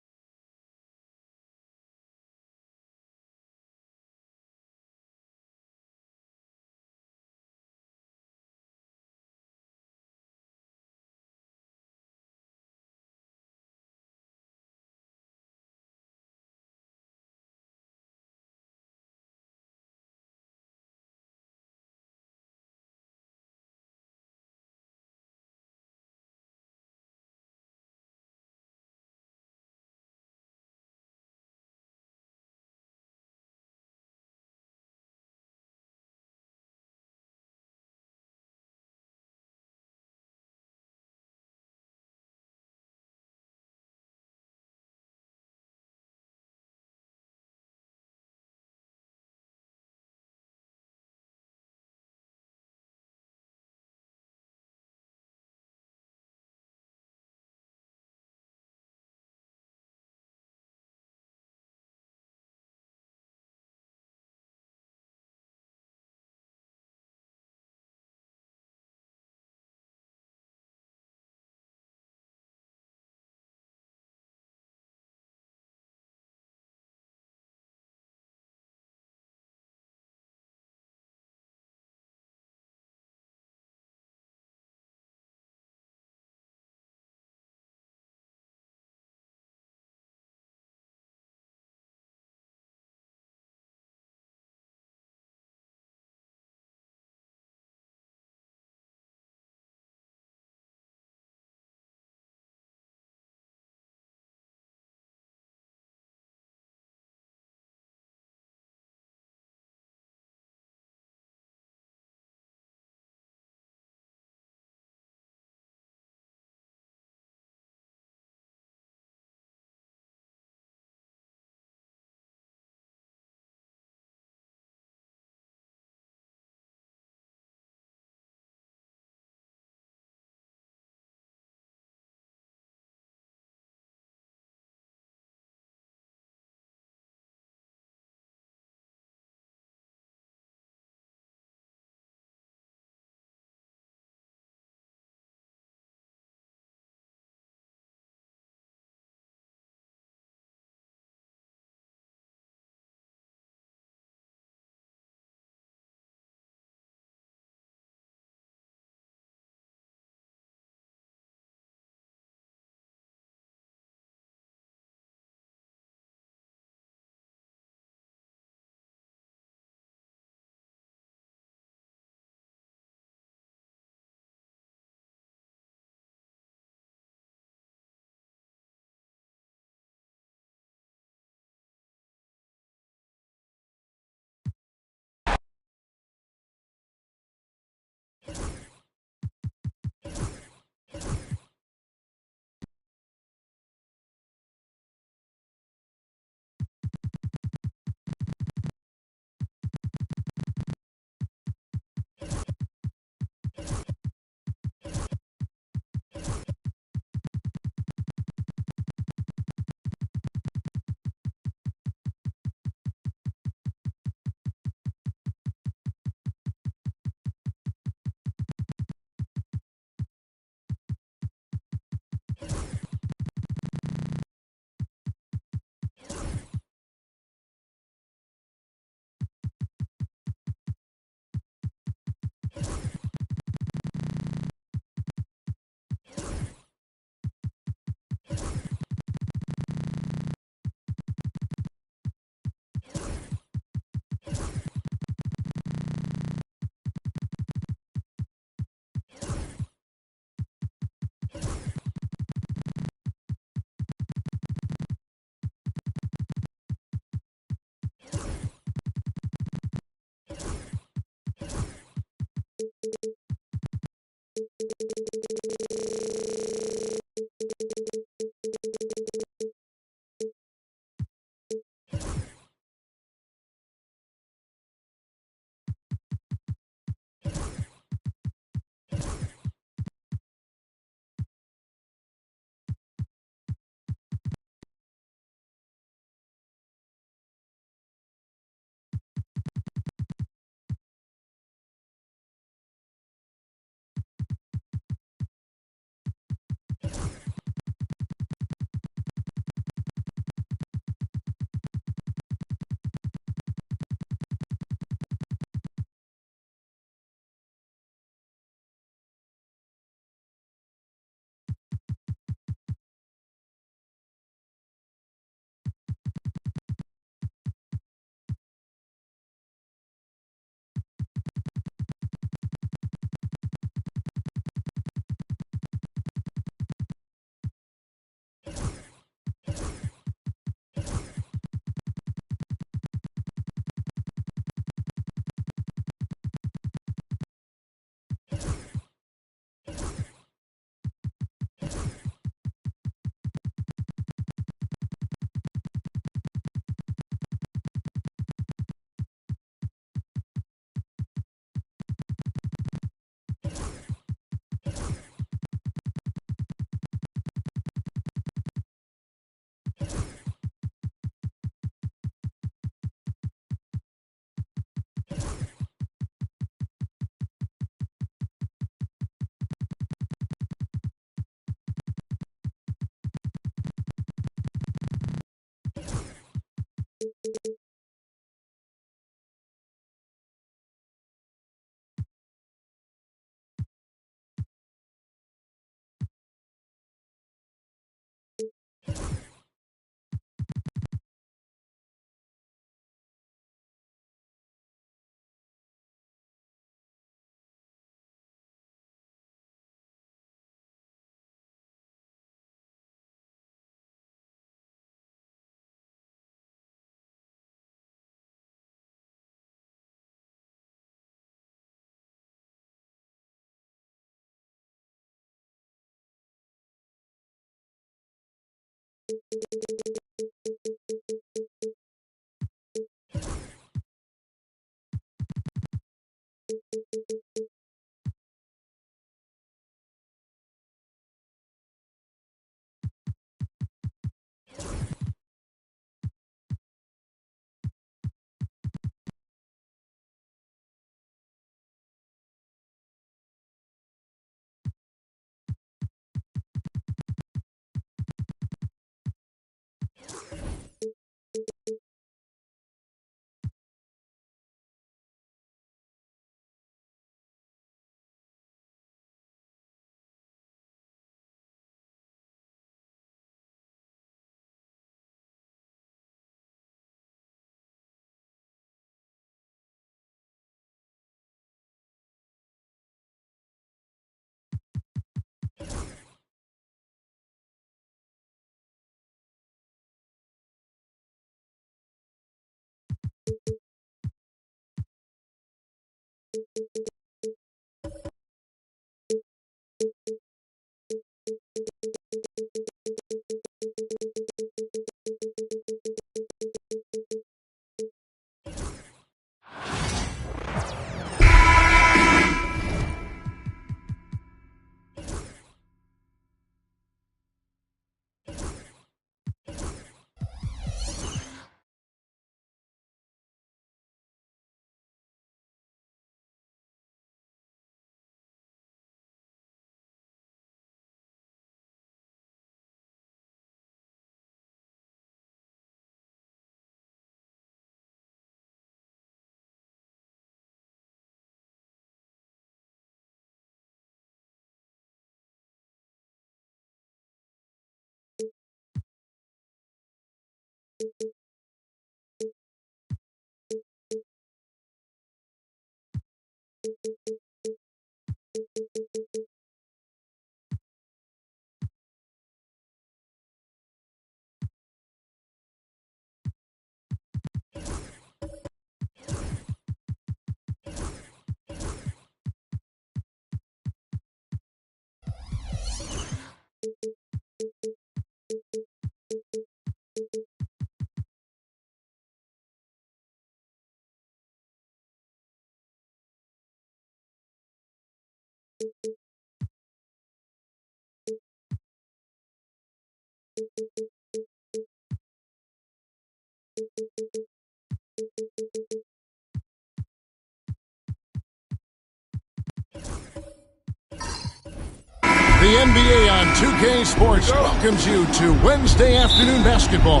The NBA on 2K Sports welcomes you to Wednesday afternoon basketball.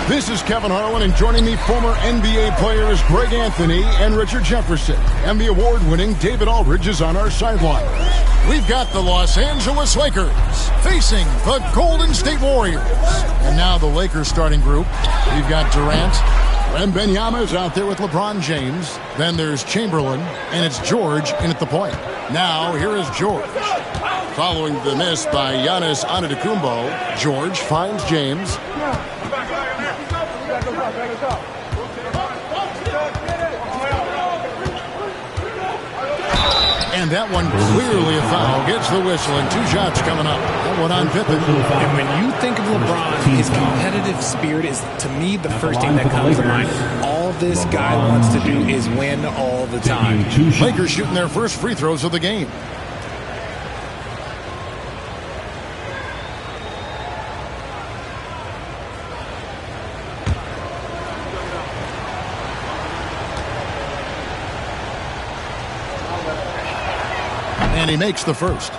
This is Kevin Harlan, and joining me, former NBA players Greg Anthony and Richard Jefferson. Emmy Award-winning David Aldridge is on our sidelines. We've got the Los Angeles Lakers facing the Golden State Warriors. And now the Lakers starting group. We've got Durant. Wembanyama is out there with LeBron James. Then there's Chamberlain, and it's George in at the point. Now, here is George. Following the miss by Giannis Antetokounmpo, George finds James. And that one clearly a foul. Gets the whistle, and 2 shots coming up. That one on Pippen. And when you think of LeBron, his competitive spirit is, to me, the first thing that comes to mind. All this guy wants to do is win all the time. Lakers shooting their first free throws of the game. And he makes the first.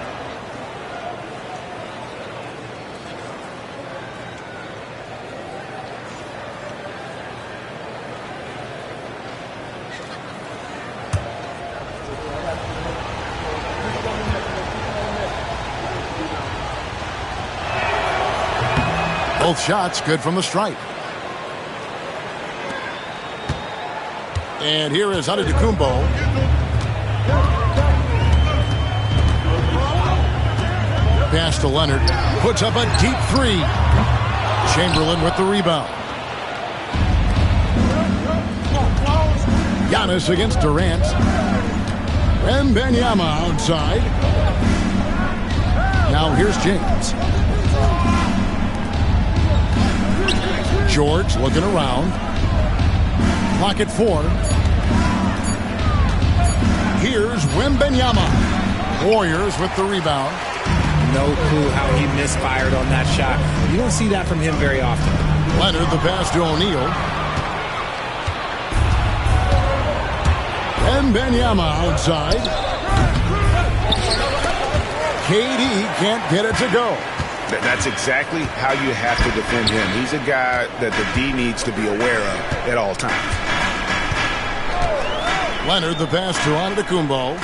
Both shots good from the stripe. And here is Antetokounmpo. Pass to Leonard. Puts up a deep 3. Chamberlain with the rebound. Giannis against Durant. Wembanyama outside. Now here's James. George looking around. Clock at 4. Here's Wembanyama. Warriors with the rebound. No clue how he misfired on that shot. You don't see that from him very often. Leonard, the pass to O'Neal. Wembanyama outside. KD can't get it to go. That's exactly how you have to defend him. He's a guy that the D needs to be aware of at all times. Leonard, the pass to Antetokounmpo.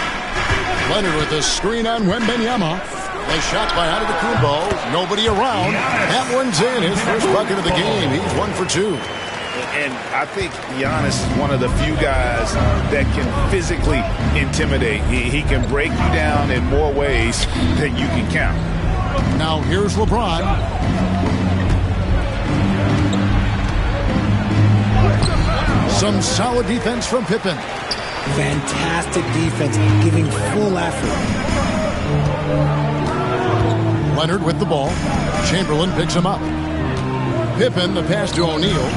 Leonard with the screen on Wembanyama. A shot by Antetokounmpo. Nobody around. That one's in. His first bucket of the game. He's 1 for 2. And I think Giannis is one of the few guys that can physically intimidate. He can break you down in more ways than you can count. Now here's LeBron. Some solid defense from Pippen. Fantastic defense, giving full effort. Leonard with the ball. Chamberlain picks him up. Pippen, the pass to O'Neal.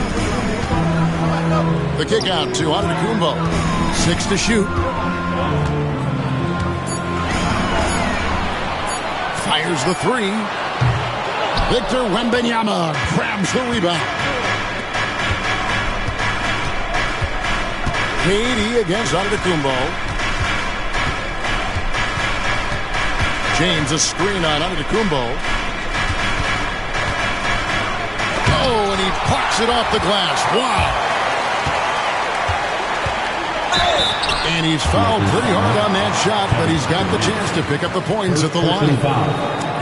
The kick out to Antetokounmpo. 6 to shoot. Fires the 3. Victor Wembanyama grabs the rebound. KD against Antetokounmpo. James a screen on Antetokounmpo. Oh, and he pucks it off the glass. Wow. And he's fouled pretty hard on that shot, but he's got the chance to pick up the points at the line.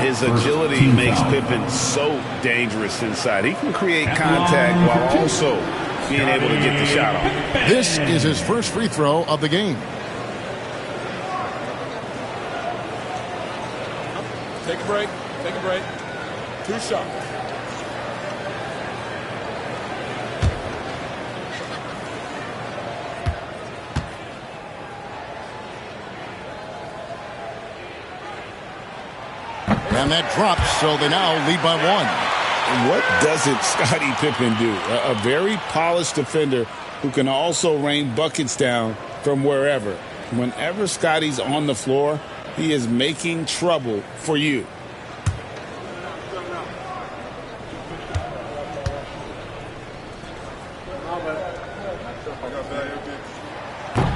His agility makes Pippen so dangerous inside. He can create contact while also being able to get the shot off. This is his first free throw of the game. Take a break. Take a break. 2 shots. And that drops, so they now lead by 1. What doesn't Scottie Pippen do? A very polished defender who can also rain buckets down from wherever. Whenever Scottie's on the floor, he is making trouble for you.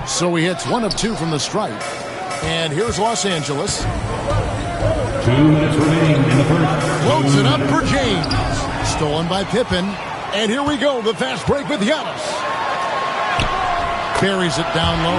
So he hits 1 of 2 from the stripe. And here's Los Angeles. 2 minutes remaining in the first. Floats it up for James. Stolen by Pippen. And here we go, the fast break with Giannis. Buries it down low.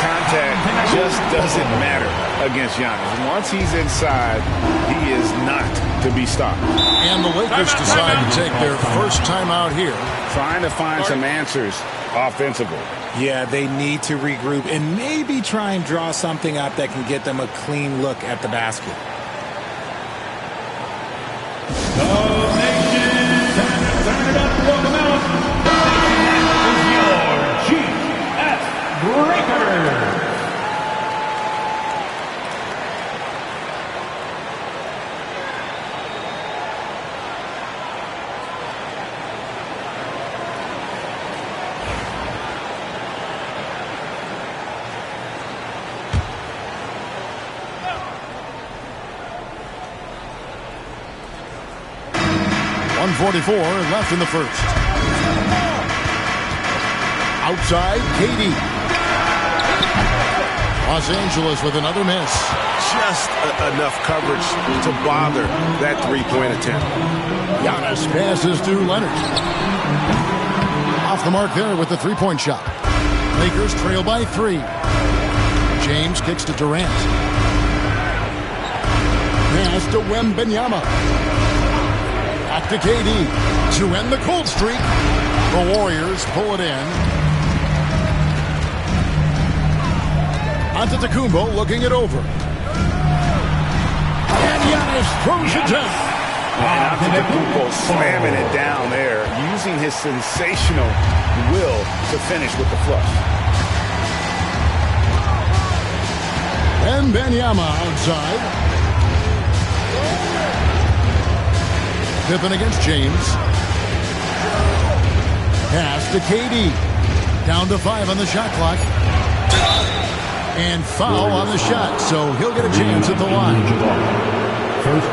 Contact just doesn't matter against Giannis. Once he's inside, he is not to be stopped. And the Lakers decide to take their first time out here. Trying to find some answers offensively. Yeah, they need to regroup and maybe try and draw something up that can get them a clean look at the basket. .44 left in the first. Outside, KD. Los Angeles with another miss. Just enough coverage to bother that three-point attempt. Giannis passes to Leonard. Off the mark there with the three-point shot. Lakers trail by 3. James kicks to Durant. Pass to Wembanyama. Back to KD to end the cold streak. The Warriors pull it in. Antetokounmpo looking it over. And Giannis throws it down. Antetokounmpo slamming it down there, using his sensational will to finish with the flush. Wembanyama outside. Pippen against James. Pass to KD. Down to 5 on the shot clock. And foul on the shot, so he'll get a chance at the line.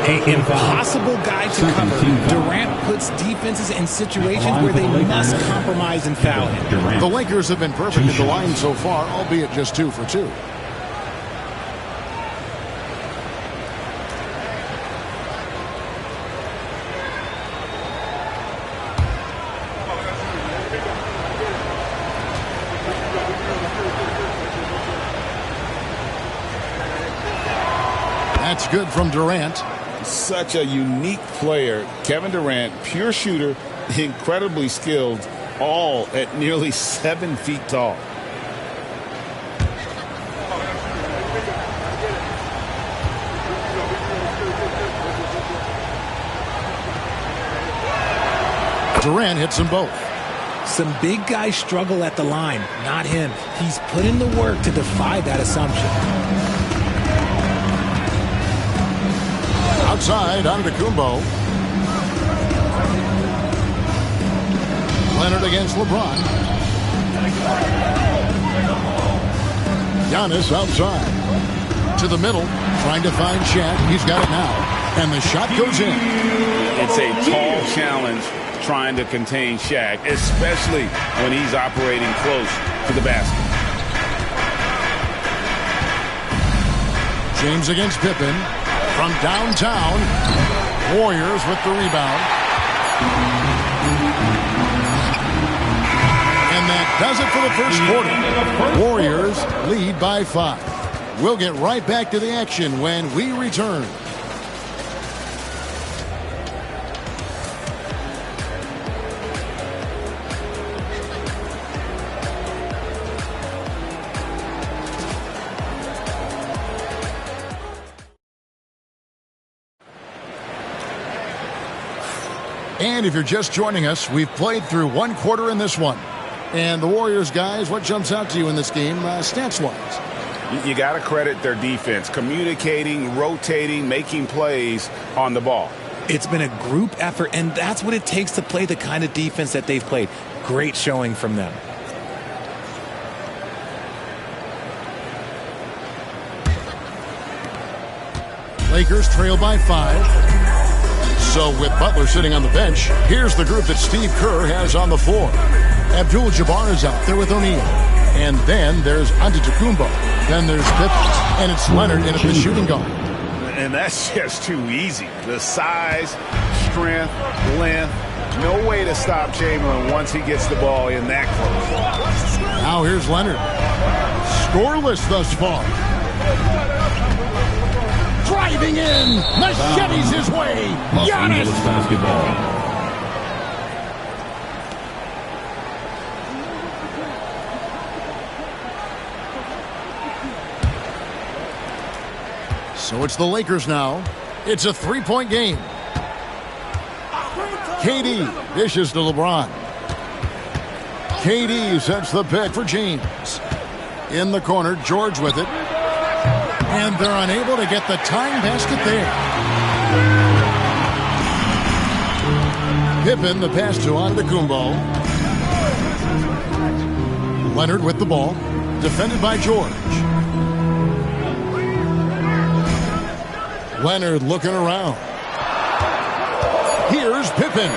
An impossible guy to cover. Durant puts defenses in situations where they must compromise and foul him. The Lakers have been perfect at the line so far, albeit just 2 for 2. That's good from Durant. Such a unique player. Kevin Durant, pure shooter, incredibly skilled, all at nearly 7 feet tall. Durant hits them both. Some big guys struggle at the line, not him. He's put in the work to defy that assumption. Outside, Antetokounmpo. Leonard against LeBron. Giannis outside. To the middle, trying to find Shaq. He's got it now. And the shot goes in. It's a tall challenge trying to contain Shaq, especially when he's operating close to the basket. James against Pippen. From downtown, Warriors with the rebound. And that does it for the first quarter. Warriors lead by 5. We'll get right back to the action when we return. And if you're just joining us, we've played through 1 quarter in this one. And the Warriors, guys, what jumps out to you in this game, stats-wise? You got to credit their defense, communicating, rotating, making plays on the ball. It's been a group effort, and that's what it takes to play the kind of defense that they've played. Great showing from them. Lakers trail by 5. So with Butler sitting on the bench, here's the group that Steve Kerr has on the floor. Abdul-Jabbar is out there with O'Neal. And then there's Antetokounmpo. Then there's Pippen. And it's Leonard in at the shooting guard. And that's just too easy. The size, strength, length. No way to stop Chamberlain once he gets the ball in that close. Now here's Leonard. Scoreless thus far. Driving in, machetes his way. Giannis. Basketball. So it's the Lakers now. It's a 3-point game. KD dishes to LeBron. KD sets the pick for James. In the corner, George with it. And they're unable to get the tying basket there. Pippen, the pass to Antetokounmpo. Leonard with the ball. Defended by George. Leonard looking around. Here's Pippen.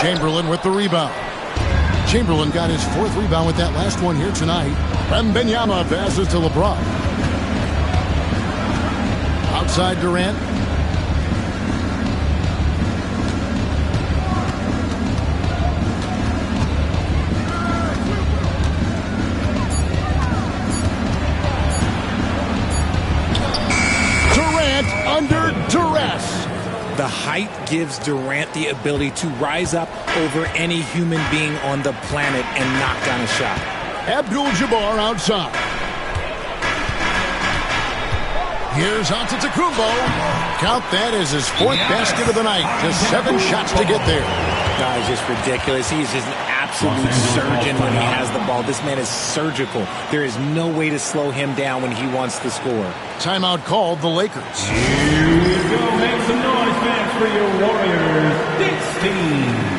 Chamberlain with the rebound. Chamberlain got his 4th rebound with that last one here tonight. Wembanyama passes to LeBron. Outside Durant. Durant under duress. The height gives Durant the ability to rise up over any human being on the planet and knock down a shot. Abdul-Jabbar outside. Here's Antetokounmpo. Count that as his 4th basket of the night. Just 7 shots to get there. That is just ridiculous. He's just an absolute surgeon when he has the ball. This man is surgical. There is no way to slow him down when he wants to score. Timeout called the Lakers. Here we go. Make some noise, fans, for your Warriors. 16.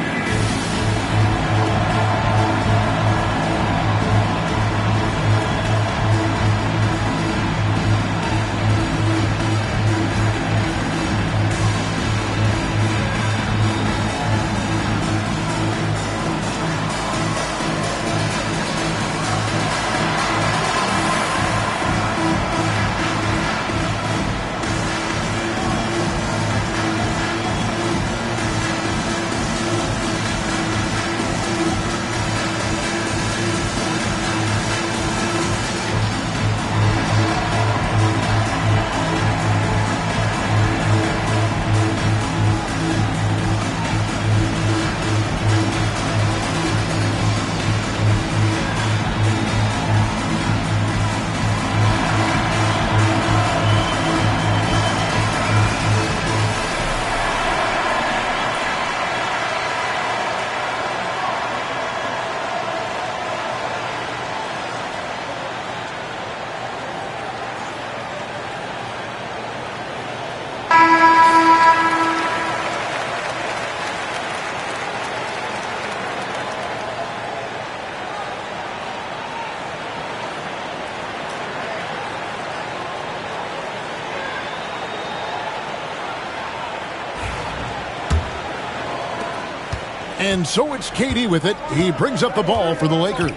And so it's KD with it. He brings up the ball for the Lakers.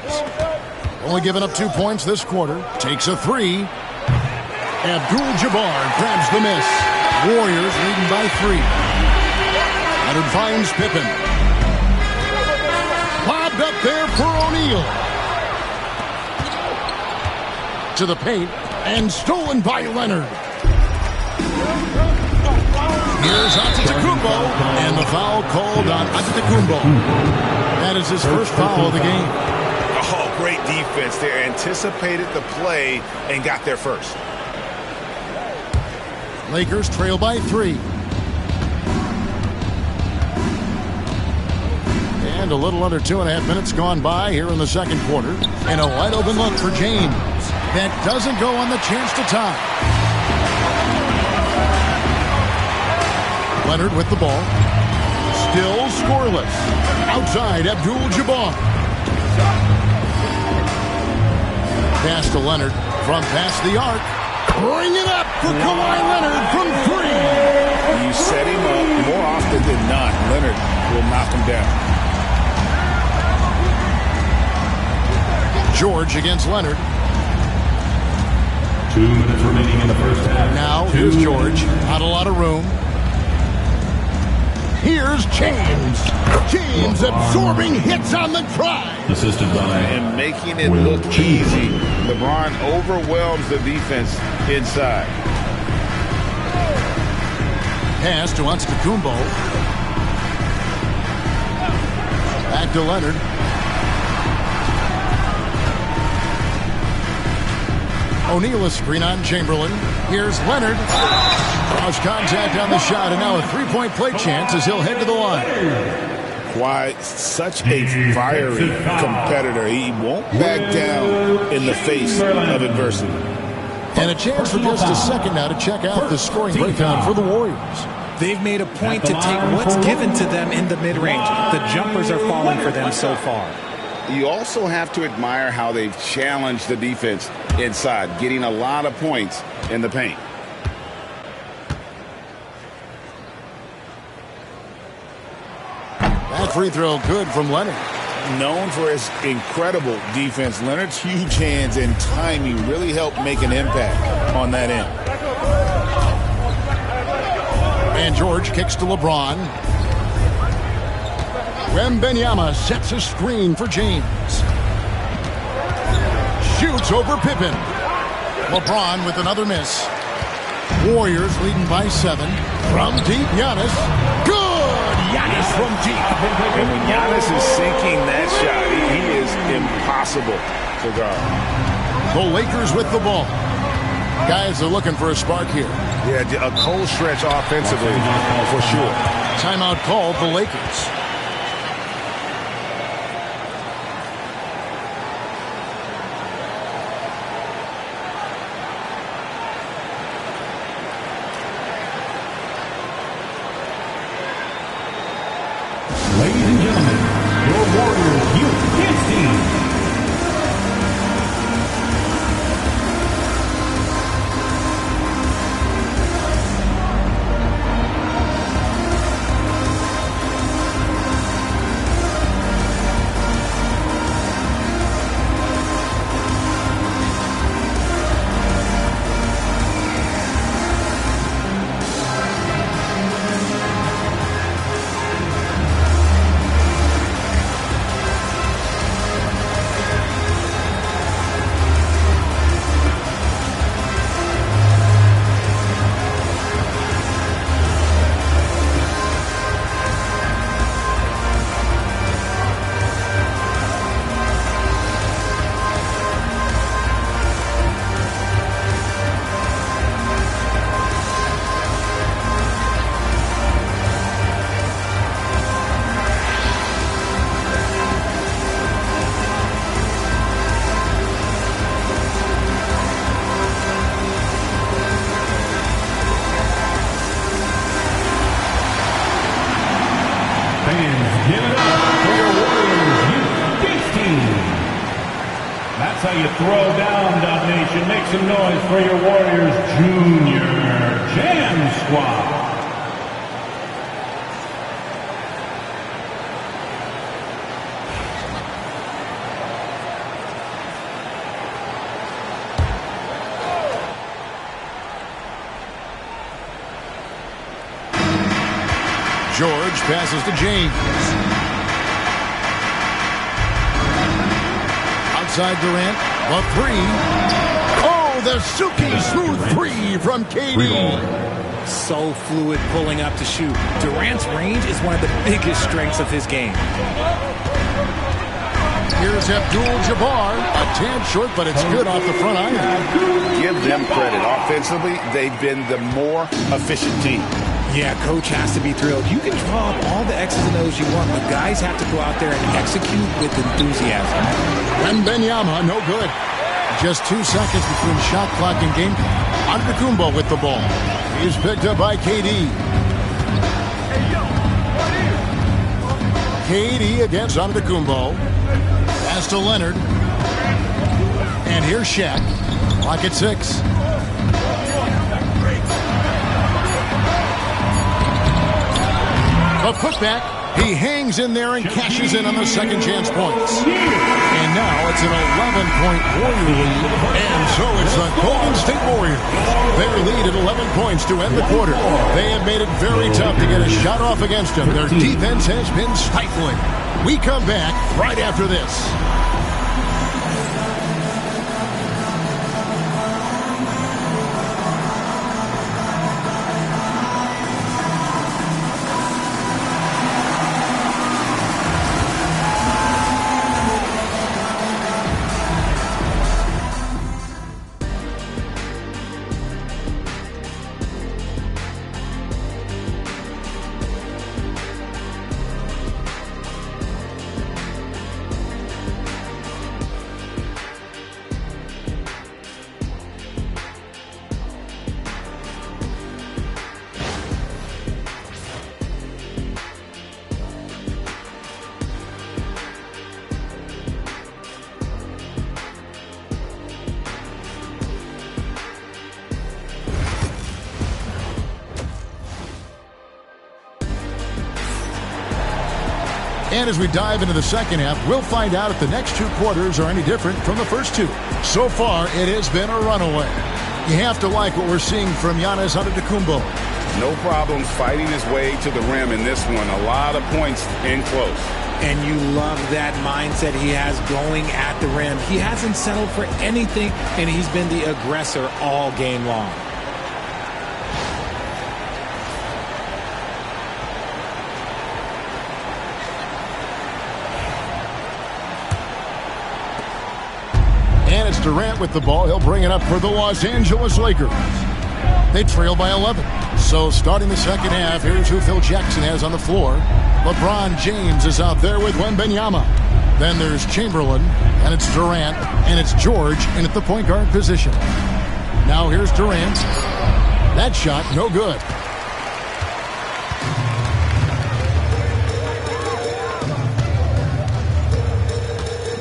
Only giving up 2 points this quarter. Takes a three. Abdul-Jabbar grabs the miss. Warriors leading by 3. Leonard finds Pippen. Lobbed up there for O'Neal. To the paint. And stolen by Leonard. Here's Antetokounmpo, and the foul called on Antetokounmpo. That is his first foul of the game. Oh, great defense there. Anticipated the play and got there first. Lakers trail by 3. And a little under 2.5 minutes gone by here in the second quarter. And a wide open look for James. That doesn't go on the chance to tie. Leonard with the ball. Still scoreless. Outside, Abdul-Jabbar. Pass to Leonard from past the arc. Bring it up for Kawhi Leonard from 3. You set him up more often than not. Leonard will knock him down. George against Leonard. 2 minutes remaining in the first half. Now, here's George. Not a lot of room. Here's James. James absorbing hits on the drive. Assisted by and making it look easy. LeBron overwhelms the defense inside. Pass to Antetokounmpo. Back to Leonard. O'Neal a screen on Chamberlain. Here's Leonard. Cross contact on the shot, and now a three-point play chance as he'll head to the line. Kawhi, such a fiery competitor. He won't back down in the face of adversity. And a chance for just a second now to check out the scoring breakdown for the Warriors. They've made a point to take what's given to them in the mid-range. The jumpers are falling for them so far. You also have to admire how they've challenged the defense inside, getting a lot of points in the paint. That free throw good from Leonard. Known for his incredible defense, Leonard's huge hands and timing really helped make an impact on that end. And George kicks to LeBron. Wembanyama sets a screen for James. Shoots over Pippen. LeBron with another miss. Warriors leading by 7. From deep, Giannis. Good! Giannis from deep. And when Giannis is sinking that shot, he is impossible to guard. The Lakers with the ball. Guys are looking for a spark here. Yeah, a cold stretch offensively for sure. Timeout called the Lakers. Ladies and gentlemen, your Warriors Youth Dance Team. That's how you throw down, Dub Nation. Make some noise for your Warriors Junior Jam Squad. passes to James. Outside Durant. The three. Oh, the silky smooth three from KD. So fluid pulling up to shoot. Durant's range is one of the biggest strengths of his game. Here's Abdul-Jabbar. A tad short, but it's good off the front iron. Give them credit. Offensively, they've been the more efficient team. Yeah, coach has to be thrilled. You can draw up all the X's and O's you want, but guys have to go out there and execute with enthusiasm. Wembanyama, no good. Just 2 seconds between shot clock and game clock. Antetokounmpo with the ball. He's picked up by KD. KD against Antetokounmpo. Pass to Leonard. And here's Shaq. Clock at 6. A putback. He hangs in there and cashes in on the second chance points. And now it's an 11-point Warrior lead. And so it's the Golden State Warriors. Their lead at 11 points to end the quarter. They have made it very tough to get a shot off against them. Their defense has been stifling. We come back right after this. And as we dive into the second half, we'll find out if the next 2 quarters are any different from the first 2. So far, it has been a runaway. You have to like what we're seeing from Giannis Antetokounmpo. No problems fighting his way to the rim in this one. A lot of points in close. And you love that mindset he has going at the rim. He hasn't settled for anything, and he's been the aggressor all game long. And it's Durant with the ball. He'll bring it up for the Los Angeles Lakers. They trail by 11. So starting the second half, here's who Phil Jackson has on the floor. LeBron James is out there with Wembanyama. Then there's Chamberlain, and it's Durant, and it's George in at the point guard position. Now here's Durant. That shot, no good.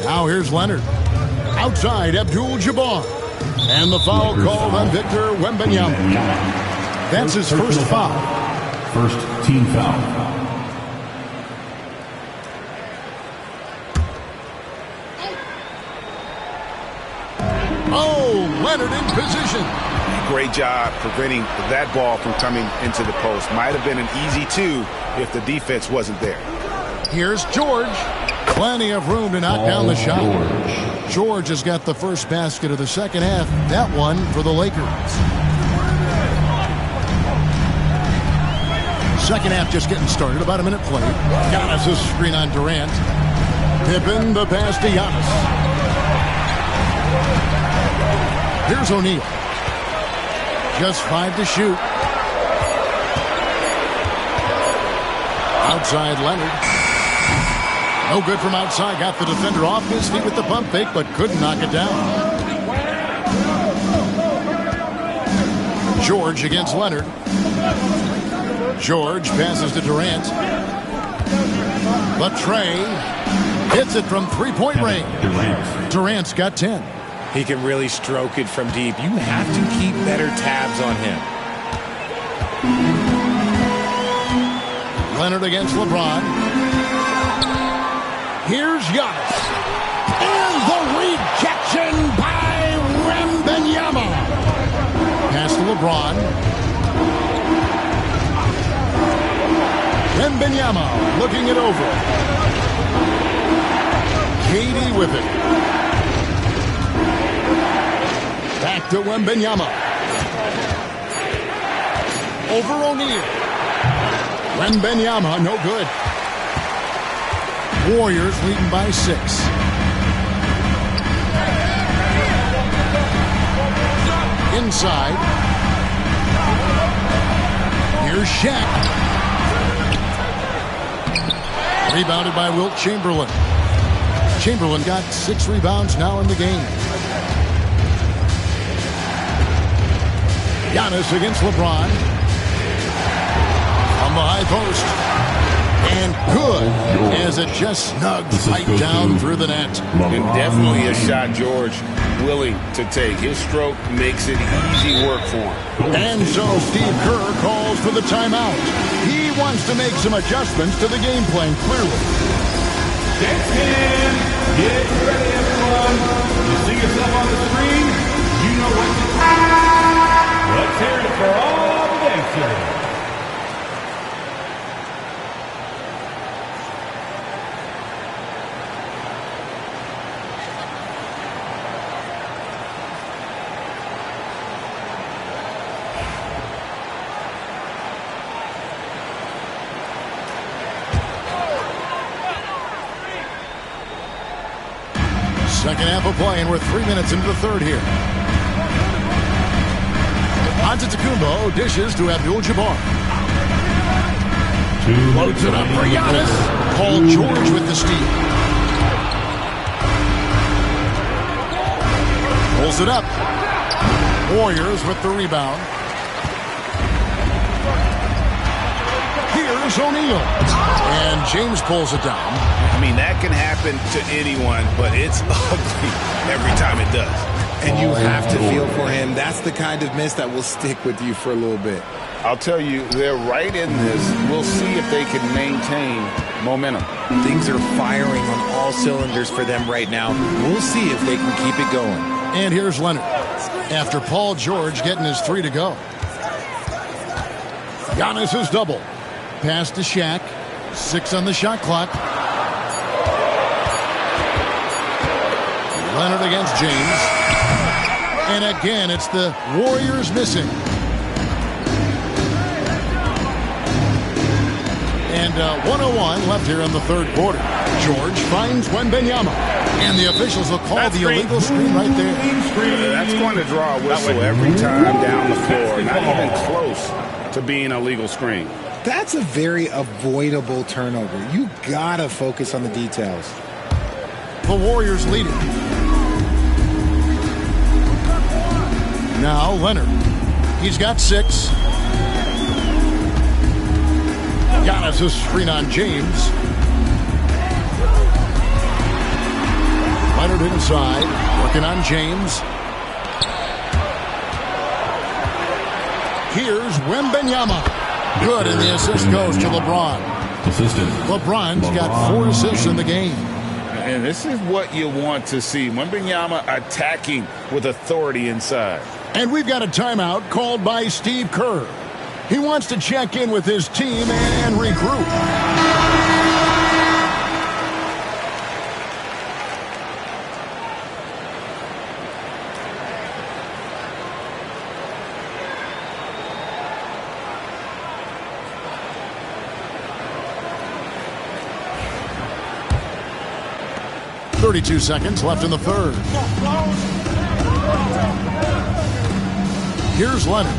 Now here's Leonard. Outside, Abdul-Jabbar. And the foul called on Victor Wembanyama. That's his first foul. First team foul. Oh, Leonard in position. Great job preventing that ball from coming into the post. Might have been an easy 2 if the defense wasn't there. Here's George. Plenty of room to knock down the shot. George has got the first basket of the second half. That one for the Lakers. Second half just getting started. About a minute played. Giannis' screen on Durant. Pippen the pass to Giannis. Here's O'Neal. Just 5 to shoot. Outside Leonard. No good from outside. Got the defender off his feet with the pump fake, but couldn't knock it down. George against Leonard. George passes to Durant. Latrey hits it from 3-point range. Durant's got 10. He can really stroke it from deep. You have to keep better tabs on him. Leonard against LeBron. Here's Giannis. And the rejection by Wembanyama. Pass to LeBron. Wembanyama looking it over. KD with it. Back to Wembanyama. Over O'Neal. Wembanyama, no good. Warriors leading by 6. Inside. Here's Shaq. Rebounded by Wilt Chamberlain. Chamberlain got 6 rebounds now in the game. Giannis against LeBron. On the high post. And good as it just snugs right down through the net. And definitely a shot George willing to take. His stroke makes it easy work for him. And so Steve Kerr calls for the timeout. He wants to make some adjustments to the game plan, clearly. Get ready, everyone. You see yourself on the screen, you know what to do. Let's hear it for all the gangsters. Second half of play, and we're 3 minutes into the third here. Antetokounmpo dishes to Abdul-Jabbar. Loads it up for Giannis. Paul George with the steal. Pulls it up. Warriors with the rebound. Here's O'Neal. And James pulls it down. I mean, that can happen to anyone, but it's ugly every time it does. And you have to feel for him. That's the kind of miss that will stick with you for a little bit. I'll tell you, they're right in this. We'll see if they can maintain momentum. Things are firing on all cylinders for them right now. We'll see if they can keep it going. And here's Leonard. After Paul George getting his 3 to go. Giannis is double. Pass to Shaq. 6 on the shot clock. Leonard against James. And again, it's the Warriors missing. And 1:01 left here in the third quarter. George finds Wembanyama. And the officials will call the illegal screen right there. That's going to draw a whistle every time down the floor. Not even close to being a legal screen. That's a very avoidable turnover. You gotta focus on the details. The Warriors lead it. Now Leonard. He's got 6. Giannis' screen on James. Leonard inside. Working on James. Here's Wembanyama. Good, and the assist goes to LeBron. LeBron's got 4 assists in the game. And this is what you want to see. Wembanyama attacking with authority inside. And we've got a timeout called by Steve Kerr. He wants to check in with his team and regroup. .32 seconds left in the third. Here's Leonard.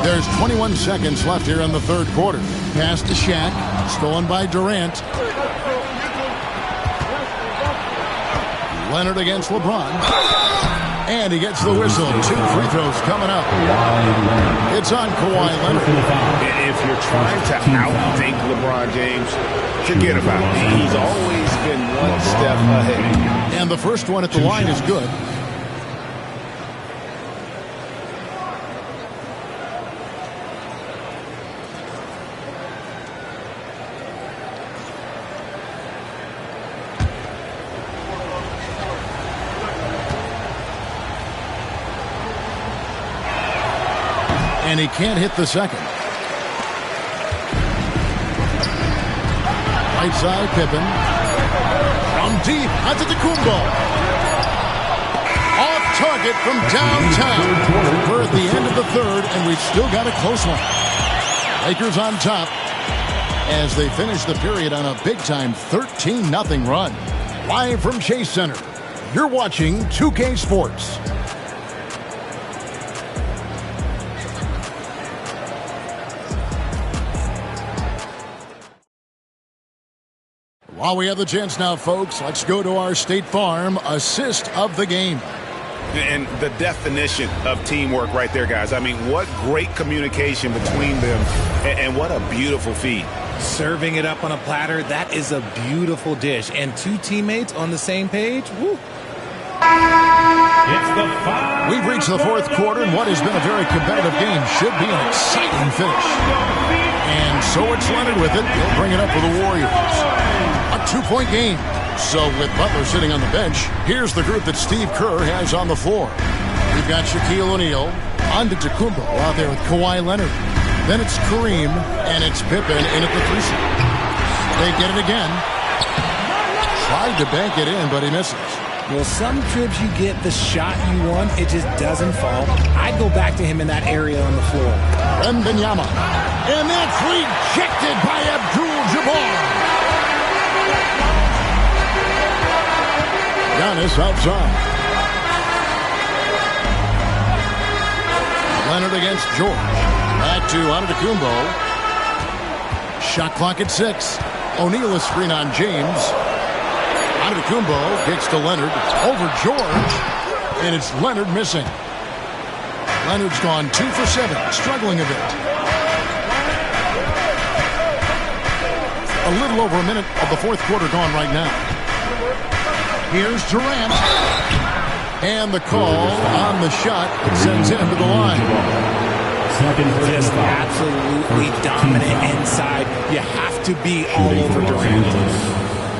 There's 21 seconds left here in the third quarter. Pass to Shaq. Stolen by Durant. Leonard against LeBron. And he gets the whistle. 2 free throws coming up. It's on Kawhi Leonard. If you're trying to outthink LeBron James, forget about it. He's always been one step ahead. And the first one at the line is good. And he can't hit the second. Right side, Pippen. From deep, Antetokounmpo. Off target from downtown. We're at the end of the third, and we've still got a close one. Lakers on top as they finish the period on a big-time 13-0 run. Live from Chase Center, you're watching 2K Sports. While we have the chance now, folks, let's go to our State Farm assist of the game. And the definition of teamwork right there, guys. I mean, what great communication between them, and what a beautiful feed. Serving it up on a platter, that is a beautiful dish. And two teammates on the same page, woo. We've reached the fourth quarter, and what has been a very competitive game should be an exciting finish. And so it's Leonard with it. He'll bring it up for the Warriors. A 2-point game. So with Butler sitting on the bench, here's the group that Steve Kerr has on the floor. We've got Shaquille O'Neal, Antetokounmpo out there with Kawhi Leonard. Then it's Kareem, and it's Pippen in at the 3-seat. They get it again. Tried to bank it in, but he misses. Well, some trips you get the shot you want, it just doesn't fall. I'd go back to him in that area on the floor. Wembanyama. And that's rejected by Abdul-Jabbar. Giannis outside. Leonard against George. Back to Antetokounmpo. Shot clock at 6. O'Neal a screen on James. Antetokounmpo kicks to Leonard. Over George. And it's Leonard missing. Leonard's gone 2 for 7. Struggling a bit. A little over a minute of the fourth quarter gone right now. Here's Durant. And the call on the shot sends him to the line. Just absolutely dominant inside. You have to be all over Durant.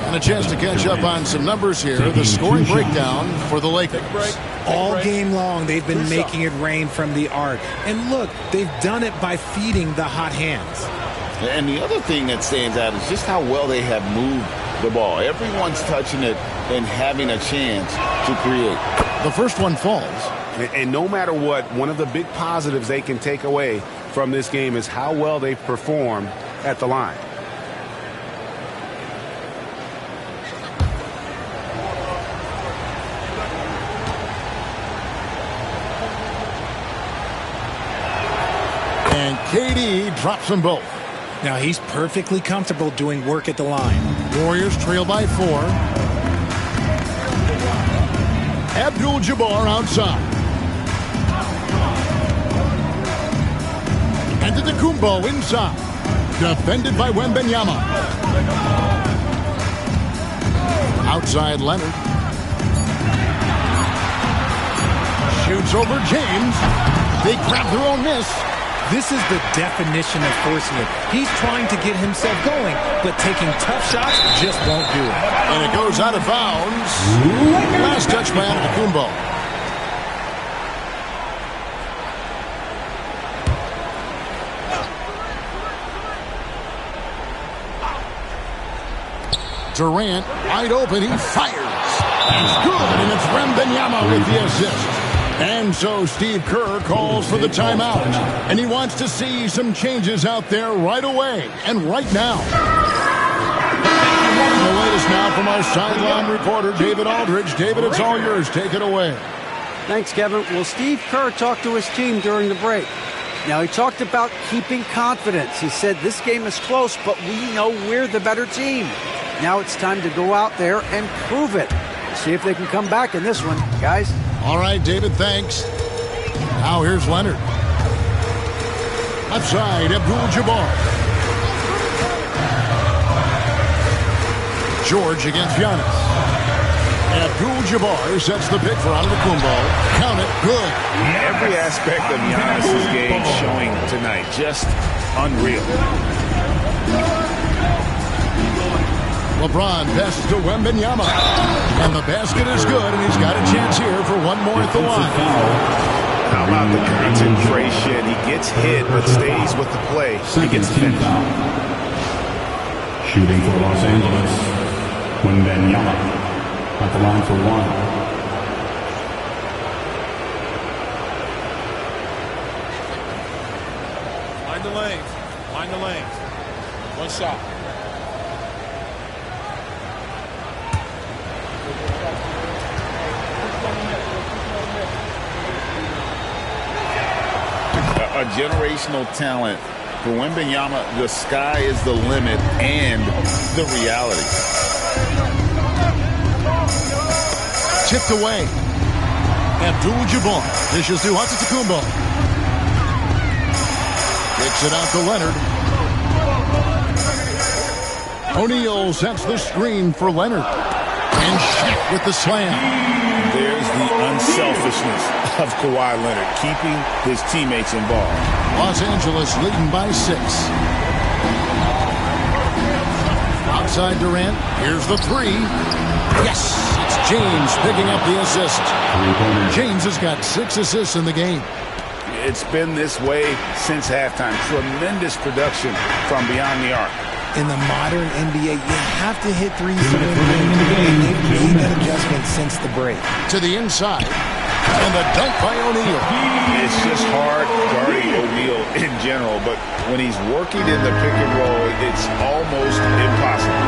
And a chance to catch up on some numbers here. The scoring breakdown for the Lakers. All game long, they've been making it rain from the arc. And look, they've done it by feeding the hot hands. And the other thing that stands out is just how well they have moved the ball. Everyone's touching it and having a chance to create. The first one falls. And no matter what, one of the big positives they can take away from this game is how well they perform at the line. And KD drops them both. Now he's perfectly comfortable doing work at the line. Warriors trail by 4. Abdul-Jabbar outside. Antetokounmpo inside. Defended by Wembanyama. Outside Leonard. Shoots over James. They grab their own miss. This is the definition of forcing it. He's trying to get himself going, but taking tough shots just won't do it. And it goes out of bounds. Last touch by Antetokounmpo. Durant, wide open, he fires. It's good, and it's Wembanyama with the assist. And so Steve Kerr calls for the timeout. And he wants to see some changes out there right away and right now. The latest now from our sideline reporter, David Aldridge. David, it's all yours. Take it away. Thanks, Kevin. Well, Steve Kerr talked to his team during the break. Now, he talked about keeping confidence. He said this game is close, but we know we're the better team. Now it's time to go out there and prove it. See if they can come back in this one, guys. All right, David, thanks. Now here's Leonard. Outside, Abdul-Jabbar. George against Giannis. Abdul-Jabbar sets the pick for Antetokounmpo. Count it, good. Every aspect of Giannis' game showing tonight. Just unreal. LeBron passes to Wembanyama. And the basket is good, and he's got a chance here for one more at the line. How about the concentration? He gets hit but stays with the play. He gets finished. Shooting for Los Angeles, Wembanyama at the line for one. Find the lanes. Find the lanes. One shot. A generational talent. For Wembanyama, the sky is the limit and the reality. Tipped away. Abdul-Jabbar dishes to Antetokounmpo. Kicks it out to Leonard. O'Neal sets the screen for Leonard. And Shaq with the slam. There's the unselfishness of Kawhi Leonard, keeping his teammates involved. Los Angeles leading by 6. Outside Durant. Here's the 3. Yes! It's James picking up the assist. James has got 6 assists in the game. It's been this way since halftime. Tremendous production from beyond the arc. In the modern NBA, you have to hit threes to win games. They've made that adjustment since the break. To the inside. And the dunk by O'Neal. It's just hard guarding O'Neal in general, but when he's working in the pick and roll, it's almost impossible.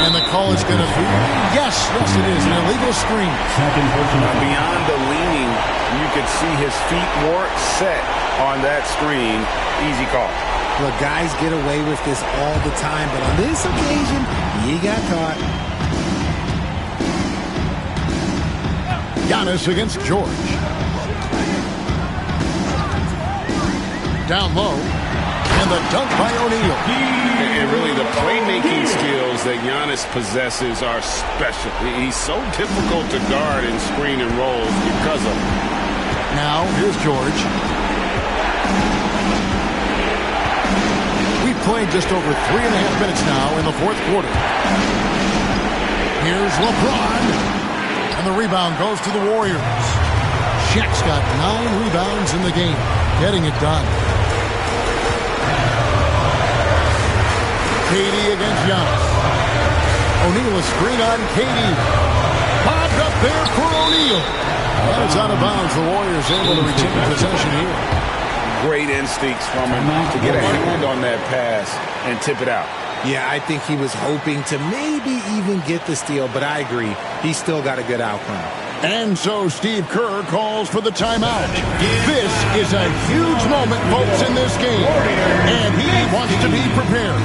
And the call is going to be, yes, it is, an illegal screen. Beyond the leaning, you could see his feet weren't set on that screen. Easy call. Look, guys get away with this all the time, but on this occasion, he got caught. Giannis against George. Down low. And the dunk by O'Neal. And really, the playmaking skills that Giannis possesses are special. He's so difficult to guard and screen and rolls because of it. Now, here's George. We've played just over 3.5 minutes now in the fourth quarter. Here's LeBron. And the rebound goes to the Warriors. Shaq's got 9 rebounds in the game. Getting it done. KD against Giannis. O'Neal a screen on KD. Popped up there for O'Neal. And it's out of bounds. The Warriors able to retain possession here. Great instincts from him to get a hand on that pass and tip it out. Yeah, I think he was hoping to maybe even get the steal, but I agree. He still got a good outcome. And so Steve Kerr calls for the timeout. This is a huge moment, folks, in this game. And he wants to be prepared.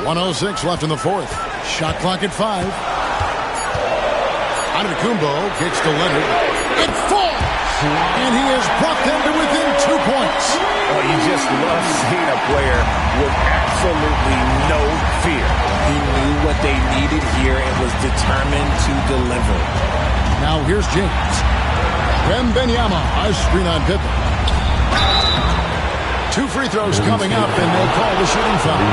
.106 left in the fourth. Shot clock at 5. Antetokounmpo kicks to Leonard. It falls! And he has brought them to within 2 points. Oh, you just love seeing a player with absolutely no fear. He knew what they needed here and was determined to deliver. Now here's James. Wembanyama, a screen on Pippen. 2 free throws coming up, and they'll call the shooting foul.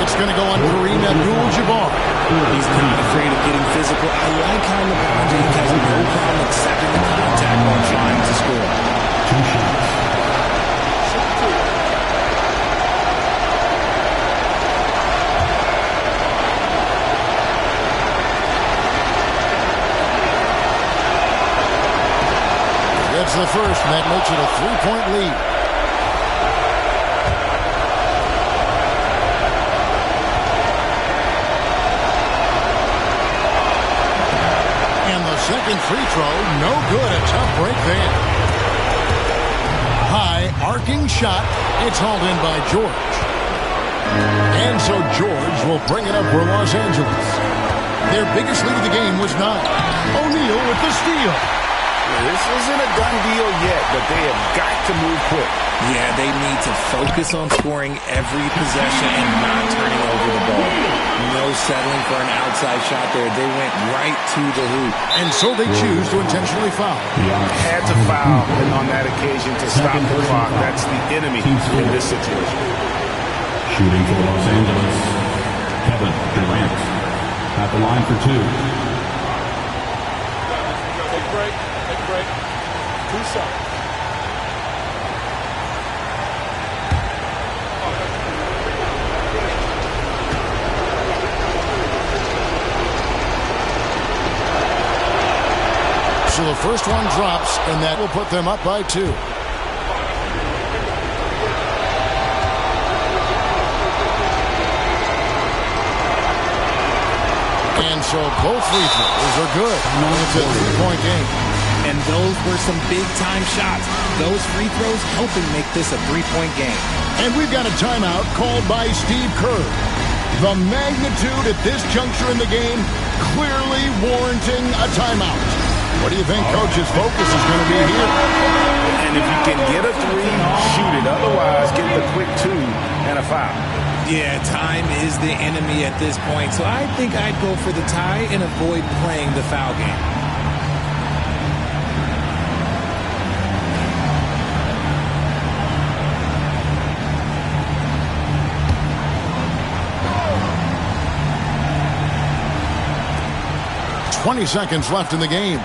It's going to go on Kareem Abdul-Jabbar. He's not afraid of getting physical. I like how LeBron James has no problem accepting the contact while trying to score. 2 shots. It's the first, and that makes it a 3-point lead. Second free throw, no good. A tough break there. High, arcing shot. It's hauled in by George. And so George will bring it up for Los Angeles. Their biggest lead of the game was 9. O'Neal with the steal. This isn't a done deal yet, but they have got to move quick. Yeah, they need to focus on scoring every possession and not turning over the ball. No settling for an outside shot there. They went right to the hoop. And so they choose to intentionally foul. Had to foul on that occasion to stop the clock. That's the enemy in this situation. Shooting for Los Angeles, Kevin Durant. At the line for two. Take a break. Take a break. 2 shots. So the first one drops, and that will put them up by 2. And so both free throws are good. It's a 3-point game. And those were some big-time shots. Those free throws helping make this a 3-point game. And we've got a timeout called by Steve Kerr. The magnitude at this juncture in the game clearly warranting a timeout. What do you think Coach's focus is going to be here? And if you can get a 3, shoot it. Otherwise, get the quick 2 and a foul. Yeah, time is the enemy at this point, so I think I'd go for the tie and avoid playing the foul game. "20 seconds left in the game.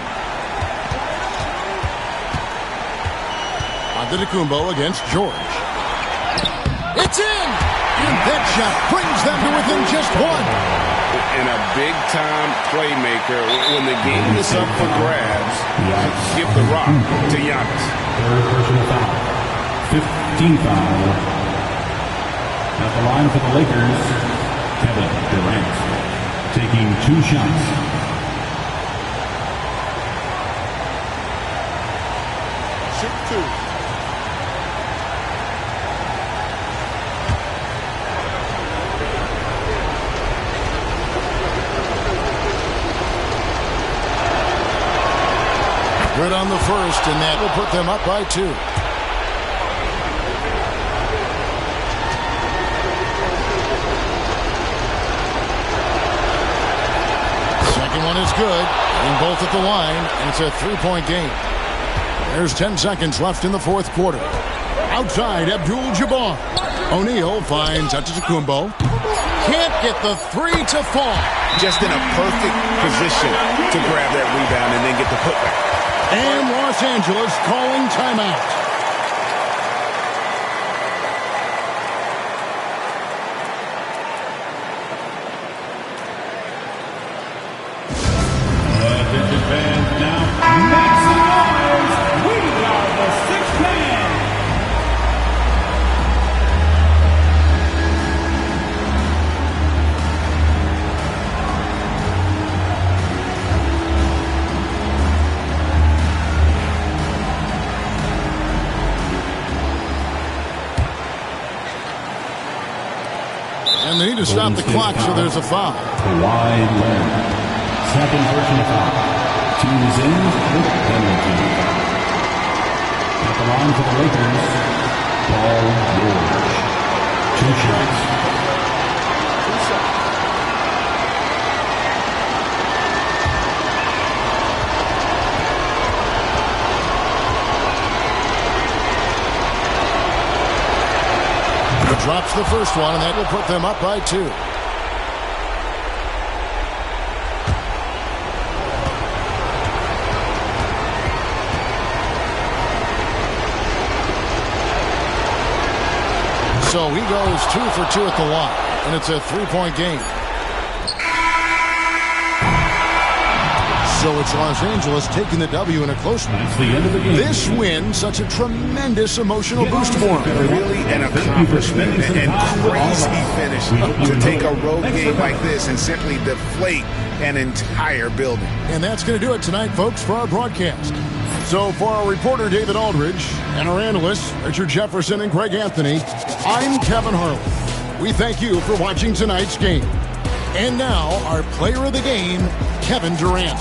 Antetokounmpo against George. It's in! And that shot brings them to within just 1. And a big-time playmaker. When the game is up for grabs, give the rock to Giannis. Third personal foul. 15 foul. At the line for the Lakers, Kevin Durant. Taking 2 shots. Shoot 2. Good on the first, and that will put them up by 2. Second one is good, and both at the line, and it's a 3-point game. There's 10 seconds left in the fourth quarter. Outside, Abdul-Jabbar. O'Neal finds Antetokounmpo. Can't get the 3 to fall. Just in a perfect position to grab that rebound and then get the putback. And Los Angeles calling timeout. Attention fans, now make some noise. We are the 6th man. And they need to stop the clock, so there's a foul. Kawhi Leonard. Second personal foul. Team is in with penalty. At the line for the Lakers, Paul George. 2 shots. Drops the first one, and that will put them up by 2. So he goes 2 for 2 at the line, and it's a 3-point game. So it's Los Angeles taking the W in a close one. That's the end of the game. This win, such a tremendous emotional boost for him. Really an accomplishment and crazy finish to take a road game like this and simply deflate an entire building. And that's going to do it tonight, folks, for our broadcast. So for our reporter, David Aldridge, and our analysts, Richard Jefferson and Greg Anthony, I'm Kevin Harlan. We thank you for watching tonight's game. And now, our player of the game, Kevin Durant.